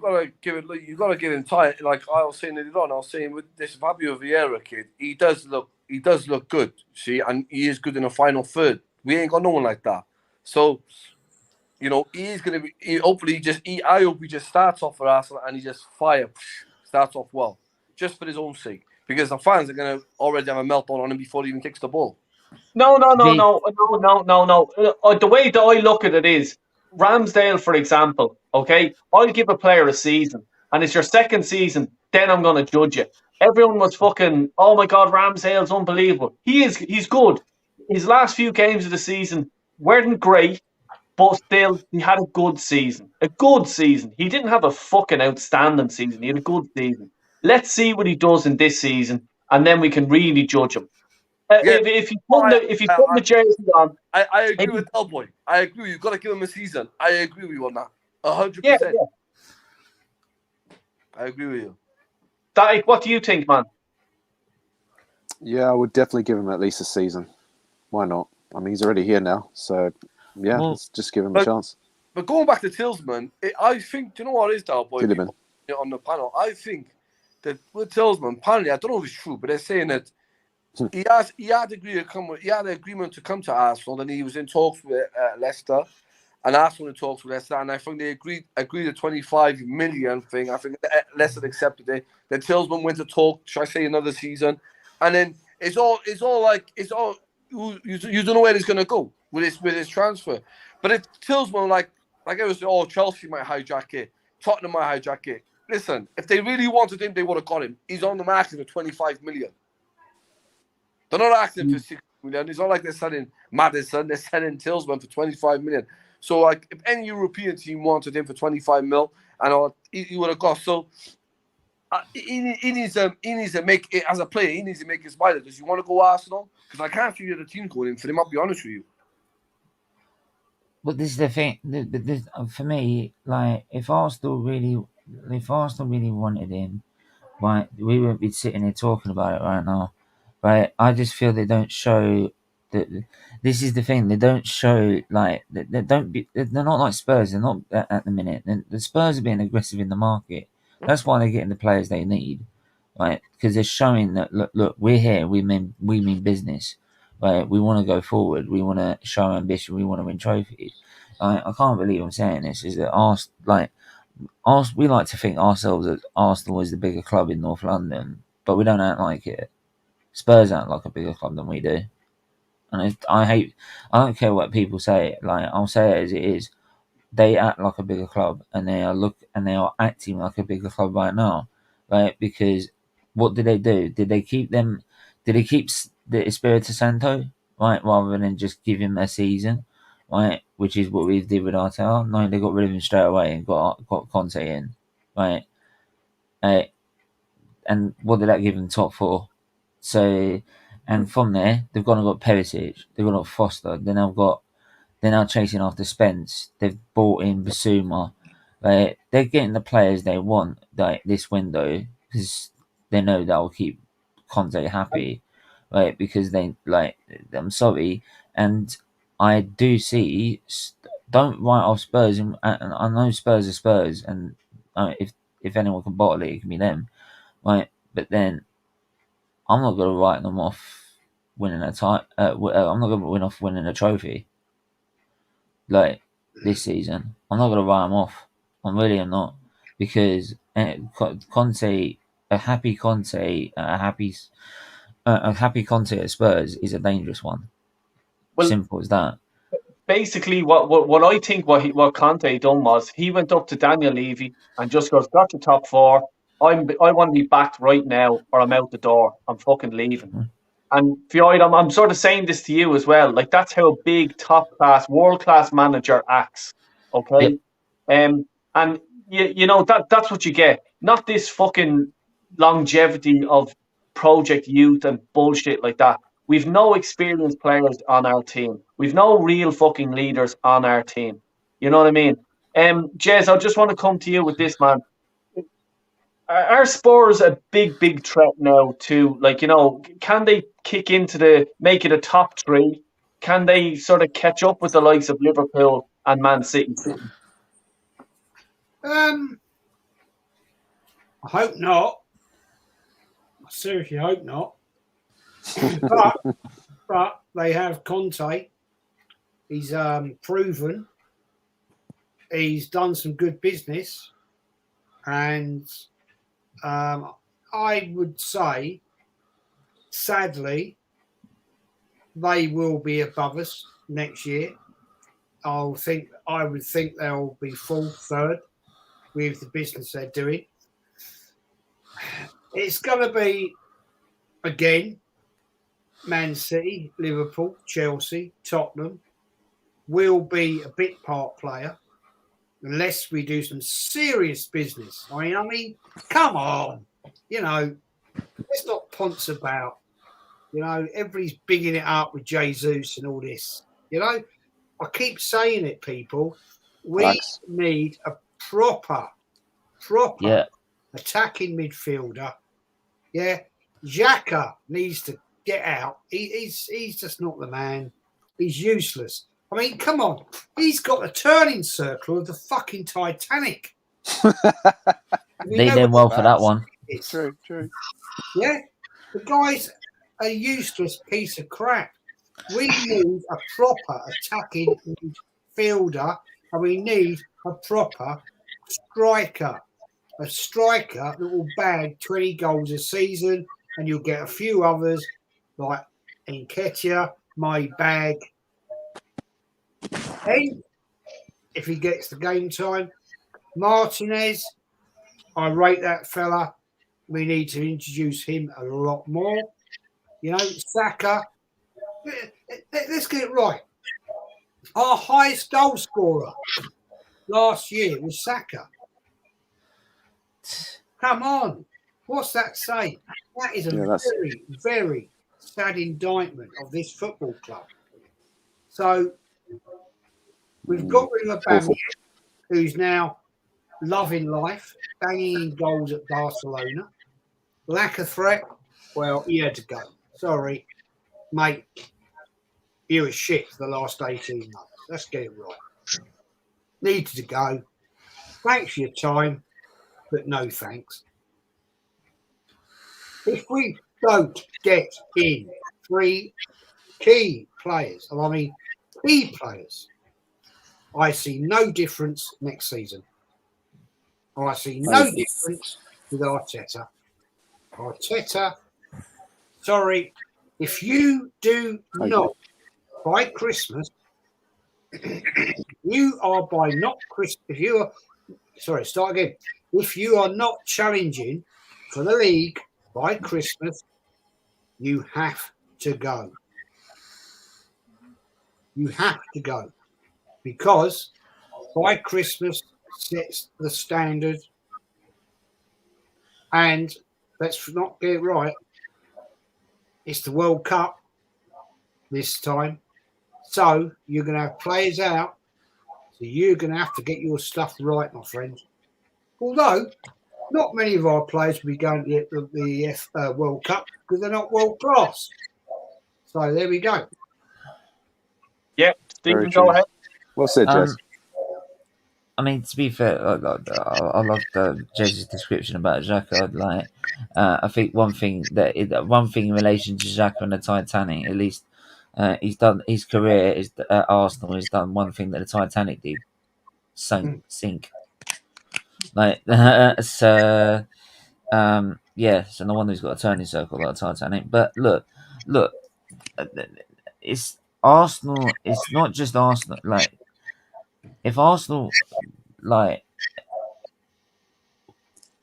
gotta give him time. Like I was saying earlier on, I was saying with this Fabio Vieira kid, he does look good. See, and he is good in the final third. We ain't got no one like that. So, you know, he's gonna be. I hope he just starts off for Arsenal and he just starts off well, just for his own sake. because the fans are going to already have a meltdown on him before he even kicks the ball. No. The- The way that I look at it is Ramsdale, for example. Okay, I'll give a player a season, and it's your second season. Then I'm going to judge you. Everyone was fucking, oh my god, Ramsdale's unbelievable. He's good. His last few games of the season weren't great, but still he had a good season. A good season. He didn't have a fucking outstanding season. He had a good season. Let's see what he does in this season, and then we can really judge him. Yeah. If you put the jersey on, I agree with Hellboy. I agree. You've got to give him a season. I agree with you on that. 100%. yeah. I agree with you. That, what do you think, man? Yeah, I would definitely give him at least a season. Why not? I mean, he's already here now, so yeah, Well, let's just give him a chance. But going back to Tillsman, I think, do you know what it is, Hellboy? Tillman. On the panel, I think that with Tillsman, apparently, I don't know if it's true, but they're saying that he had agreement to come to Arsenal, and he was in talks with Leicester, and Arsenal in talks with Leicester, and I think they agreed a 25 million thing. I think Leicester accepted it. Then Tillsman went to talk, should I say, another season, and then it's all you don't know where he's going to go with his transfer. But if Tillsman, like I was saying, Chelsea might hijack it, Tottenham might hijack it. Listen, if they really wanted him, they would have got him. He's on the market for 25 million. They're not asking for 6 million. It's not like they're selling Maddison. They're selling Tillsman for 25 million. So, like, if any European team wanted him for 25 mil, and he would have got. So, he needs to make it as a player. He needs to make his mind. Does he want to go Arsenal? Because I can't see the other team going in for him. I'll be honest with you. But this is the thing. For me, like, if Arsenal really wanted him, right, we wouldn't be sitting here talking about it right now. Right, I just feel they don't show that. This is the thing. They don't show, like, they don't be. They're not like Spurs. They're not at the minute. The Spurs are being aggressive in the market. That's why they're getting the players they need, right? Because they're showing that look, we're here. We mean business, right? We want to go forward. We want to show ambition. We want to win trophies. I can't believe I'm saying this. Is that we like to think ourselves that Arsenal is the bigger club in North London, but we don't act like it. Spurs act like a bigger club than we do, and I don't care what people say. Like, I'll say it as it is. They act like a bigger club, and they are acting like a bigger club right now, right? Because what did they do? Did they keep the Espirito Santo, right, rather than just give him a season, right? Which is what we did with Arteta. No, they got rid of him straight away and got Conte in, right? And what did that give them? Top four. So, and from there, they've gone and got Perisic. They've got Foster. They're now chasing after Spence. They've bought in Basuma. They're getting the players they want, like, this window, because they know that will keep Conte happy, right? Because they, like, I'm sorry, and I do see. Don't write off Spurs, and I know Spurs are Spurs, and if anyone can bottle it can be them, right? But then I'm not going to write them off winning a title. I'm not going to win off winning a trophy. Like, this season, I'm not going to write them off. I really am not, because Conte, a happy Conte at Spurs is a dangerous one. Well, simple as that. Basically, what I think what Conte done was he went up to Daniel Levy and just goes, got the top four. I want to be backed right now, or I'm out the door. I'm fucking leaving. Mm. And Floyd, I'm sort of saying this to you as well. Like, that's how a big, top class, world class manager acts. Okay, and you know that's what you get. Not this fucking longevity of project youth and bullshit like that. We've no experienced players on our team. We've no real fucking leaders on our team. You know what I mean? Jez, I just want to come to you with this, man. Are Spurs a big threat now to, like, you know, can they kick into make it a top three? Can they sort of catch up with the likes of Liverpool and Man City? I hope not. I seriously hope not. but they have Conte. He's proven. He's done some good business, and I would say sadly, they will be above us next year. I would think they'll be fourth, third with the business they're doing. It's going to be, again, Man City, Liverpool, Chelsea, Tottenham will be a bit part player unless we do some serious business. I mean, come on. Let's not ponce about. Everybody's bigging it up with Jesus and all this. I keep saying it, people. We need a proper attacking midfielder. Yeah. Xhaka needs to get out. He's just not the man. He's useless. I mean, come on. He's got a turning circle of the fucking Titanic. They did well for that one. True. Yeah. The guy's a useless piece of crap. We need a proper attacking midfielder, and we need a proper striker. A striker that will bag 20 goals a season, and you'll get a few others like Nketiah, my bag. And if he gets the game time, Martinez, I rate that fella. We need to introduce him a lot more. Saka. Let's get it right. Our highest goal scorer last year was Saka. Come on. What's that say? That is a very, very sad indictment of this football club. So we've got rid of Aubameyang, who's now loving life, banging in goals at Barcelona. Lack of threat. Well, he had to go. Sorry, mate. You were shit for the last 18 months. Let's get it right. Needed to go. Thanks for your time, but no thanks. If we don't get in 3 key players, and I mean key players, I see no difference next season. I see no difference with Arteta. Sorry, if you do not by Christmas, you are by not Christmas. If you are, sorry, start again. If you are not challenging for the league by Christmas, you have to go. You have to go because by Christmas sets the standard, and let's not get it right. It's the World Cup this time. So you're going to have players out. So you're going to have to get your stuff right, my friend. Although not many of our players will be going to the World Cup because they're not world class. So there we go. Yeah, Stephen, go ahead. Well said, Jez. I mean, to be fair, I love Jez's description about Xhaka. I think one thing in relation to Xhaka and the Titanic, at least, he's done his career at Arsenal. He's done one thing that the Titanic did: sink. So no wonder he's got a turning circle like Titanic. But look, it's Arsenal. It's not just Arsenal. If Arsenal,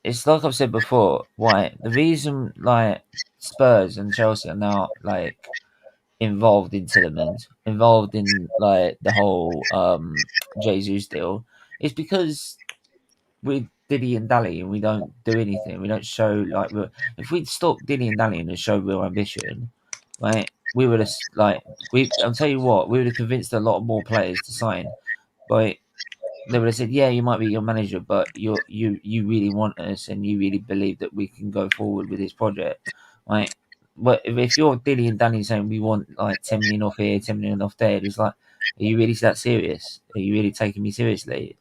it's like I've said before, why the reason Spurs and Chelsea are now involved in Tielemans, involved in the whole Jesus deal, is because with Diddy and Dally and we don't do anything. We don't show if we'd stopped Diddy and Dally and show real ambition, right? We would have I'll tell you what, we would have convinced a lot more players to sign. But they would have said, yeah, you might be your manager, but you really want us and you really believe that we can go forward with this project, right? But if you're Dilly and Danny saying we want 10 million off here, 10 million off there, it's are you really that serious? Are you really taking me seriously?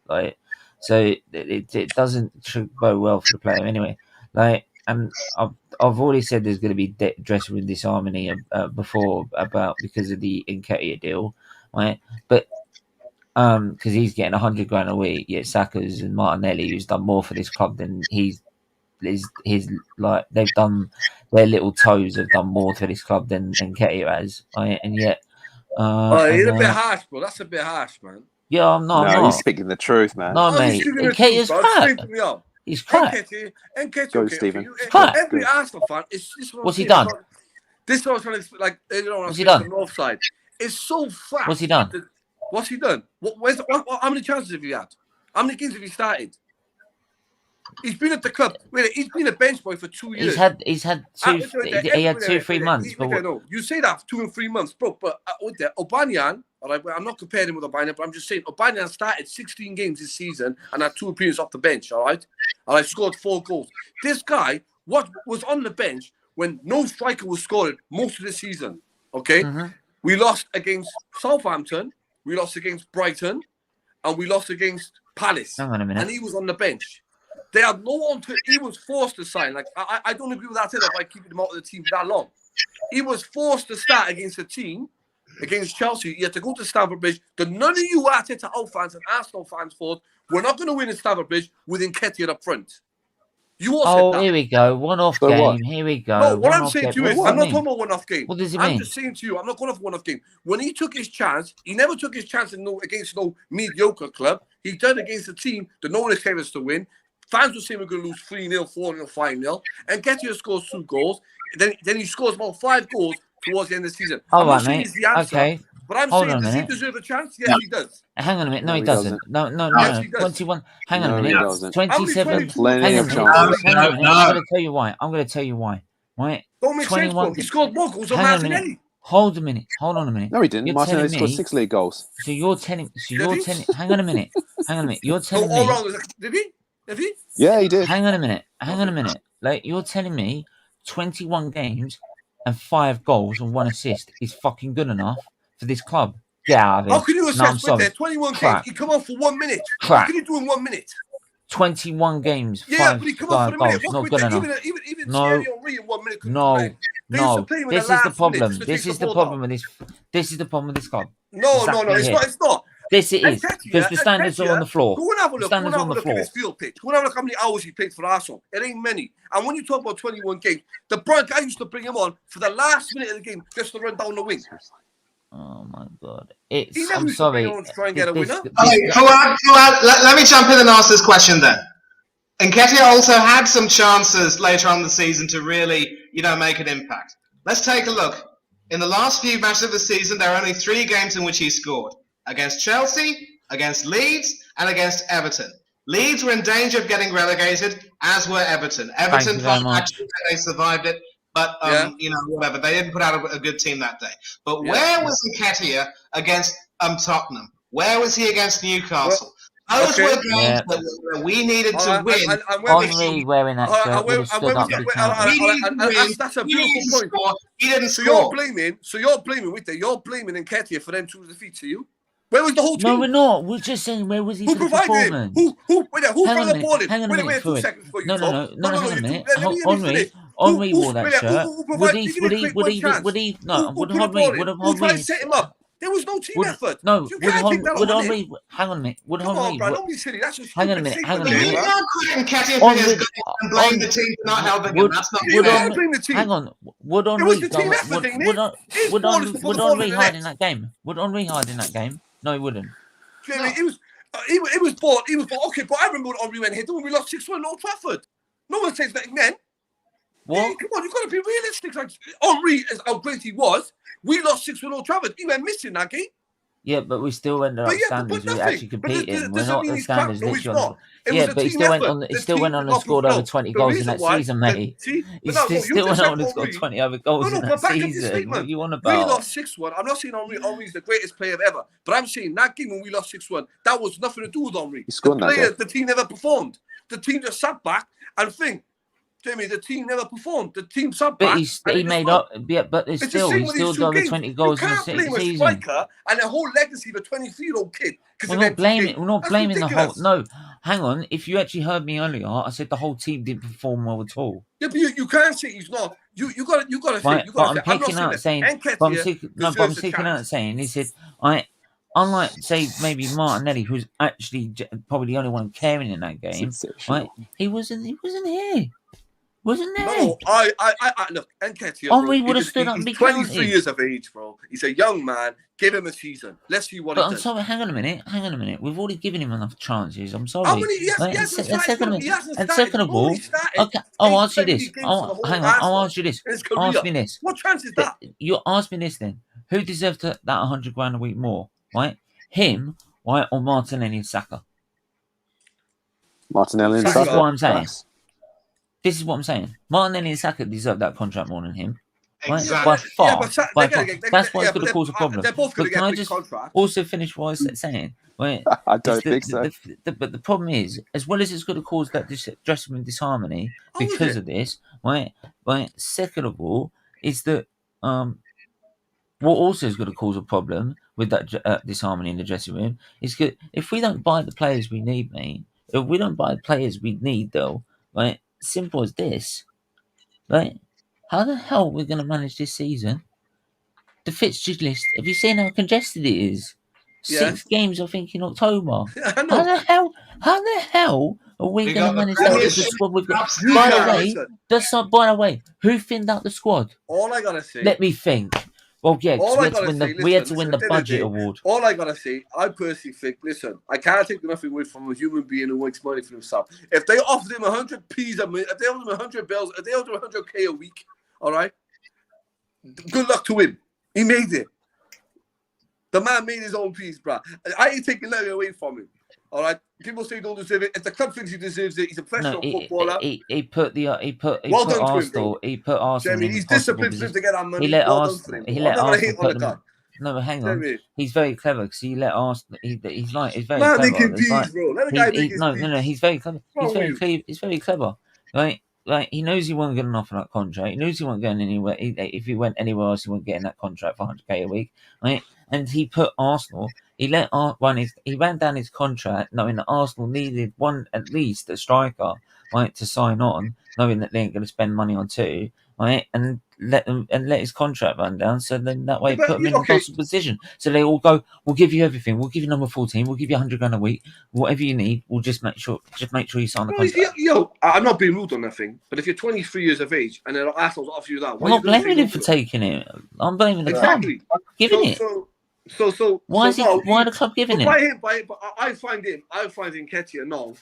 So it doesn't go well for the player anyway. And I've already said there's going to be dressing room disharmony before because of the Nketiah deal, right? But because he's getting $100,000 a week, yet Saka's and Martinelli, who's done more for this club than he's his like they've done their little toes have done more to this club than Nketiah has, right? And yet, You're a bit harsh, bro. That's a bit harsh, man. Yeah, I'm not. No, he's speaking the truth, man. No, mate. Nketiah's crap. He's crap. Nketiah, Go, Stephen. Crap. Every Arsenal fan is. What's he done? This is what I was trying to like. What's he done? The north side. It's so fast. What's he done? What's he done? How many chances have he had? How many games have he started? He's been at the club. Wait, he's been a bench boy for 2 years. He had 2-3 months. No, you say that 2 and 3 months, bro. But with the Aubameyang, all right, I'm not comparing him with Aubameyang, but I'm just saying Aubameyang started 16 games this season and had 2 appearances off the bench. All right, and I scored 4 goals. This guy, what was on the bench when no striker was scoring most of the season? Okay, we lost against Southampton, we lost against Brighton, and we lost against Palace. Hang on a minute. And he was on the bench. They had no one to. He was forced to sign. Like I don't agree with that either by keeping him out of the team that long. He was forced to start against a team, against Chelsea. He had to go to Stamford Bridge. None of you Arteta out fans and Arsenal fans thought we're not going to win in Stamford Bridge with Nketiah up front. You all said that. Here we go. One-off game. What? Here we go. No, what I'm saying to you is, I'm not talking about one-off game. What does it mean? I'm just saying to you, I'm not going off one-off game. When he took his chance, he never took his chance against no mediocre club. He done against a team that no one expected us to win. Fans were saying we're going to lose 3-0, 4-0, 5-0. And Nketiah scores 2 goals. Then he scores about 5 goals towards the end of the season. All I'm not right, saying mate. he's the answer, Okay. but I'm Hold saying, on a does he minute. deserve a chance? Yes, he does. Hang on a minute. No, No, he he doesn't. doesn't. No. Yes, he does. 21. Hang on No, a he minute. doesn't. 27. Plenty Hang on of a minute. chances. Hang on a minute. No. I'm going to tell you why. I'm going to tell you why. Right? Don't make sense, 21. bro. He scored more goals than Hang on a minute. Martinelli. Hold a minute. Hold on a minute. No, he didn't. You're Martinelli telling scored me- 6 league goals. So you're telling. Did he? Hang on a minute. Hang on a minute. You're No, telling all me. wrong. Did he? Did he? Yeah, he did. Hang on a minute. Hang on a minute. Like you're telling me, 21 games and 5 goals and 1 assist is fucking good enough for this club. Get out of here. How can you No, I'm assess with sorry. that? 21 Crap. games. He come on for 1 minute. Crap. What can he do in 1 minute? 21 games, Yeah, 5 but he come on for a goals. minute. What Not with good that? enough. Even No. Thierry Henry in 1 minute couldn't No, play. They used to no. play him in This the is the last minute problem. just to This take is the the ball problem with this. This is the problem with this club. No, Exactly it's here. not. It's not. This it is Nketiah- because the standards are on the floor. Go and have a The look. Go and standards have on a the look at floor. his field pitch. Go and have a look how many hours he played for Arsenal. It ain't many. And when you talk about 21 games, the Bright guy used to bring him on for the last minute of the game just to run down the wing. Oh my god! He It's. never I'm used to bring sorry. him on to try and get a winner. Okay, Fuad, let me jump in and ask this question then. Nketiah also had some chances later on in the season to really, make an impact. Let's take a look. In the last few matches of the season, there are only 3 games in which he scored. Against Chelsea, against Leeds, and against Everton. Leeds were in danger of getting relegated, as were Everton. Everton you very much. actually they survived it, but whatever. They didn't put out a good team that day. But where was Nketiah against Tottenham? Where was he against Newcastle? Those were games that we needed to win. Henry wearing that shirt would have stood up with the counter. That's a beautiful point. He didn't So score. you're blaming Nketiah for them 2 defeats to you. Where was the whole team? No, we're not. We're just saying where was he Who for the provided it? performance? Who Hang brought on a the minute, ball in? hang on a Wait minute, 2 Fuad. seconds before you No, talk. hang a minute. Let me Henry finish. Henry Who wore that provided- shirt. who Would provided- he? give Would me a he? quick Would one he? chance. Would he? Who No. Would put the Henry? ball in? Would Who tried to Henry? set him up? There was no team Would effort. no? You Would can't take that Would on him. Henry? Hang on a minute. Would Come on, Henry? bro. Don't be silly. That's a Hang on a stupid minute, hang on a statement, You minute. bro. can't credit Nketiah On for his the- goal and blame the team for not helping him. Would That's not would fair. can't Henry? blame the team. Hang on. Would It was Henry the go? team effort thing, Would Nick. His would ball is Henry? to put Would the ball in Henry the hide net. in that game? Would Henry hide in that game? No, he wouldn't. Do you know what I mean? It was bought. Okay, but I remember when Henry went here. When we lost 6-1 at Old Trafford. No one says that then. What? Hey, come on, you've got to be realistic. Like Henry, as how great he was, we lost 6-1 at Old Trafford. He went missing that game. Yeah, but we still ended up But standards. but We nothing. actually But competed. We're doesn't not mean the he's crap. standards No, he's literally. not. It Yeah, was a but he team still went effort. on. He The still team went on and got scored no, over 20 the goals in reason that why- season, mate. See, He but no, still you went just on said and scored Henry. 20 other goals in No, that but back up your season. What statement. you on We about? lost 6-1. I'm not saying Henry's the greatest player ever, but I'm saying that game when we lost 6-1, that was nothing to do with Henry. He scored the that players, goal. the team never performed. The team just sat back and think. Jamie, the team never performed. The team sat back. But and he it made just up. Yeah, but It's the still, same he with still these two done the games. 20 goals in You the can't blame a season. striker and a whole legacy of a 23-year-old kid. We're not blaming. We're not That's blaming the whole. ridiculous. No, hang on. If you actually heard me earlier, I said the whole team didn't perform well at all. Yeah, but you can't say he's not. You got to Right, say. You but got I'm to say. I'm picking not out saying. But I'm deserves a picking out chance. saying. He said, unlike say maybe Martinelli, who's actually probably the only one caring in that game. Sensational. Right? He wasn't here. Wasn't there? No, I look, Nketiah, Henry bro, would have stood up and he's be 23 counted. years of age, bro. He's a young man. Give him a season. Let's see what But he I'm does. sorry, hang on a minute. We've already given him enough chances. I'm sorry. How many? He Right, hasn't and second started. He hasn't and started. second of He's all, only started okay, I'll 8 ask you Premier this. League games for the whole Hang on, I'll Arsenal ask you this. in his career. Ask me this. What chance is that? You ask me this then. Who deserves that 100 grand a week more? Right? Him, right, or Martinelli and Saka? Martinelli and This is Saka. what I'm saying. Facts. This is what I'm saying. Martinelli and Saka deserve that contract more than him. Right? Exactly. By far. Yeah, but By they're far. gonna get- That's why yeah, it's going to but cause a problem. They're both going But to can get I big just contracts. also finish what I was saying? Right? I don't the- think so. But the problem is, as well as it's going to cause that dressing room disharmony How is because it? of this, right? Second of all, is that what also is going to cause a problem with that disharmony in the dressing room is that if we don't buy the players we need, mate, if we don't buy the players we need, though, right? Simple as this, right? How the hell are we going to manage this season? The fixture list. Have you seen how congested it is? Yeah. 6 games, I think, in October. I How know. the hell are we We going to got the manage that with the Premiership squad we've got? Cups You By the can't way, listen. by the way, who thinned out the squad? All I gotta say. Let me think. Well, yeah, 'cause All we I had to gotta win say, we had to listen, win listen, the at the end of the budget day, award. All I gotta say, I personally think, listen, I can't take nothing away from a human being who makes money for himself. If they offered him 100 P's a minute, if they offered him 100 bills, if they offered him 100K a week, all right, good luck to him. He made it. The man made his own peace, bro. I ain't taking nothing away from him. All right, people say he don't deserve it. If the club thinks he deserves it, he's a professional No, footballer. he put Well done to him, Arsenal. bro. He put Arsenal Jamie, in he's impossible disciplined for him position. to get that money. He let Well done Arsenal. for him, He bro. let I'm not gonna Arsenal hate on the put guy. them. No, but hang on. Jamie. He's very clever because he let Arsenal. He's very Man, clever. making He's peas, like, bro. Let the guy make his no. peas. He's very clever. What's wrong with you? He's very clever. Like he knows he won't get an offer that contract. He knows he won't go anywhere. If he went anywhere else, he won't get in that contract for 100K a week. Right? And he put Arsenal. He ran down his contract, knowing that Arsenal needed at least a striker, right, to sign on, knowing that they ain't going to spend money on 2, right, and let his contract run down. So then that way, Yeah, but put him in a possible position. So they all go, "We'll give you everything. We'll give you number 14. We'll give you 100 grand a week. Whatever you need. We'll just make sure you sign the Bro, contract." yo, I'm not being rude on nothing, but if you're 23 years of age and then Arsenal's offer you that, I'm why not are you gonna say blaming no him for to it? taking it. I'm blaming the Exactly. club giving it. So Why now, the club giving but it? but I find Nketiah now.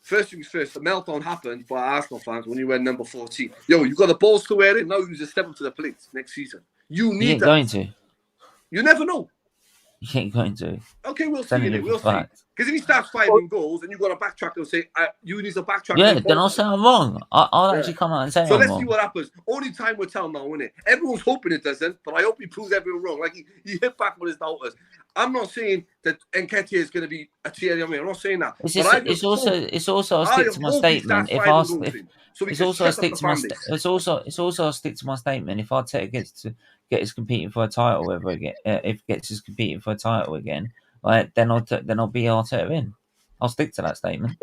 First things first, the meltdown happened by Arsenal fans when you were number 14. Yo, you got the balls to wear it. Now you just step up to the plate next season. You You need ain't that. going to. You never know. You ain't going to. Okay, we'll see. Telling you We'll for see. fact. Because if he starts firing goals and you got to backtrack and say, you need to backtrack. Yeah, and then I'll say I'm wrong. I'll Yeah. actually come out and say So I'm let's wrong. see what happens. Only time will tell now, innit? Everyone's hoping it doesn't, but I hope he proves everyone wrong. Like he hit back with his doubters. I'm not saying that Nketiah is going to be a Thierry Henry. I'm not saying that. It's But just, I it's just also hope- it's also a I stick to my hope he statement. starts If firing I goals in, so we it's can also a shut stick up to the my fan base. it's also a stick to my statement. If Arteta gets competing for a title ever again, if gets us competing for a title again, right, then I'll be Arteta in. I'll stick to that statement.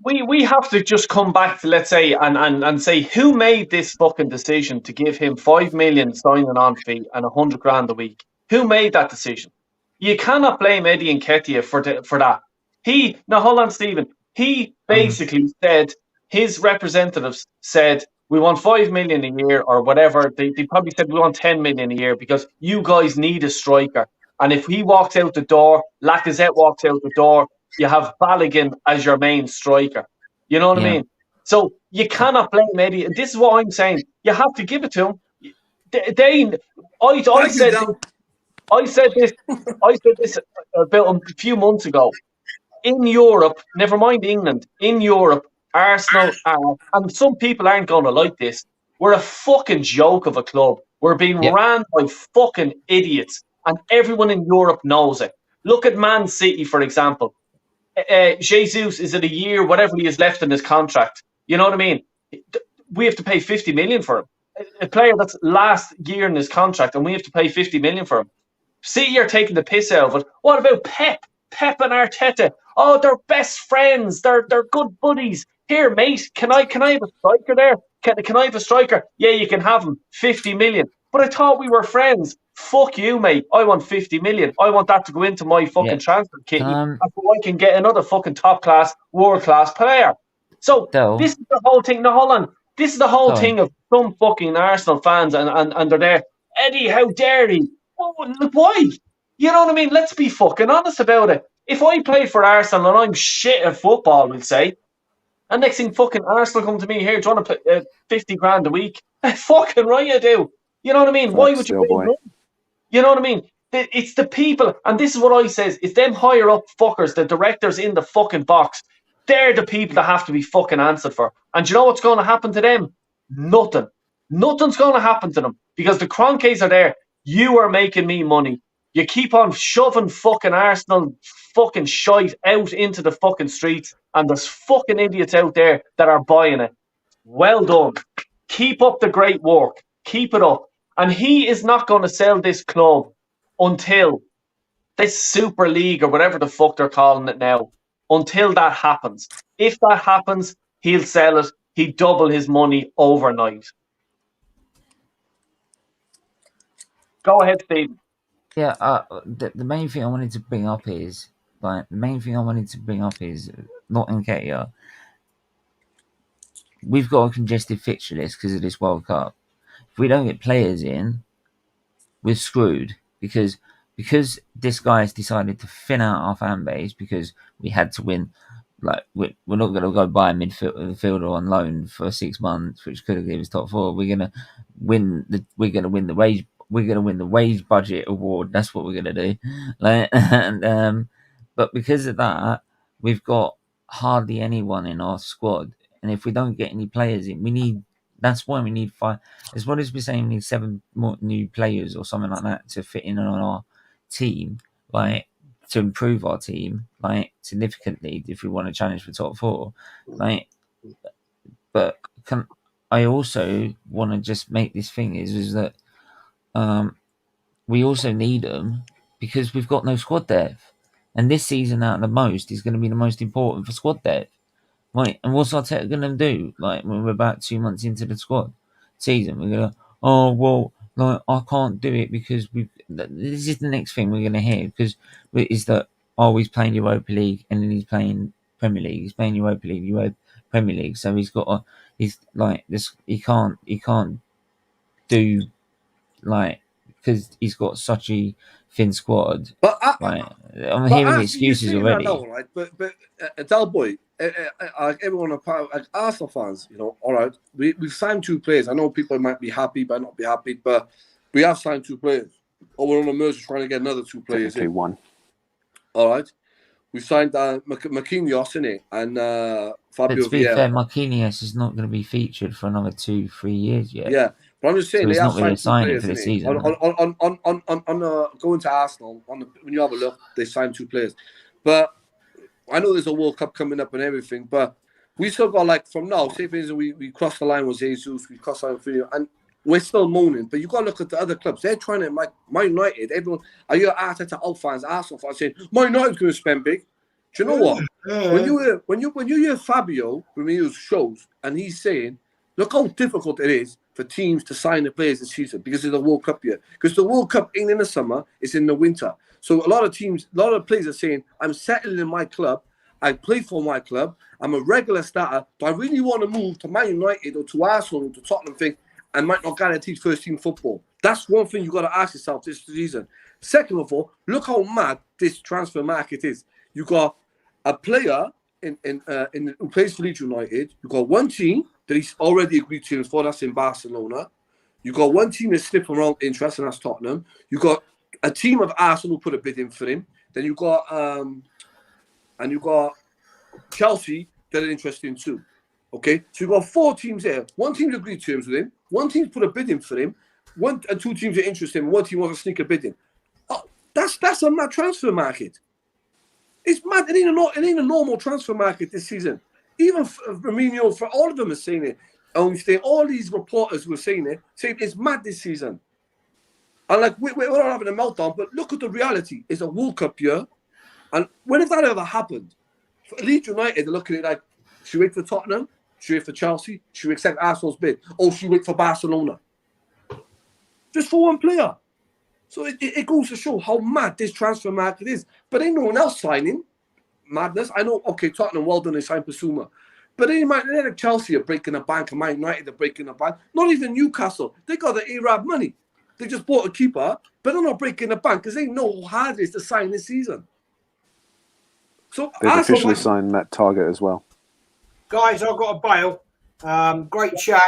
We have to just come back to, let's say, and say who made this fucking decision to give him 5 million signing on fee and 100 grand a week. Who made that decision? You cannot blame Eddie Nketiah for that. Hold on, Stephen. He basically said, his representatives said, we want 5 million a year or whatever. They probably said we want 10 million a year because you guys need a striker. And if he walks out the door, Lacazette walks out the door, you have Balogun as your main striker. You know what I Yeah. mean? So you cannot blame Eddie. And this is what I'm saying. You have to give it to him. I said this about a few months ago. In Europe, never mind England, in Europe, Arsenal are, and some people aren't going to like this, we're a fucking joke of a club. We're being ran by fucking idiots, and everyone in Europe knows it. Look at Man City, for example. Jesus, is it a year, whatever he has left in his contract? You know what I mean? We have to pay 50 million for him. A player that's last year in his contract, and we have to pay 50 million for him. City are taking the piss out of it. What about Pep? Pep and Arteta. Oh, they're best friends. They're good buddies. Here, mate, can I have a striker there? Can I have a striker? Yeah, you can have him. 50 million. But I thought we were friends. Fuck you, mate. I want 50 million. I want that to go into my fucking transfer kit. So I can get another fucking top class, world class player. So this is the whole thing. Now, hold on. This is the whole Sorry. thing of some fucking Arsenal fans and they're there. Eddie, how dare he? Oh, look, why? You know what I mean? Let's be fucking honest about it. If I play for Arsenal and I'm shit at football, we'll say, and next thing fucking Arsenal come to me here, do you want to pay 50 grand a week? Fucking right you do. You know what I mean? Why would you pay boy. money? You know what I mean? It's the people, and this is what I says, it's them higher up fuckers, the directors in the fucking box. They're the people that have to be fucking answered for. And do you know what's going to happen to them? Nothing. Nothing's going to happen to them because the Cronkies are there. You are making me money. You keep on shoving fucking Arsenal fucking shite out into the fucking streets, and there's fucking idiots out there that are buying it. Well done. Keep up the great work. Keep it up. And he is not going to sell this club until this Super League or whatever the fuck they're calling it now, until that happens. If that happens, he'll sell it. He'd double his money overnight. Go ahead, Stephen. Yeah, the main thing I wanted to bring up is, not Nketiah. We've got a congested fixture list because of this World Cup. If we don't get players in, we're screwed because this guy has decided to thin out our fan base because we had to win. Like we're not going to go buy a midfielder on loan for 6 months, which could have given us top four. We're going to win the wage. We're going to win the wage budget award. That's what we're going to do. But because of that, we've got hardly anyone in our squad. And if we don't get any players in, that's why we need 5. As well as we're saying, we need 7 more new players or something like that to fit in on our team, like to improve our team, like significantly if we want to challenge for top 4. Like, but I also want to just make this thing is that we also need them because we've got no squad depth, and this season out of the most is going to be the most important for squad depth. Right, and what's Arteta going to do? Like when we're about 2 months into the squad season, we're going to, oh well, like I can't do it because this is the next thing we're going to hear because is that he's playing Europa League and then he's playing Premier League. He's playing Europa League, Premier League. So he's like this. He can't do like because he's got such a thin squad. But I'm hearing the excuses already. Now, right? But Del Boy, like everyone, like Arsenal fans, you know, all right, we've signed 2 players. I know people might be happy, might not be happy, but we have signed 2 players. Or we're on a merger trying to get another 2 players. Okay, 1. All right, we signed Marquinhos in it and Fabio. But to be fair, Marquinhos is not going to be featured for another 2-3 years yet. Yeah. But I'm just saying, so they have not really signed 2 players for the season. On going to Arsenal, when you have a look, they signed 2 players. But I know there's a World Cup coming up and everything, but we still got, like, from now, say for instance, we crossed the line with Jesus, we crossed the line with and we're still moaning. But you got to look at the other clubs. They're trying to, like, Man United, everyone, are you Arteta out fans, Arsenal fans saying, Man United's going to spend big? Do you know what? When you hear Fabio Ramil's shows and he's saying, look how difficult it is for teams to sign the players this season because of the World Cup year. Because the World Cup ain't in the summer, it's in the winter. So a lot of players are saying, I'm settling in my club, I play for my club, I'm a regular starter, do I really want to move to Man United or to Arsenal or to Tottenham thing and might not guarantee first team football? That's one thing you've got to ask yourself this season. Second of all, look how mad this transfer market is. You got a player who plays for Leeds United, you've got one team that he's already agreed to for, that's in Barcelona. You got one team that's sniffing around interest, and that's Tottenham. You got a team of Arsenal who put a bid in for him. Then you got Chelsea that are interested in too. Okay, so you got 4 teams there. One team's agreed terms with him. One team's put a bid in for him. 1 and 2 teams are interested in him. One team wants to sneak a bid in. Oh, that's a mad transfer market. It's mad. It ain't a normal transfer market this season. Even Firmino, for all of them are saying it. And all these reporters were saying it, saying it's mad this season. And like we're not having a meltdown, but look at the reality. It's a World Cup year, and when has that ever happened? For Leeds United, they're looking at it like, should we wait for Tottenham? Should we wait for Chelsea? Should we accept Arsenal's bid? Or should we wait for Barcelona? Just for one player. So it goes to show how mad this transfer market is. But ain't no one else signing. Madness. I know, okay, Tottenham, well done, they signed Basuma. But then like Chelsea are breaking the bank, and Man United are breaking the bank. Not even Newcastle. They got the Arab money. They just bought a keeper, but they're not breaking the bank because they know how hard it is to sign this season. So They've officially signed Matt Target as well. Guys, I've got a bail. Great chat.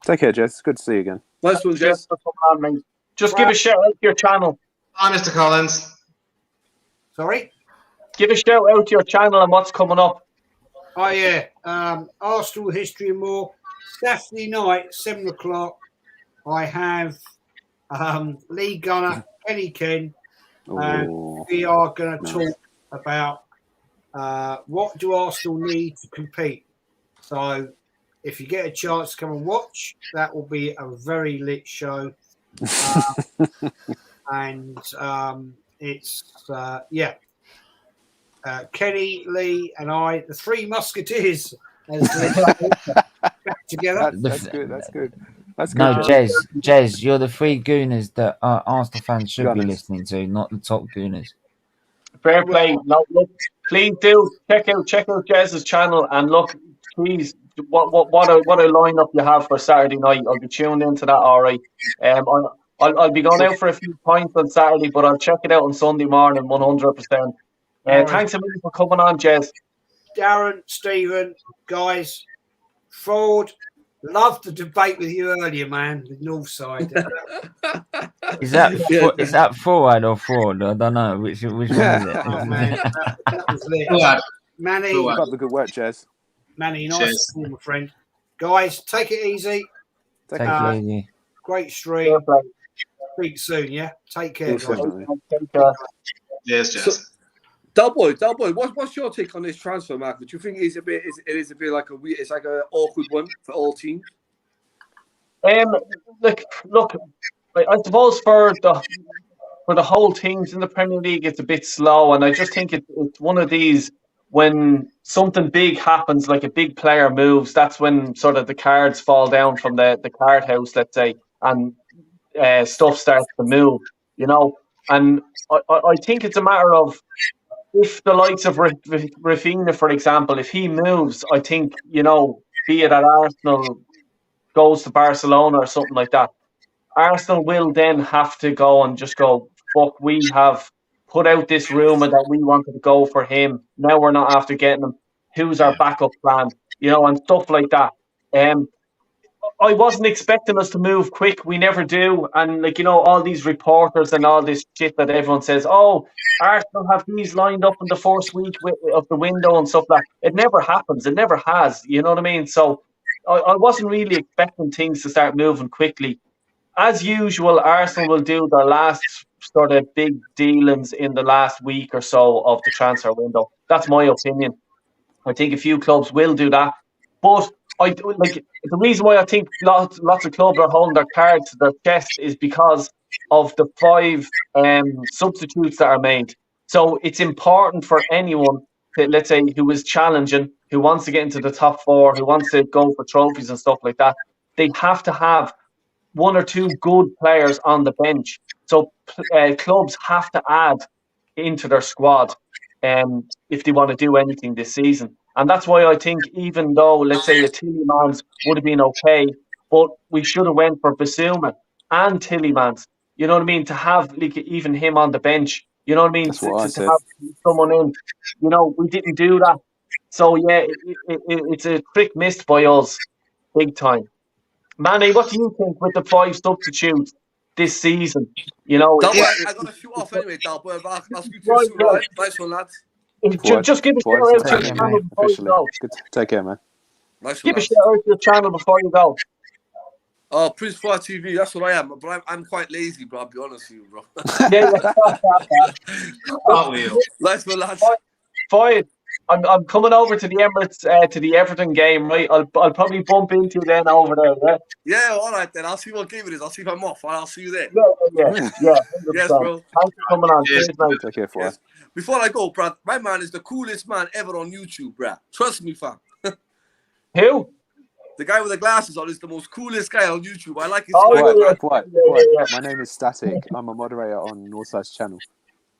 Take care, Jez. Good to see you again. Nice one, Jez. Just give a shout out to your channel. Hi, Mr. Collins. Sorry? Give a shout out to your channel and what's coming up. Oh, yeah. Arsenal history and more. Saturday night, 7 o'clock, I have Lee Gunner, Kenny Ken, and we are going to talk about what do Arsenal need to compete. So if you get a chance to come and watch, that will be a very lit show. And it's, Kenny, Lee, and I, the three musketeers, back together. That's good. That's good. That's good. No, Jez, you're the three gooners that Arsenal fans should be listening to, not the top gooners. Fair play. No, look, please do check out Jez's channel and look, please, what a lineup you have for Saturday night. I'll be tuned into that. All right. I'll be going out for a few pints on Saturday, but I'll check it out on Sunday morning, 100%. Thanks a million for coming on, Jez. Darren, Stephen, guys, Ford, loved to debate with you earlier, man. The North Side. Is that forward or fraud? I don't know which one is it. Oh man, that was lit. Manny, keep up the good work, Jez. Manny, nice to see you, my friend. Guys, take it easy. Take it easy. Great stream. Speak soon, yeah. Take care, guys. Yes, Jez. Delboy, what's your take on this transfer market? Do you think it is a bit like it's like an awkward one for all teams? Look, I suppose for the whole teams in the Premier League, it's a bit slow, and I just think it's one of these when something big happens, like a big player moves. That's when sort of the cards fall down from the card house, let's say, and stuff starts to move, you know. And I think it's a matter of, if the likes of Rafinha, for example, if he moves, I think, you know, be it at Arsenal, goes to Barcelona or something like that, Arsenal will then have to go and just go, fuck, we have put out this rumour that we wanted to go for him. Now we're not after getting him. Who's our backup plan? You know, and stuff like that. I wasn't expecting us to move quick. We never do. And, like, you know, all these reporters and all this shit that everyone says, oh, Arsenal have these lined up in the first week of the window and stuff like that. It never happens. It never has. You know what I mean? So I wasn't really expecting things to start moving quickly. As usual, Arsenal will do their last sort of big dealings in the last week or so of the transfer window. That's my opinion. I think a few clubs will do that. But the reason why I think lots of clubs are holding their cards to their chest is because of the 5 substitutes that are made. So it's important for anyone that, let's say, who is challenging, who wants to get into the top 4, who wants to go for trophies and stuff like that, they have to have 1 or 2 good players on the bench. So clubs have to add into their squad if they want to do anything this season. And that's why I think, even though, let's say, a Tielemans would have been okay, but we should have went for Bissouma and Tielemans. You know what I mean? To have, like, even him on the bench. You know what I mean? To have someone in. You know, we didn't do that. So, yeah, it's a trick missed by us big time. Manny, what do you think with the 5 substitutes this season? You know, I got to shoot off anyway, Dalboy. I'll speak to you soon, right? Nice one, lads. Just give a shout out to your channel before you go. Take care, man. Nice give a shout out to your channel before you go. Oh, Prince Fire TV, that's what I am. But I'm quite lazy, bro. I'll be honest with you, bro. Nice one, lads. Fine. I'm coming over to the Emirates to the Everton game, right? I'll probably bump into you then over there, yeah? Yeah, all right then. I'll see what game it is. I'll see if I'm off. I'll see you there. Yeah. Yes, bro. Thanks for coming on. Yes. Take care, for yes. Before I go, Brad, my man is the coolest man ever on YouTube, Brad. Trust me, fam. Who? The guy with the glasses on is the most coolest guy on YouTube. I like his Quiet. My name is Static. I'm a moderator on Northside's channel.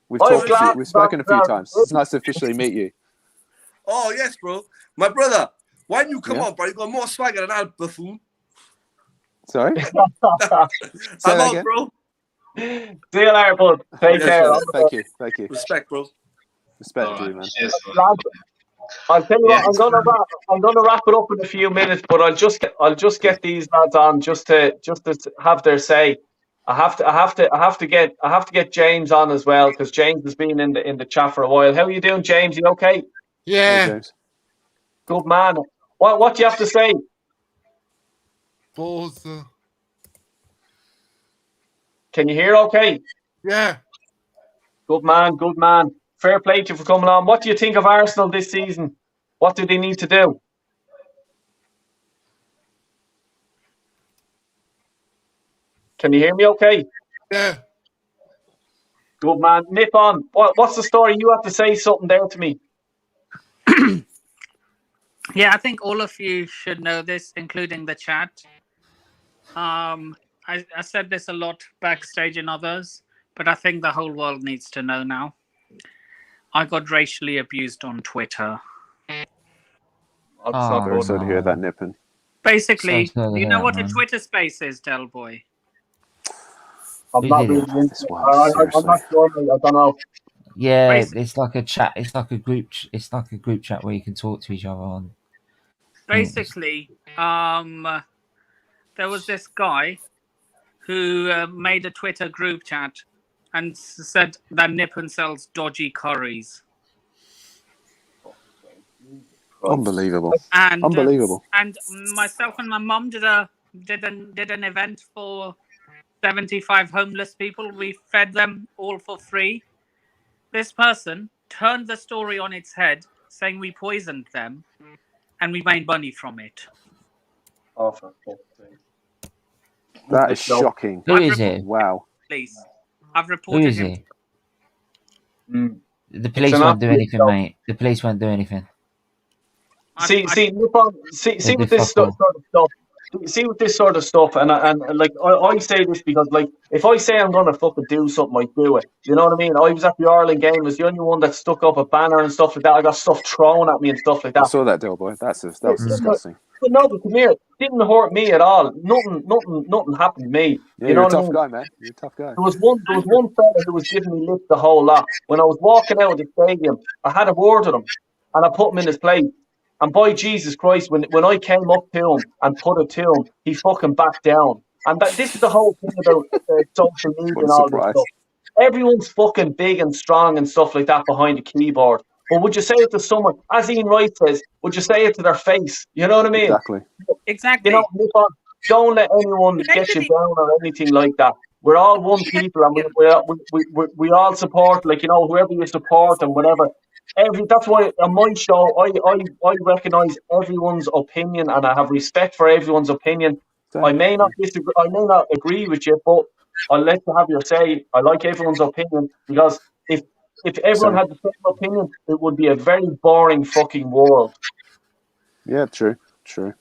We've spoken a few times. It's nice to officially meet you. Oh, yes, bro. My brother, Why didn't you come Yeah. on, bro? You got more swagger than that, buffoon. Sorry. Say I'm that out, again. bro. See you later, bud. Take Yes, care. sir. Thank you. Thank you. Respect, bro. Respect All you, right. man. Cheers. Lads, I'll tell you Yeah, what. I'm gonna wrap it up in a few minutes, but I'll just get these lads on just to have their say. I have to get James on as well because James has been in the chat for a while. How are you doing, James? You okay? Hey, Yeah, James. Good man. What do you have to say? balls. Can you hear okay? Yeah, Good man, good man. Fair play to you for coming on. What do you think of Arsenal this season? What do they need to do? Can you hear me okay? yeah. Good man. Nip on. What's the story? You have to say something there to me. Yeah, I think all of you should know this, including the chat. I said this a lot backstage and others, but I think the whole world needs to know now. I got racially abused on Twitter. That's Oh, not Very good. sorry to hear that, Nippon. Basically, Sorry to you hear know that, what a man. Twitter space is, Del Boy? I'm Who not did really it? into This it. one, I'm seriously. not sure. Mate. I don't know. Yeah, Basi- it's like a chat. It's like a group. It's like a group chat where you can talk to each other on. Basically, there was this guy who made a Twitter group chat and said that Nippon sells dodgy curries. Unbelievable. And Unbelievable. and myself and my mum did an event for 75 homeless people. We fed them all for free. This person turned the story on its head, saying we poisoned them, and we made money from it. Oh, for fuck's sake. That is shocking. Who is it? Wow. Please, I've Who reported is him. it? Mm. The police an won't do absolute anything, joke. mate. The police won't do anything. See They with do this fuck sort all. of stuff. See with this sort of stuff, and like I say this because like if I say I'm gonna fucking do something, I do it. You know what I mean? I was at the Ireland game. I was the only one that stuck up a banner and stuff like that. I got stuff thrown at me and stuff like I that. saw that, Del Boy. That was disgusting. But no, but come here. It didn't hurt me at all. Nothing happened to me. Yeah, you you're know a what I tough mean? guy, man. You're a tough guy. There was one fella who was giving me lip the whole lot. When I was walking out of the stadium, I had a word with him, and I put him in his place. And by Jesus Christ, when I came up to him and put it to him, he fucking backed down. And this is the whole thing about social media What a and all this surprise. stuff. Everyone's fucking big and strong and stuff like that behind the keyboard. But would you say it to someone, as Ian Wright says, would you say it to their face? You know what I mean? Exactly. Exactly. You know, don't let anyone get you down or anything like that. We're all one people, and we all support, like, you know, whoever you support and whatever. That's why on my show I recognise everyone's opinion and I have respect for everyone's opinion. I may not disagree, I may not agree with you, but I'll let you have your say. I like everyone's opinion because if everyone Same. had the same opinion, it would be a very boring fucking world. Yeah, true. True.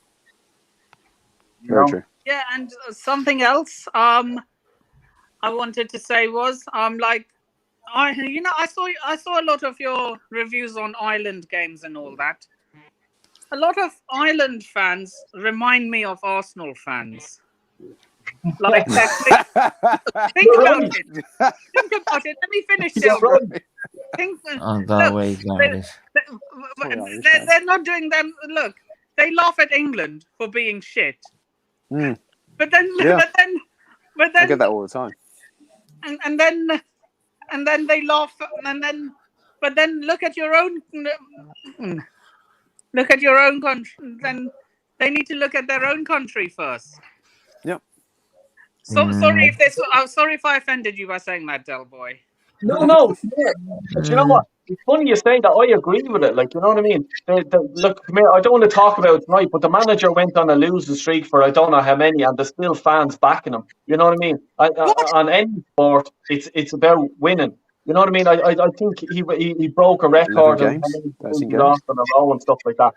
You Very know? true. Yeah, and something else I wanted to say was like I saw a lot of your reviews on Ireland games and all that. A lot of Ireland fans remind me of Arsenal fans. Like think about it. Think about it. Let me finish, Del. Think. I don't know where he's going with this. They're not doing them. Look, they laugh at England for being shit. Mm. But then, Yeah. but then, I get that all the time. and then they laugh, but then look at your own country. Then they need to look at their own country first. Yep. So sorry if I offended you by saying that, Del Boy. No. Yeah. But you know what? It's funny you say that. I agree with it. Like, you know what I mean? Look, come here. I don't want to talk about it tonight, but the manager went on a losing streak for I don't know how many, and there's still fans backing him. You know what I mean? On any sport, it's about winning. You know what I mean? I think he broke a record 11 of games, how many 13 games games. lost in a row and stuff like that.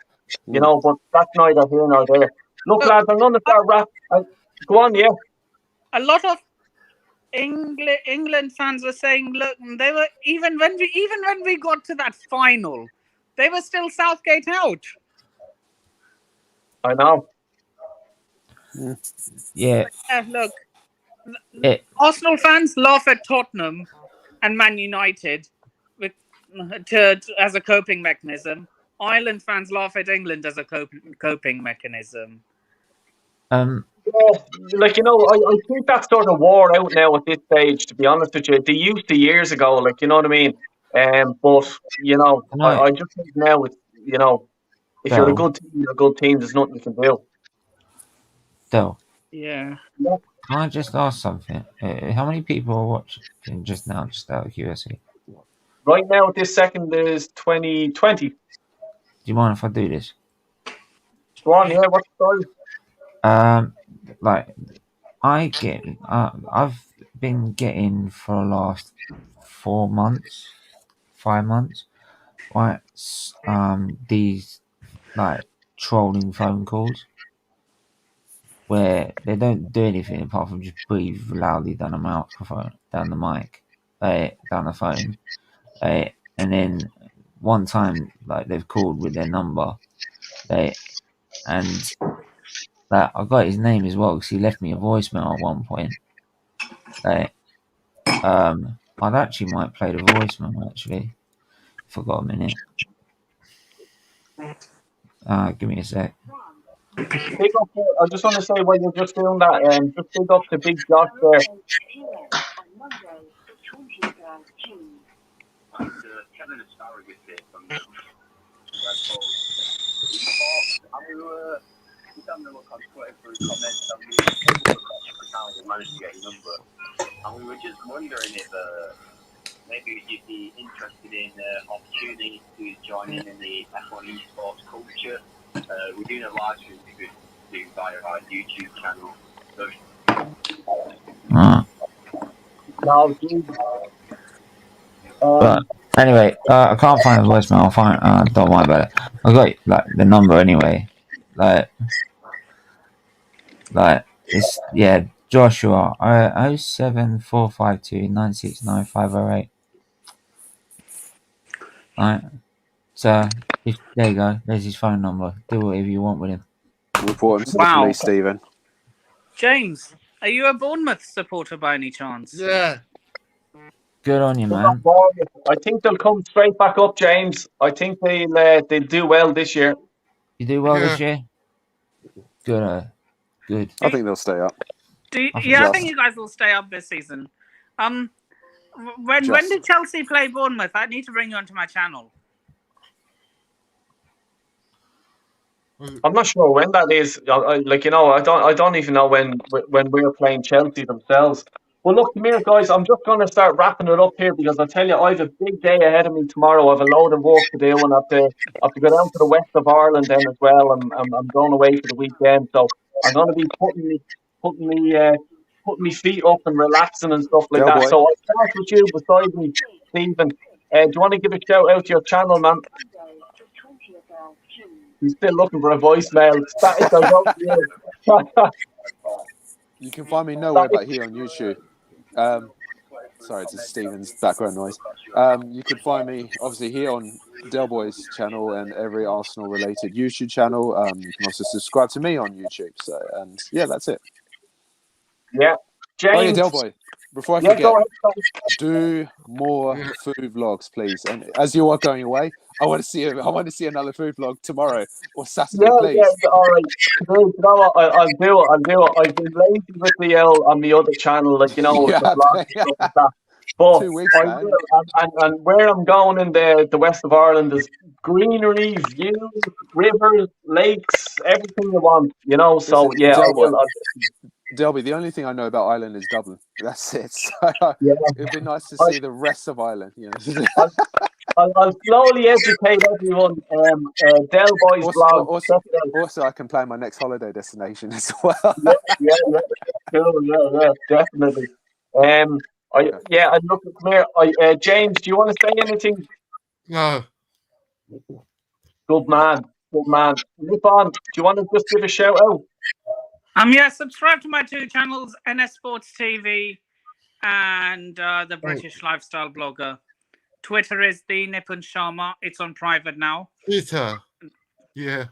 You know, but that's neither here nor there. Look, lads, I'm going to start wrapping. Go on, yeah. A lot of England fans were saying, look, they were even when we got to that final, they were still Southgate out. I know. Yeah. Look, It, Arsenal fans laugh at Tottenham and Man United as a coping mechanism. Ireland fans laugh at England as a coping mechanism. Yeah, like, you know, I think that's sort of wore out now at this stage, to be honest with you. They used to years ago, like, you know what I mean? But, you know, No. I just think now, it's, you know, if you're a Del, good team, you're a good team. There's nothing you can do. Del, Yeah. can I just ask something? How many people are watching just now, just out of curiosity? Right now, this second is 2020. Do you mind if I do this? Go on, yeah, what's the story? Like, I've been getting for the last 4 months, 5 months, right? These like trolling phone calls where they don't do anything apart from just breathe loudly down the microphone, down the mic, down the phone, and then one time like they've called with their number, and like I got his name as well because he left me a voicemail at one point. I'd actually might play the voicemail actually. Forgot a minute. Give me a sec. Big up, I just want to say while you're just doing that, just big up to Big Josh there. Managed to get your number, and we were just wondering if maybe you'd be interested in opportunities to join in the F1 esports culture. We're doing a live stream we could do via our YouTube channel. But anyway, I can't find the voicemail. I'll find. Don't worry about it. I got like the number anyway. Like it's Joshua 07452 969 508. Alright. So there you go. There's his phone number. Do whatever you want with him. Report him to the police, Stephen. James, are you a Bournemouth supporter by any chance? Yeah. Good on you, man. I think they'll come straight back up, James. I think they'll do well this year. You do well this year? Good. Good. I think they'll stay up. I think you guys will stay up this season. When did Chelsea play Bournemouth? I need to bring you onto my channel. I'm not sure when that is. I don't even know when we're playing Chelsea themselves. Well, look, come here, guys. I'm just going to start wrapping it up here because I tell you, I have a big day ahead of me tomorrow. I have a load of work to do, and I have to go down to the west of Ireland then as well. I'm going away for the weekend, so I'm going to be putting me feet up and relaxing and stuff like that. So I'll start with you beside me, Stephen. Do you want to give a shout out to your channel, man? He's still looking for a voicemail. You can find me nowhere but here on YouTube. Sorry, it's Stephen's background noise. You can find me obviously here on Del Boy's channel and every Arsenal related YouTube channel. You can also subscribe to me on YouTube. So, and yeah, that's it. Yeah, James. Oh yeah, Del Boy. Before I forget, do more food vlogs, please. And as you are going away, I want to see another food vlog tomorrow or Saturday, please. Yeah, all right. You know what? I'll do it. I've been lazy with the on the other channel, like, you know, the vlog and stuff like that. But 2 weeks, man. And where I'm going in the west of Ireland is greenery, views, rivers, lakes, everything you want, you know. So Listen, yeah, Delby, the only thing I know about Ireland is Dublin. That's it. So, it'd be nice to see the rest of Ireland. You know? I'll slowly educate everyone. Del Boy's blog. Also, I can plan my next holiday destination as well. Yeah, definitely. And look, come here. James, do you want to say anything? No. Good man. Rip on. Do you want to just give a shout out? Subscribe to my 2 channels, NS Sports TV and the British Lifestyle Blogger. Twitter is the Nipun Sharma. It's on private now. Twitter. Yeah.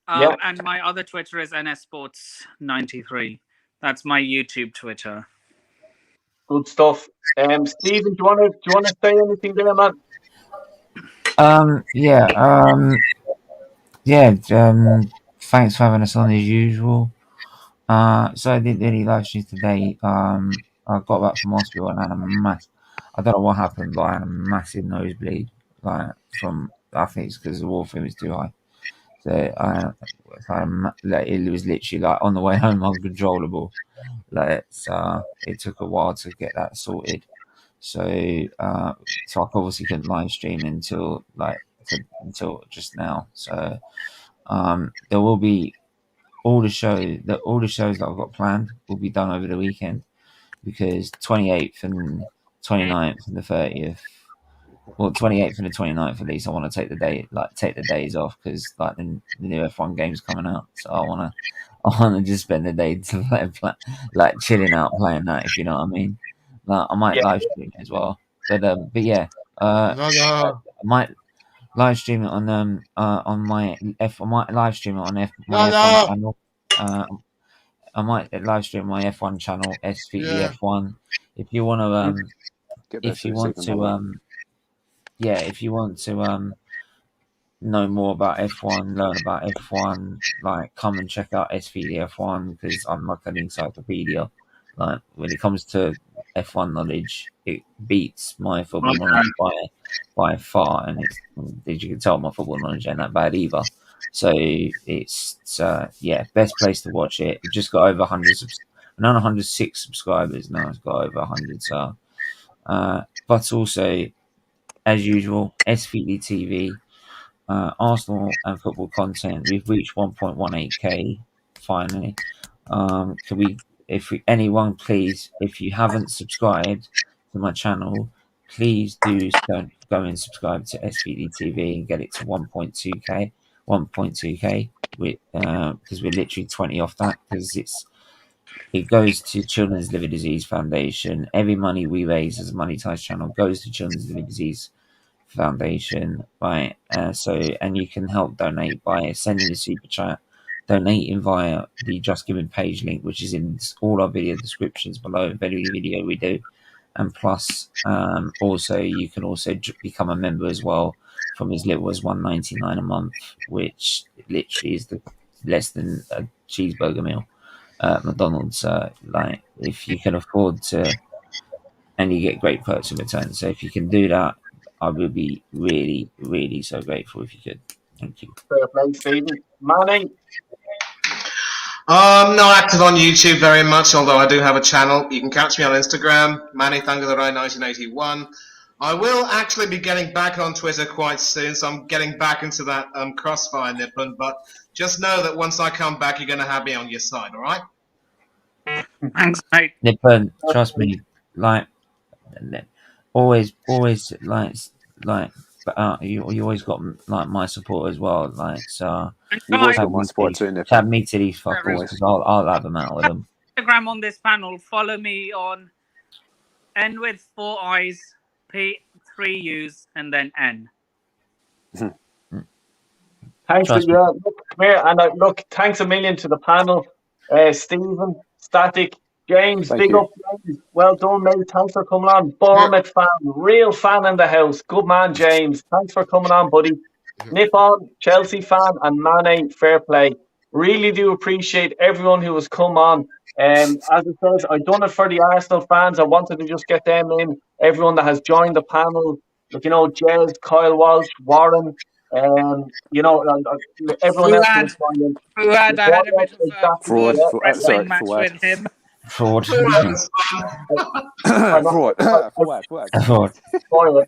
Yeah. And my other Twitter is NSSports93. That's my YouTube Twitter. Good stuff. Stephen, do you want to say anything there, man? Thanks for having us on as usual. So I didn't really live stream today. I got back from hospital and I had I don't know what happened, but I had a massive nosebleed. I think it's because the warfarin was too high. So it was literally like on the way home uncontrollable. It took a while to get that sorted. So I obviously couldn't live stream until just now. So there will be all the shows that I've got planned will be done over the weekend, because 28th and 29th and the 30th, well, 28th and the 29th at least, I want to take the days off, because the new F1 game's coming out, so I want to just spend the day chilling out playing that, if you know what I mean. I might live stream as well, but yeah, I might live stream it on my live stream it on F1 channel. I might live stream my F1 channel, SVD F1. If you want to know more about F1, learn about F1, come and check out SVD F1, because I'm like an encyclopedia. When it comes to F1 knowledge, it beats my football knowledge by far, and as you can tell, my football knowledge ain't that bad either. So it's best place to watch it. We've just got over 106 subscribers now. It's got over 100. So, but also, as usual, SVD TV, Arsenal and football content. We've reached 1.18k finally. Anyone, please, if you haven't subscribed to my channel, please do go and subscribe to SVD TV and get it to 1.2k, because we're literally 20 off that, because it goes to Children's Liver Disease Foundation. Every money we raise as a Money Ties channel goes to Children's Liver Disease Foundation, right? And you can help donate by sending a super chat, donating via the Just Giving page link, which is in all our video descriptions below every video we do. And plus, also you can also become a member as well, from as little as $1.99 a month, which literally is less than a cheeseburger meal at McDonald's. If you can afford to, and you get great perks in return. So if you can do that, I would be really, really so grateful if you could. Thank you. Fair play, Stephen. Manny? Not active on YouTube very much, although I do have a channel. You can catch me on Instagram, Manny Thangararai 1981. I will actually be getting back on Twitter quite soon, so I'm getting back into that crossfire, Nippon. But just know that once I come back, you're going to have me on your side, all right? Thanks, mate. Nippon, trust me, always, you always got my support as well. So you've always got my support too, Nippon. Chat me to these fuckers, because I'll have them out with them. Instagram on this panel. Follow me on N with 4 I's, P 3 U's, and then N. Thanks thanks a million to the panel. Stephen, Static, James, big up. Well done, mate. Thanks for coming on. Bournemouth fan, real fan in the house. Good man, James. Thanks for coming on, buddy. Nippon, Chelsea fan, and Mane, fair play. Really do appreciate everyone who has come on. As it says, I've done it for the Arsenal fans. I wanted to just get them in. Everyone that has joined the panel, Jez, Kyle Walsh, Warren, everyone else has joined in. Fuad, I had a bit of a wrestling match with him. Fraud. Fraud.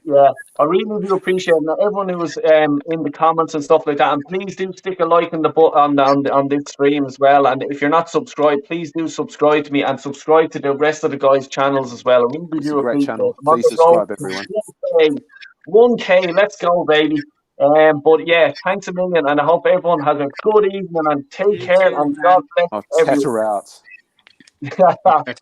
Yeah, I really do appreciate it. Everyone who was in the comments and stuff like that, and please do stick a like on the button on this stream as well. And if you're not subscribed, please do subscribe to me and subscribe to the rest of the guys' channels as well. I really do appreciate it. Please subscribe, everyone. 1K, let's go, baby. But yeah, thanks a million, and I hope everyone has a good evening and take care, and God bless everyone. I'll out.